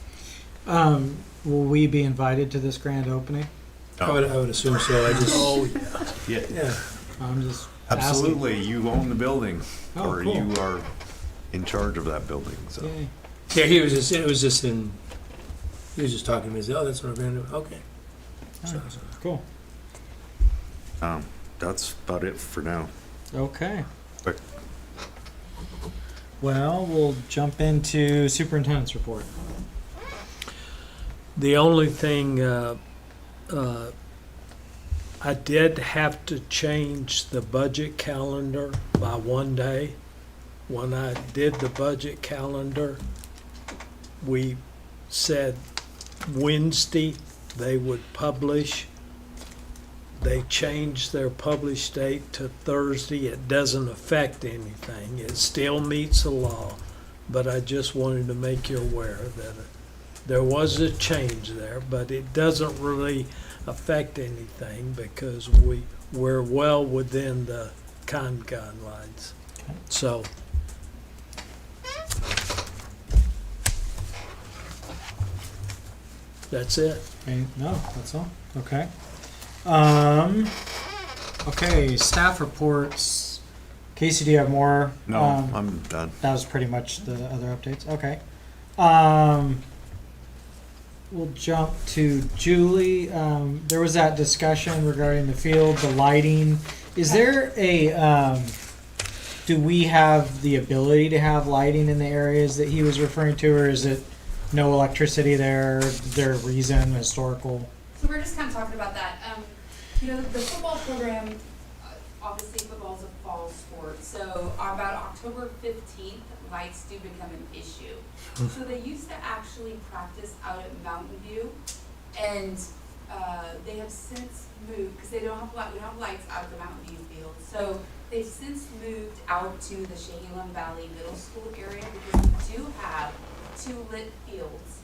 Will we be invited to this grand opening? I would assume so. I just Oh, Yeah, yeah. I'm just absolutely, you own the building, Oh, or cool. you are in charge of that building, so. asking. Yeah, he was just talking to me. He said, "Oh, that's what I'm going to do." Okay. So- Cool. That's about it for now. Okay. But Well, we'll jump into superintendent's report. The only thing, I did have to change the budget calendar by one day. When I did the budget calendar, we said Wednesday they would publish. They changed their publish date to Thursday. It doesn't affect anything. It still meets the law, but I just wanted to make you aware that there was a change there, but it doesn't really affect anything because we're well within the kind guidelines. So that's it. Okay, no, that's all. Okay. Okay, staff reports. Casey, do you have more? No, I'm done. That was pretty much the other updates. Okay. We'll jump to Julie. There was that discussion regarding the field, the lighting. Is there a, do we have the ability to have lighting in the areas that he was referring to, or is it no electricity there? Is there a reason, historical? So we're just kind of talking about that. The football program, obviously football's a fall sport, so about October 15th, lights do become an issue. So they used to actually practice out at Mountain View, and they have since moved, because we don't have lights out at the Mountain View field, so they've since moved out to the Chehalis Valley Middle School area, because we do have 2 lit fields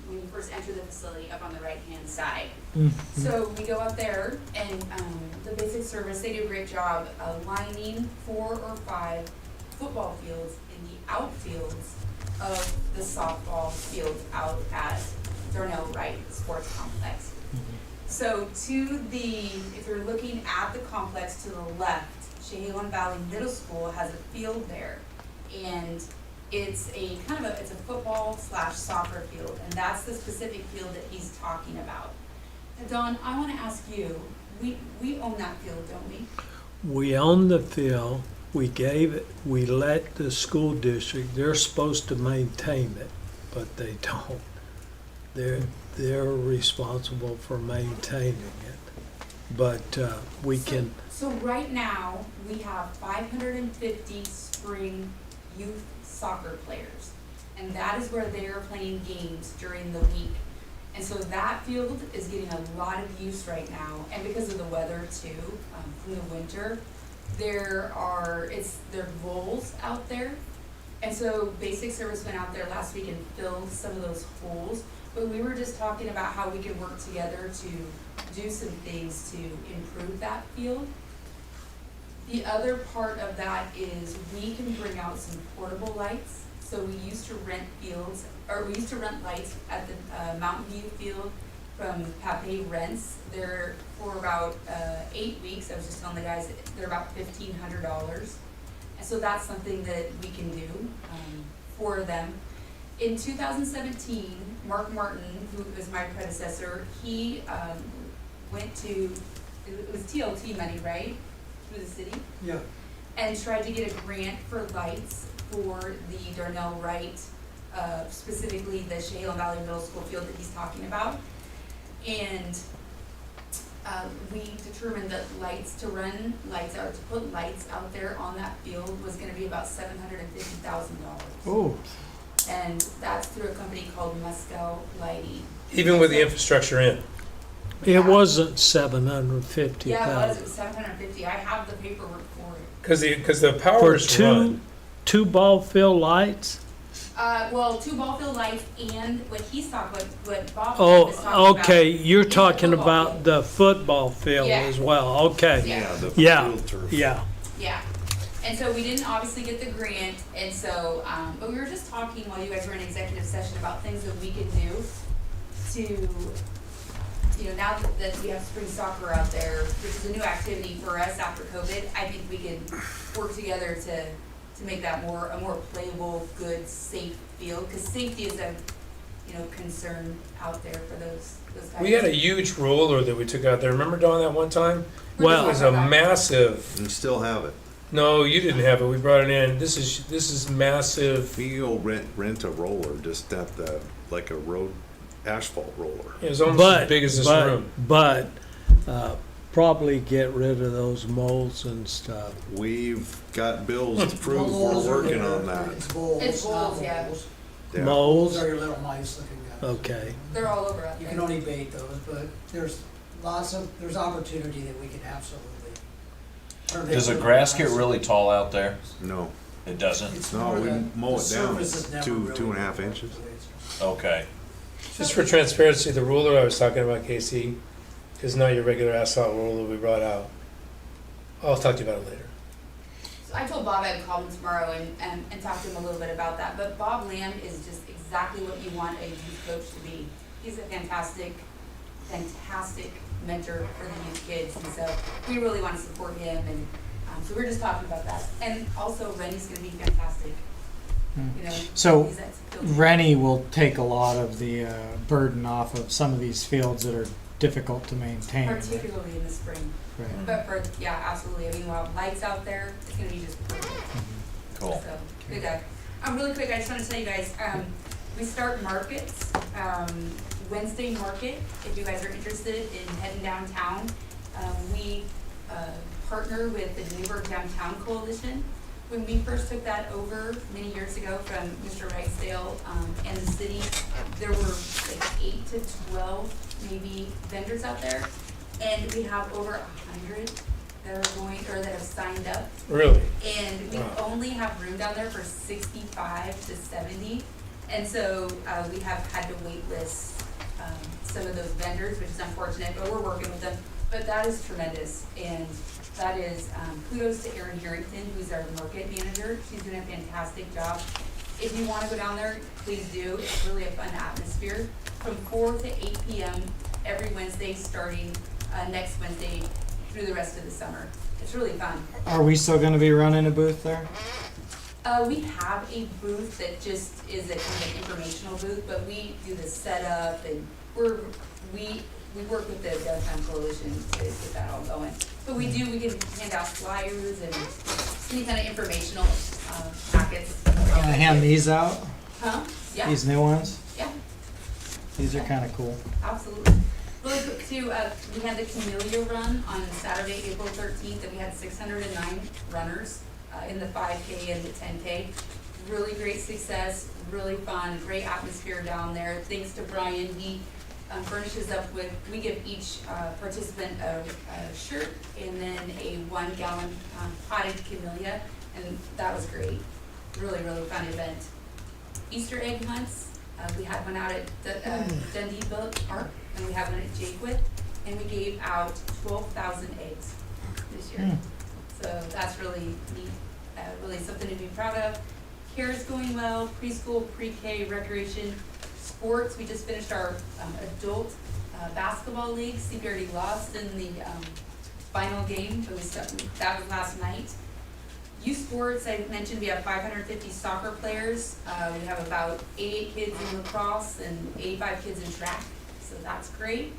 when you first enter the facility up on the right-hand side. Mm-hmm. So we go up there, and the basic service, they do a great job lining 4 or 5 football fields in the outfields of the softball fields out at Darnell Wright Sports Complex. So if you're looking at the complex to the left, Chehalis Valley Middle School has a field there, and it's a football / soccer field, and that's the specific field that he's talking about. Now, Dawn, I want to ask you, we own that field, don't we? We own the field. We let the school district, they're supposed to maintain it, but they don't. They're responsible for maintaining it. But we can. So right now, we have 550 spring youth soccer players, and that is where they are playing games during the week. And so that field is getting a lot of use right now, and because of the weather too, from the winter, there are voles out there, and so basic service went out there last week and filled some of those holes. But we were just talking about how we could work together to do some things to improve that field. The other part of that is we can bring out some portable lights. So we used to rent lights at the Mountain View field from Pape Rents. They're for about 8 weeks. I was just telling the guys that they're about $1,500. And so that's something that we can do for them. In 2017, Mark Martin, who was my predecessor, he went to, it was TLT money, right? Through the city? Yeah. And tried to get a grant for lights for the Darnell Wright, specifically the Chehalis Valley Middle School field that he's talking about. And we determined that to put lights out there on that field was gonna be about $750,000. Oh. And that's through a company called Musco Lighting. Even with the infrastructure in. It wasn't 750,000. Yeah, it was 750. I have the paperwork for it. Because the power For is run. two ball field lights? Well, 2 ball field lights and what he's talking, what Bob was talking Oh, about. okay, you're is the talking football about field. the football field Yeah. as well, okay. Yeah. The Yeah, field turf. yeah. Yeah. And so we didn't obviously get the grant, and so, but we were just talking while you guys were in executive session about things that we could do to, now that we have spring soccer out there, which is a new activity for us after COVID, I think we could work together to make that a more playable, good, safe field, because safety is a, concern out there for those guys. We had a huge roller that we took out there. Remember, Dawn, that one time? Well- It was a massive. And still have it. No, you didn't have it. We brought it in. This is massive. We go rent a roller, just at the, like a road asphalt roller. It was almost as big as this room. But probably get rid of those moles and stuff. We've got bills to prove we're working on that. It's moles, yeah. Yeah. Moles? Those are your little mice looking guys. Okay. They're all over out You there. can only bait those, but there's there's opportunity that we can absolutely. Does the grass get really tall out there? No. It doesn't? It's No, more we the- mow the it down surface is never two really and a half inches. Okay. Just for transparency, the ruler I was talking about, Casey, is not your regular asphalt ruler we brought out. I'll talk to you about it later. So I told Bob I'd call him tomorrow and talk to him a little bit about that, but Bob Lamb is just exactly what you want a youth coach to be. He's a fantastic mentor for the youth kids, and so we really want to support him, and so we're just talking about that. And also Rennie's gonna be fantastic. You know, So he's at field. Rennie will take a lot of the burden off of some of these fields that are difficult to maintain. right? Particularly in the spring. Right. But for, yeah, absolutely. I mean, we'll have lights out there. It's gonna be just perfect. Cool. So, good guy. Really quick, I just wanna tell you guys, we start markets, Wednesday market, if you guys are interested in heading downtown. We, partner with the Newburgh Downtown Coalition. When we first took that over many years ago from Mr. Ragsdale, and the city, there were like 8 to 12 maybe vendors out there. And we have over 100 that are going, or that have signed up. Really? And we Wow. only have room down there for 65 to 70. And so, we have had to wait list, some of those vendors, which is unfortunate, but we're working with them. But that is tremendous, and that is, kudos to Erin Harrington, who's our market manager. She's doing a fantastic job. If you wanna go down there, please do. It's really a fun atmosphere. From 4 to 8 PM every Wednesday, starting, next Wednesday through the rest of the summer. It's really fun. Are we still going to be running a booth there? We have a booth that just is a kind of informational booth, but we do the setup, and we work with the Downtown Coalition to get that all going. But we can hand out flyers and any kind of informational, packets. Can I hand these out? Huh? Yeah. These new ones? Yeah, These are kind of cool. absolutely. Really quick too, we had the Camellia Run on Saturday, April 13th, and we had 609 runners in the 5K and the 10K. Really great success, really fun, great atmosphere down there. Thanks to Brian, he furnishes up with, we give each participant a shirt and then a 1-gallon potted camellia, and that was great. Really, really fun event. Easter egg hunts, we had one out at Dundee Park, and we have one at Jaquith, and we gave out 12,000 eggs this year. So that's really neat, really something to be proud of. Care's going well, preschool, pre-K, recreation, sports. We just finished our adult basketball league. CPRD lost in the final game, but that was last night. Youth sports, I mentioned we have 550 soccer players. We have about 88 kids in lacrosse and 85 kids in track, so that's great.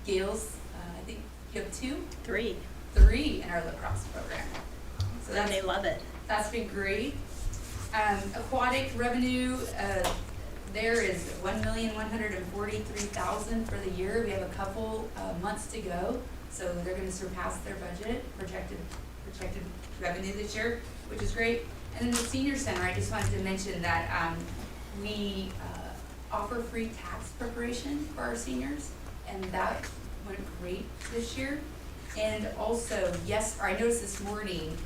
Gales, I think you have 3 3 in our lacrosse program. So And they love it. That's been great. Aquatic revenue, there is $1,143,000 for the year. We have a couple months to go, so they're gonna surpass their budget, projected revenue this year, which is great. And then the senior center, I just wanted to mention that we offer free tax preparation for our seniors, and that went great this year. And also, I noticed this morning,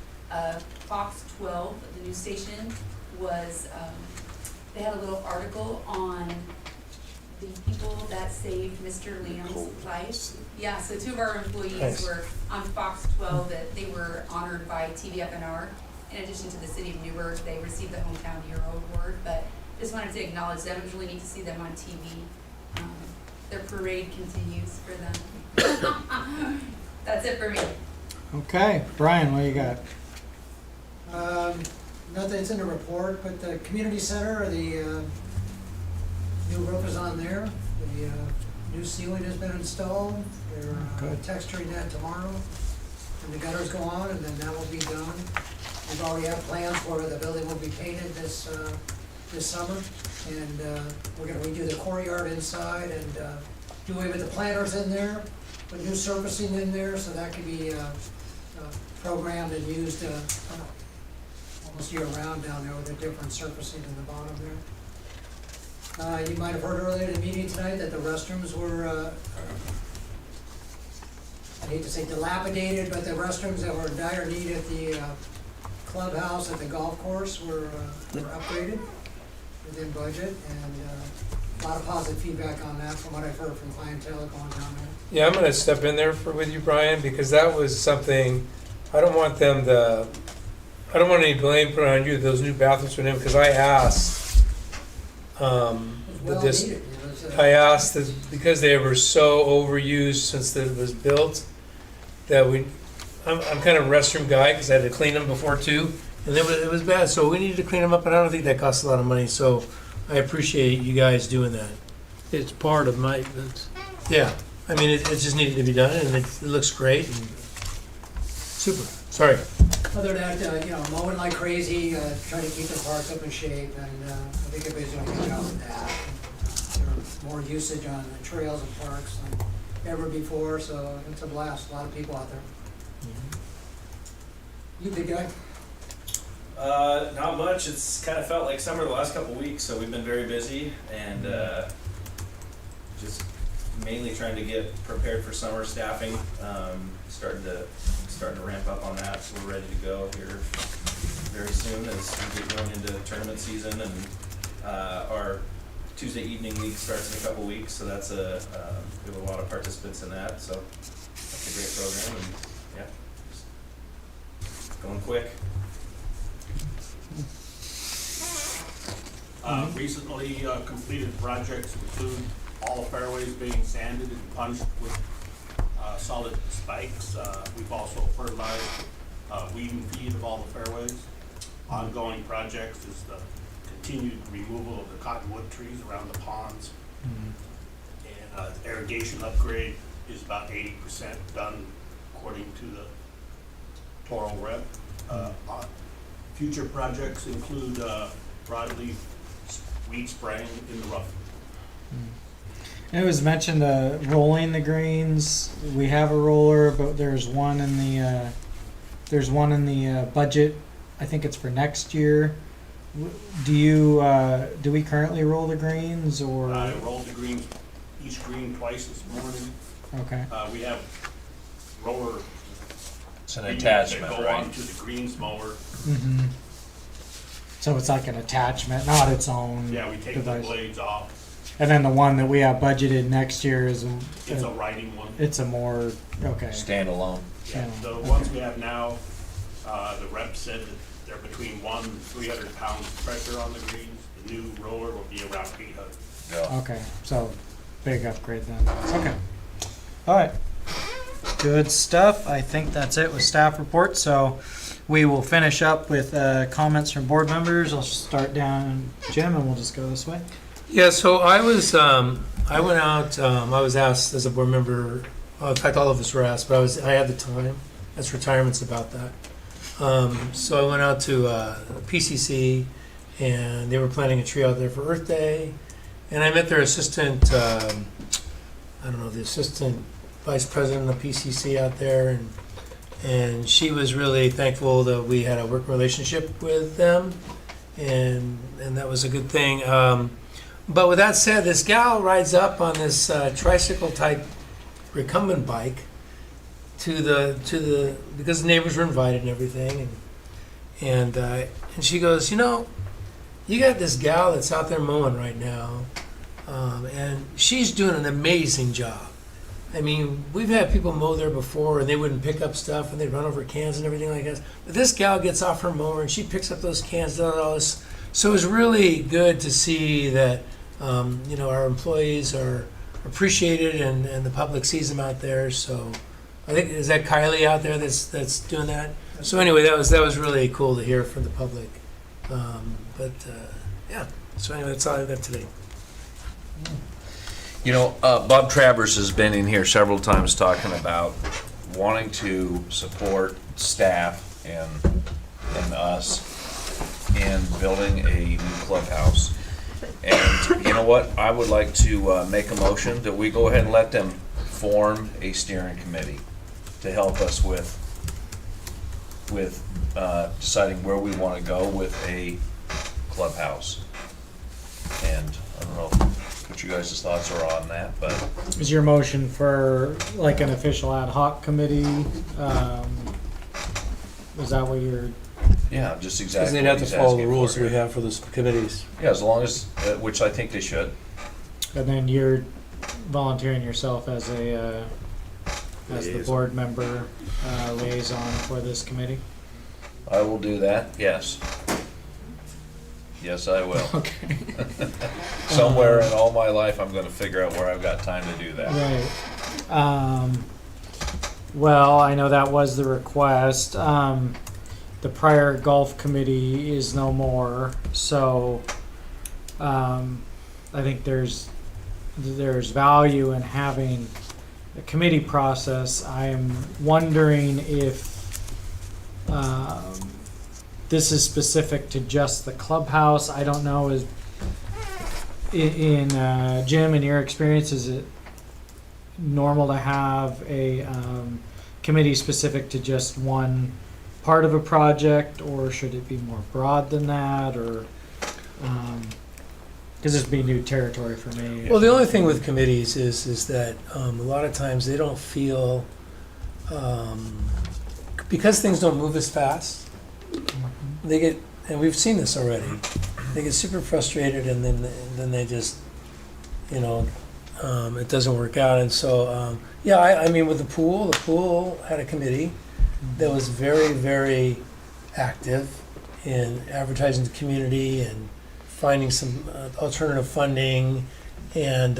Fox 12, the news station, was, they had a little article on the people that saved Mr. Liam's life. Yeah, so 2 of our employees Nice. were on Fox 12, that they were honored by TVFNR. In addition to the city of Newburgh, they received the Hometown Hero Award, but just wanted to acknowledge them. It was really neat to see them on TV. Their parade continues for them. That's it for me. Okay, Brian, what you got? Nothing's in the report, but the community center, the new roof is on there. The new ceiling has been installed. They're Good. texturing that tomorrow. And the gutters go on, and then that will be done. We've already have plans where the building will be painted this summer. And we're gonna redo the courtyard inside and do away with the planters in there, put new surfacing in there, so that can be programmed and used almost year-round down there with a different surfacing in the bottom there. You might have heard earlier in the meeting tonight that the restrooms were, I hate to say dilapidated, but the restrooms that were in dire need at the clubhouse at the golf course were upgraded within budget, and a lot of positive feedback on that from what I've heard from clientele going down there. Yeah, I'm gonna step in there with you, Brian, because that was something, I don't want any blame put on you, those new bathrooms for them, because I asked, Well this, needed, you know, so- I asked that because they were so overused since it was built, that I'm kind of a restroom guy, because I had to clean them before too, and it was bad, so we needed to clean them up, and I don't think that costs a lot of money, so I appreciate you guys doing that. It's part of maintenance. Yeah, I mean, it just needed to be done, and it looks great, and super, sorry. Other than that, mowing like crazy, trying to keep the parks up in shape, and I think everybody's doing a good job with that. There's more usage on the trails and parks than ever before, so it's a blast, a lot of people out there. You big guy? Not much. It's kind of felt like summer the last couple weeks, so we've been very busy and just mainly trying to get prepared for summer staffing. Starting to ramp up on that, so we're ready to go here very soon as we get going into tournament season, and our Tuesday evening league starts in a couple weeks, so that's we have a lot of participants in that, so that's a great program, and yeah, just going quick. Recently completed projects include all the fairways being sanded and punched with solid spikes. We've also fertilized weed and feed of all the fairways. Ongoing projects is the continued removal of the cottonwood trees around the ponds. And irrigation upgrade is about 80% done according to the Toro rep. Future projects include broadleaf weed spraying in the rough. It was mentioned rolling the greens. We have a roller, but there's one in the budget. I think it's for next year. Do we currently roll the greens, or? I rolled the greens, each green twice this morning. Okay. We have roller. It's an attachment, that go right? onto the greens mower. Mm-hmm. So it's like an attachment, not its own. Yeah, we take device. the blades off. And then the one that we have budgeted next year is It's a riding one. It's a more okay. Standalone. Yeah, the ones we have now, the rep said that they're between 100 and 300 pounds of pressure on the greens. The new roller will be around 800. Yeah. Okay, so big upgrade then. Okay. All right. Good stuff. I think that's it with staff reports. So we will finish up with comments from board members. I'll start down Jim, and we'll just go this way. Yeah, so I was, I went out, I was asked as a board member, in fact, all of us were asked, but I had the time. That's retirement's about that. So I went out to PCC, and they were planting a tree out there for Earth Day, and I met their assistant, the assistant vice president of PCC out there, and she was really thankful that we had a working relationship with them, and that was a good thing. But with that said, this gal rides up on this tricycle type recumbent bike to the because the neighbors were invited and everything, and she goes, you got this gal that's out there mowing right now, and she's doing an amazing job. I mean, we've had people mow there before, and they wouldn't pick up stuff, and they'd run over cans and everything like that. But this gal gets off her mower, and she picks up those cans, and all this. So it was really good to see that, our employees are appreciated, and the public sees them out there. So I think, is that Kylie out there that's doing that? So anyway, that was really cool to hear from the public. So anyway, that's all I got today. Bob Travers has been in here several times talking about wanting to support staff and and us in building a new clubhouse. And you know what? I would like to make a motion that we go ahead and let them form a steering committee to help us with deciding where we want to go with a clubhouse. And I don't know what you guys' thoughts are on that, but Is your motion for like an official ad hoc committee? Is that what you're? yeah, just Because exactly they'd what have to he's follow the asking rules for that we here. have for those committees. Yeah, as long as, which I think they should. And then you're volunteering yourself as a as the Liaison. board member liaison for this committee. I will do that, yes. Yes, I will. Okay. Somewhere in all my life, I'm gonna figure out where I've got time to do that. Right. Well, I know that was the request. The prior golf committee is no more, so I think there's value in having a committee process. I am wondering if this is specific to just the clubhouse. I don't know. Is in Jim, in your experience, is it normal to have a committee specific to just one part of a project, or should it be more broad than that, or because this would be new territory for me? Well, the only thing with committees is that a lot of times they don't feel, because things don't move as fast, they get, and we've seen this already, they get super frustrated, and then they just, it doesn't work out. And so, yeah, I mean, with the pool had a committee that was very, very active in advertising the community and finding some alternative funding, and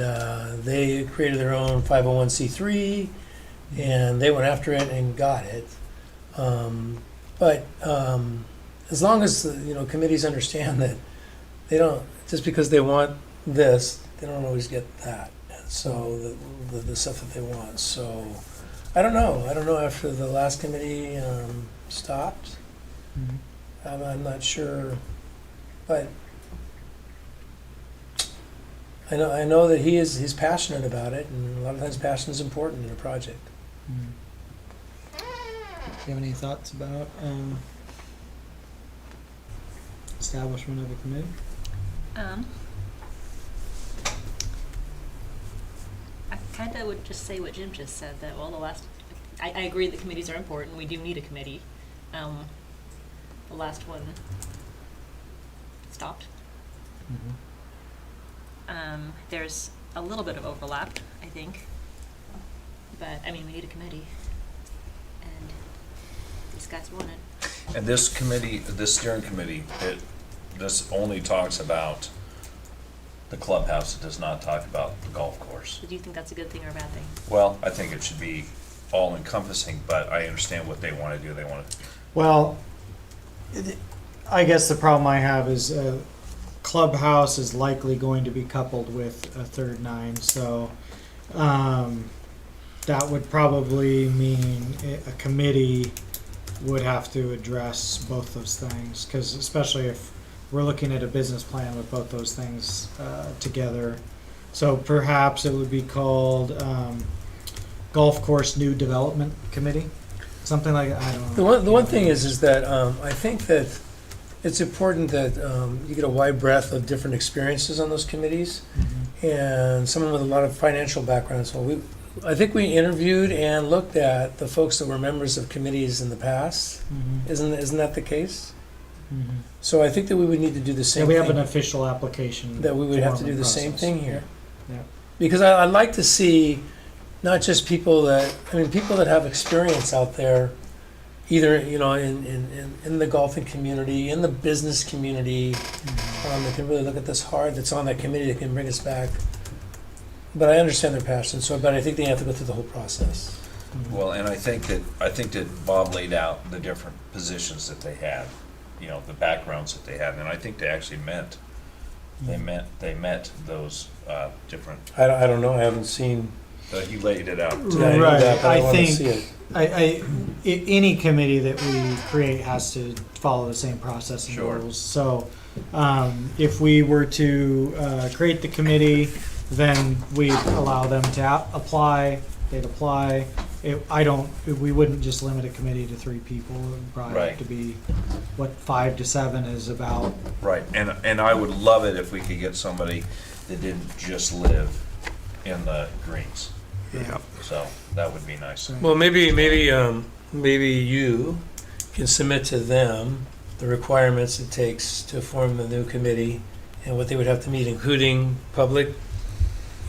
they created their own 501c3, and they went after it and got it. But as long as committees understand that they don't, just because they want this, they don't always get that. And so the stuff that they want. So I don't know after the last committee stopped. I'm not sure, but I know that he's passionate about it, and a lot of times passion is important in a project. Do you have any thoughts about establishment of a committee? I kind of would just say what Jim just said, that, well, I agree that committees are important. We do need a committee. The last one stopped. There's a little bit of overlap, I think. But, I mean, we need a committee. And these guys want it. And this committee, this steering committee, this only talks about the clubhouse. It does not talk about the golf course. So do you think that's a good thing or a bad thing? Well, I think it should be all encompassing, but I understand what they want to do. They want to. Well, I guess the problem I have is clubhouse is likely going to be coupled with a third nine, so that would probably mean a committee would have to address both those things, because especially if we're looking at a business plan with both those things together. So perhaps it would be called Golf Course New Development Committee, something like that. I don't know. The one thing is that I think that it's important that you get a wide breadth of different experiences on those committees, and someone with a lot of financial background. So I think we interviewed and looked at the folks that were members of committees in the past. Isn't that the case? So I think that we would need to do the same we thing. have an official application. That we would have to form do and the same process. thing here. Yeah. Because I'd like to see not just people that have experience out there, either in the golfing community, in the business community, that can really look at this hard, that's on that committee, that can bring us back. But I understand their passion, but I think they have to go through the whole process. Well, and I think that Bob laid out the different positions that they had, the backgrounds that they had, and I think they actually met those different. I don't know. I haven't seen He laid it out. Yeah, I know Right. that, but I I wanna think- see it. Any committee that we create has to follow the same process and Sure. rules. So, if we were to create the committee, then we'd allow them to apply. They'd apply. We wouldn't just limit a committee to 3 people. It would probably Right. have to be what 5 to 7 is about. Right, and I would love it if we could get somebody that didn't just live in the greens. Yeah. So that would be nice. Well, maybe you can submit to them the requirements it takes to form the new committee and what they would have to meet, including public.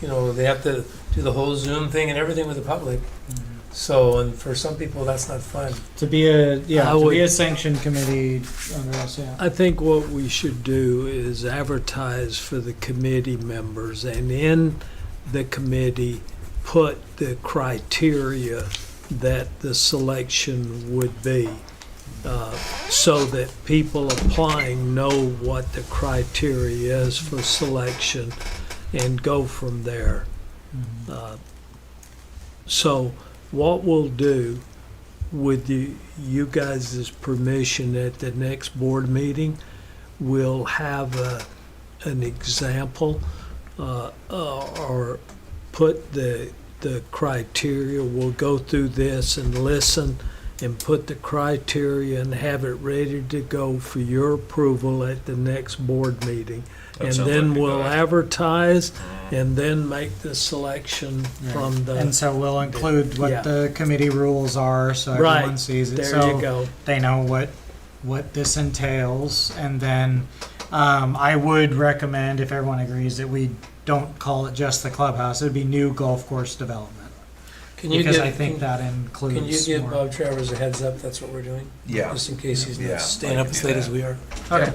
They have to do the whole Zoom thing and everything with the public. So, and for some people, that's not fun. To be a would- sanctioned committee under us, yeah. I think what we should do is advertise for the committee members, and in the committee, put the criteria that the selection would be, so that people applying know what the criteria is for selection and go from there. So what we'll do, with you guys' permission, at the next board meeting, we'll have an example, or put the criteria. We'll go through this and listen and put the criteria and have it ready to go for your approval at the next board meeting. That And sounds then like a we'll good idea. advertise and then make the selection from the. And so we'll include Yeah. what the committee rules are, so Right. everyone sees it. There So you go. they know what this entails. And then I would recommend, if everyone agrees, that we don't call it just the clubhouse. It would be new golf course development. Because I think that includes Can you give more. Bob Travers a heads up? That's what we're doing. Yeah. Just in case he's Yeah, not staying I up can as do late that. as we are. Okay.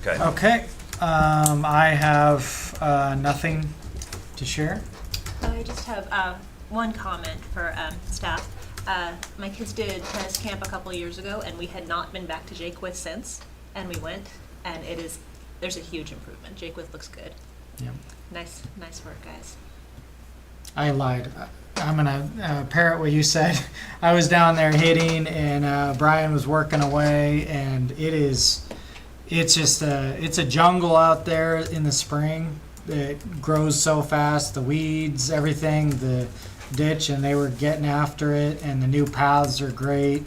Okay. Okay. I have nothing to share. I just have one comment for staff. My kids did tennis camp a couple of years ago, and we had not been back to Jakewith since. And we went, and there's a huge improvement. Jakewith looks good. Yeah. Nice work, guys. I lied. I'm gonna parrot what you said. I was down there hitting, and Brian was working away, and it's just it's a jungle out there in the spring. It grows so fast, the weeds, everything, the ditch, and they were getting after it, and the new paths are great.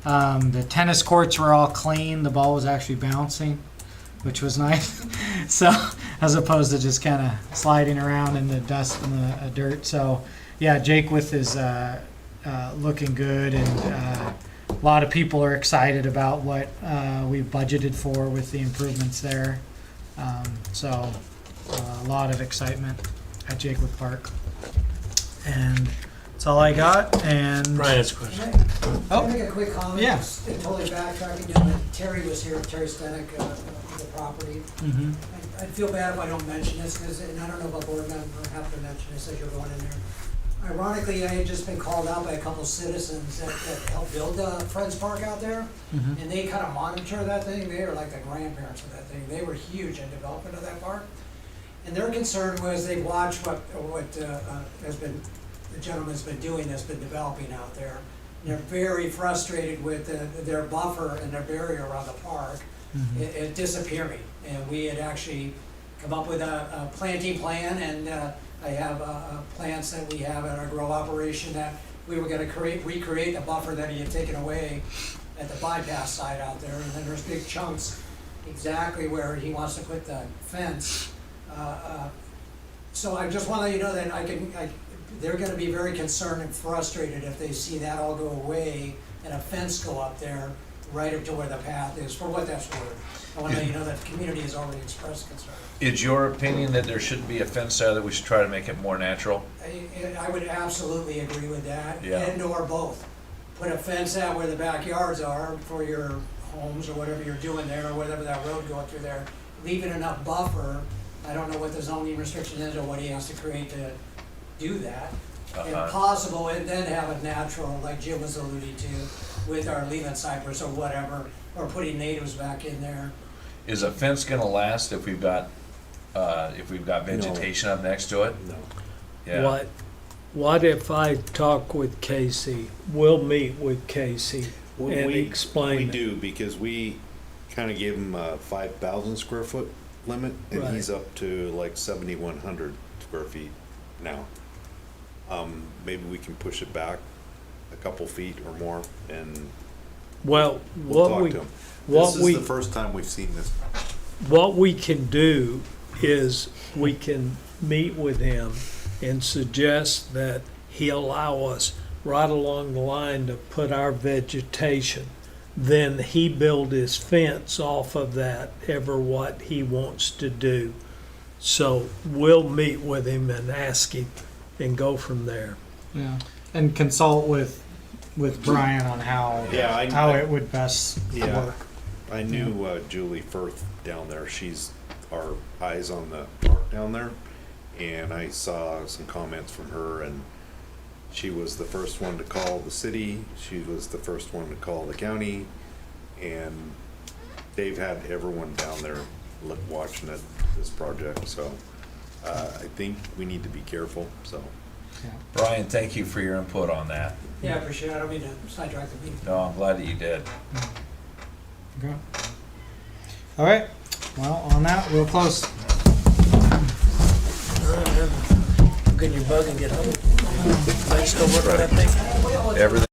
The tennis courts were all clean. The ball was actually bouncing, which was nice. So, as opposed to just kind of sliding around in the dust and the dirt. So, yeah, Jakewith is looking good, and a lot of people are excited about what we've budgeted for with the improvements there. So, a lot of excitement at Jakewith Park. And that's all I got. And Brian has a question. Can I make a quick comment? Yeah. Just totally backtracking. Terry was here, Terry Stenick, of the property. Mhm. I'd feel bad if I don't mention this, and I don't know if a board member have to mention this as you're going in there. Ironically, I had just been called out by a couple citizens that helped build Friends Park out there, Mhm. and they kind of monitor that thing. They are like the grandparents of that thing. They were huge in development of that park. And their concern was they watched what has been, the gentleman's been doing, that's been developing out there. And they're very frustrated with their buffer and their barrier around the park. Mhm. It disappearing. And we had actually come up with a planting plan, and I have plants that we have at our grow operation that we were gonna recreate the buffer that he had taken away at the bypass side out there. And then there's big chunks exactly where he wants to put the fence. So I just want to let you know that they're going to be very concerned and frustrated if they see that all go away and a fence go up there right up to where the path is, for what that's worth. I want to let you know that the community has already expressed concern. Is your opinion that there shouldn't be a fence there, that we should try to make it more natural? I would absolutely agree with that, Yeah. and or both. Put a fence out where the backyards are for your homes or whatever you're doing there, or whatever that road going through there. Leaving enough buffer. I don't know what the zoning restriction is or what he has to create to do that. If possible, and then have a natural, like Jim was alluding to, with our leaving cypress or whatever, or putting natives back in there. Is a fence gonna last if we've got vegetation up next to it? No. Yeah. what if I talk with Casey? We'll meet with Casey and We explain it. do, because we kind of gave him a 5,000 square foot limit, and Right. he's up to like 7,100 square feet now. Maybe we can push it back a couple feet or more, and Well, we'll what talk we, to him. what This we, is the first time we've seen this. what we can do is we can meet with him and suggest that he allow us right along the line to put our vegetation. Then he build his fence off of that, ever what he wants to do. So we'll meet with him and ask him and go from there. Yeah, and consult with Brian on how Yeah, how it would best Yeah. work. I knew Julie Firth down there. She's our eyes on the park down there. And I saw some comments from her, and she was the first one to call the city. She was the first one to call the county. And they've had everyone down there watching this project. So I think we need to be careful. So Brian, thank you for your input on that. Yeah, I appreciate it. I don't mean to sidetrack the meeting. No, I'm glad that you did. Okay. All right. Well, on that, we'll close. Get your bug and get home. Lights still work on that thing? Everything.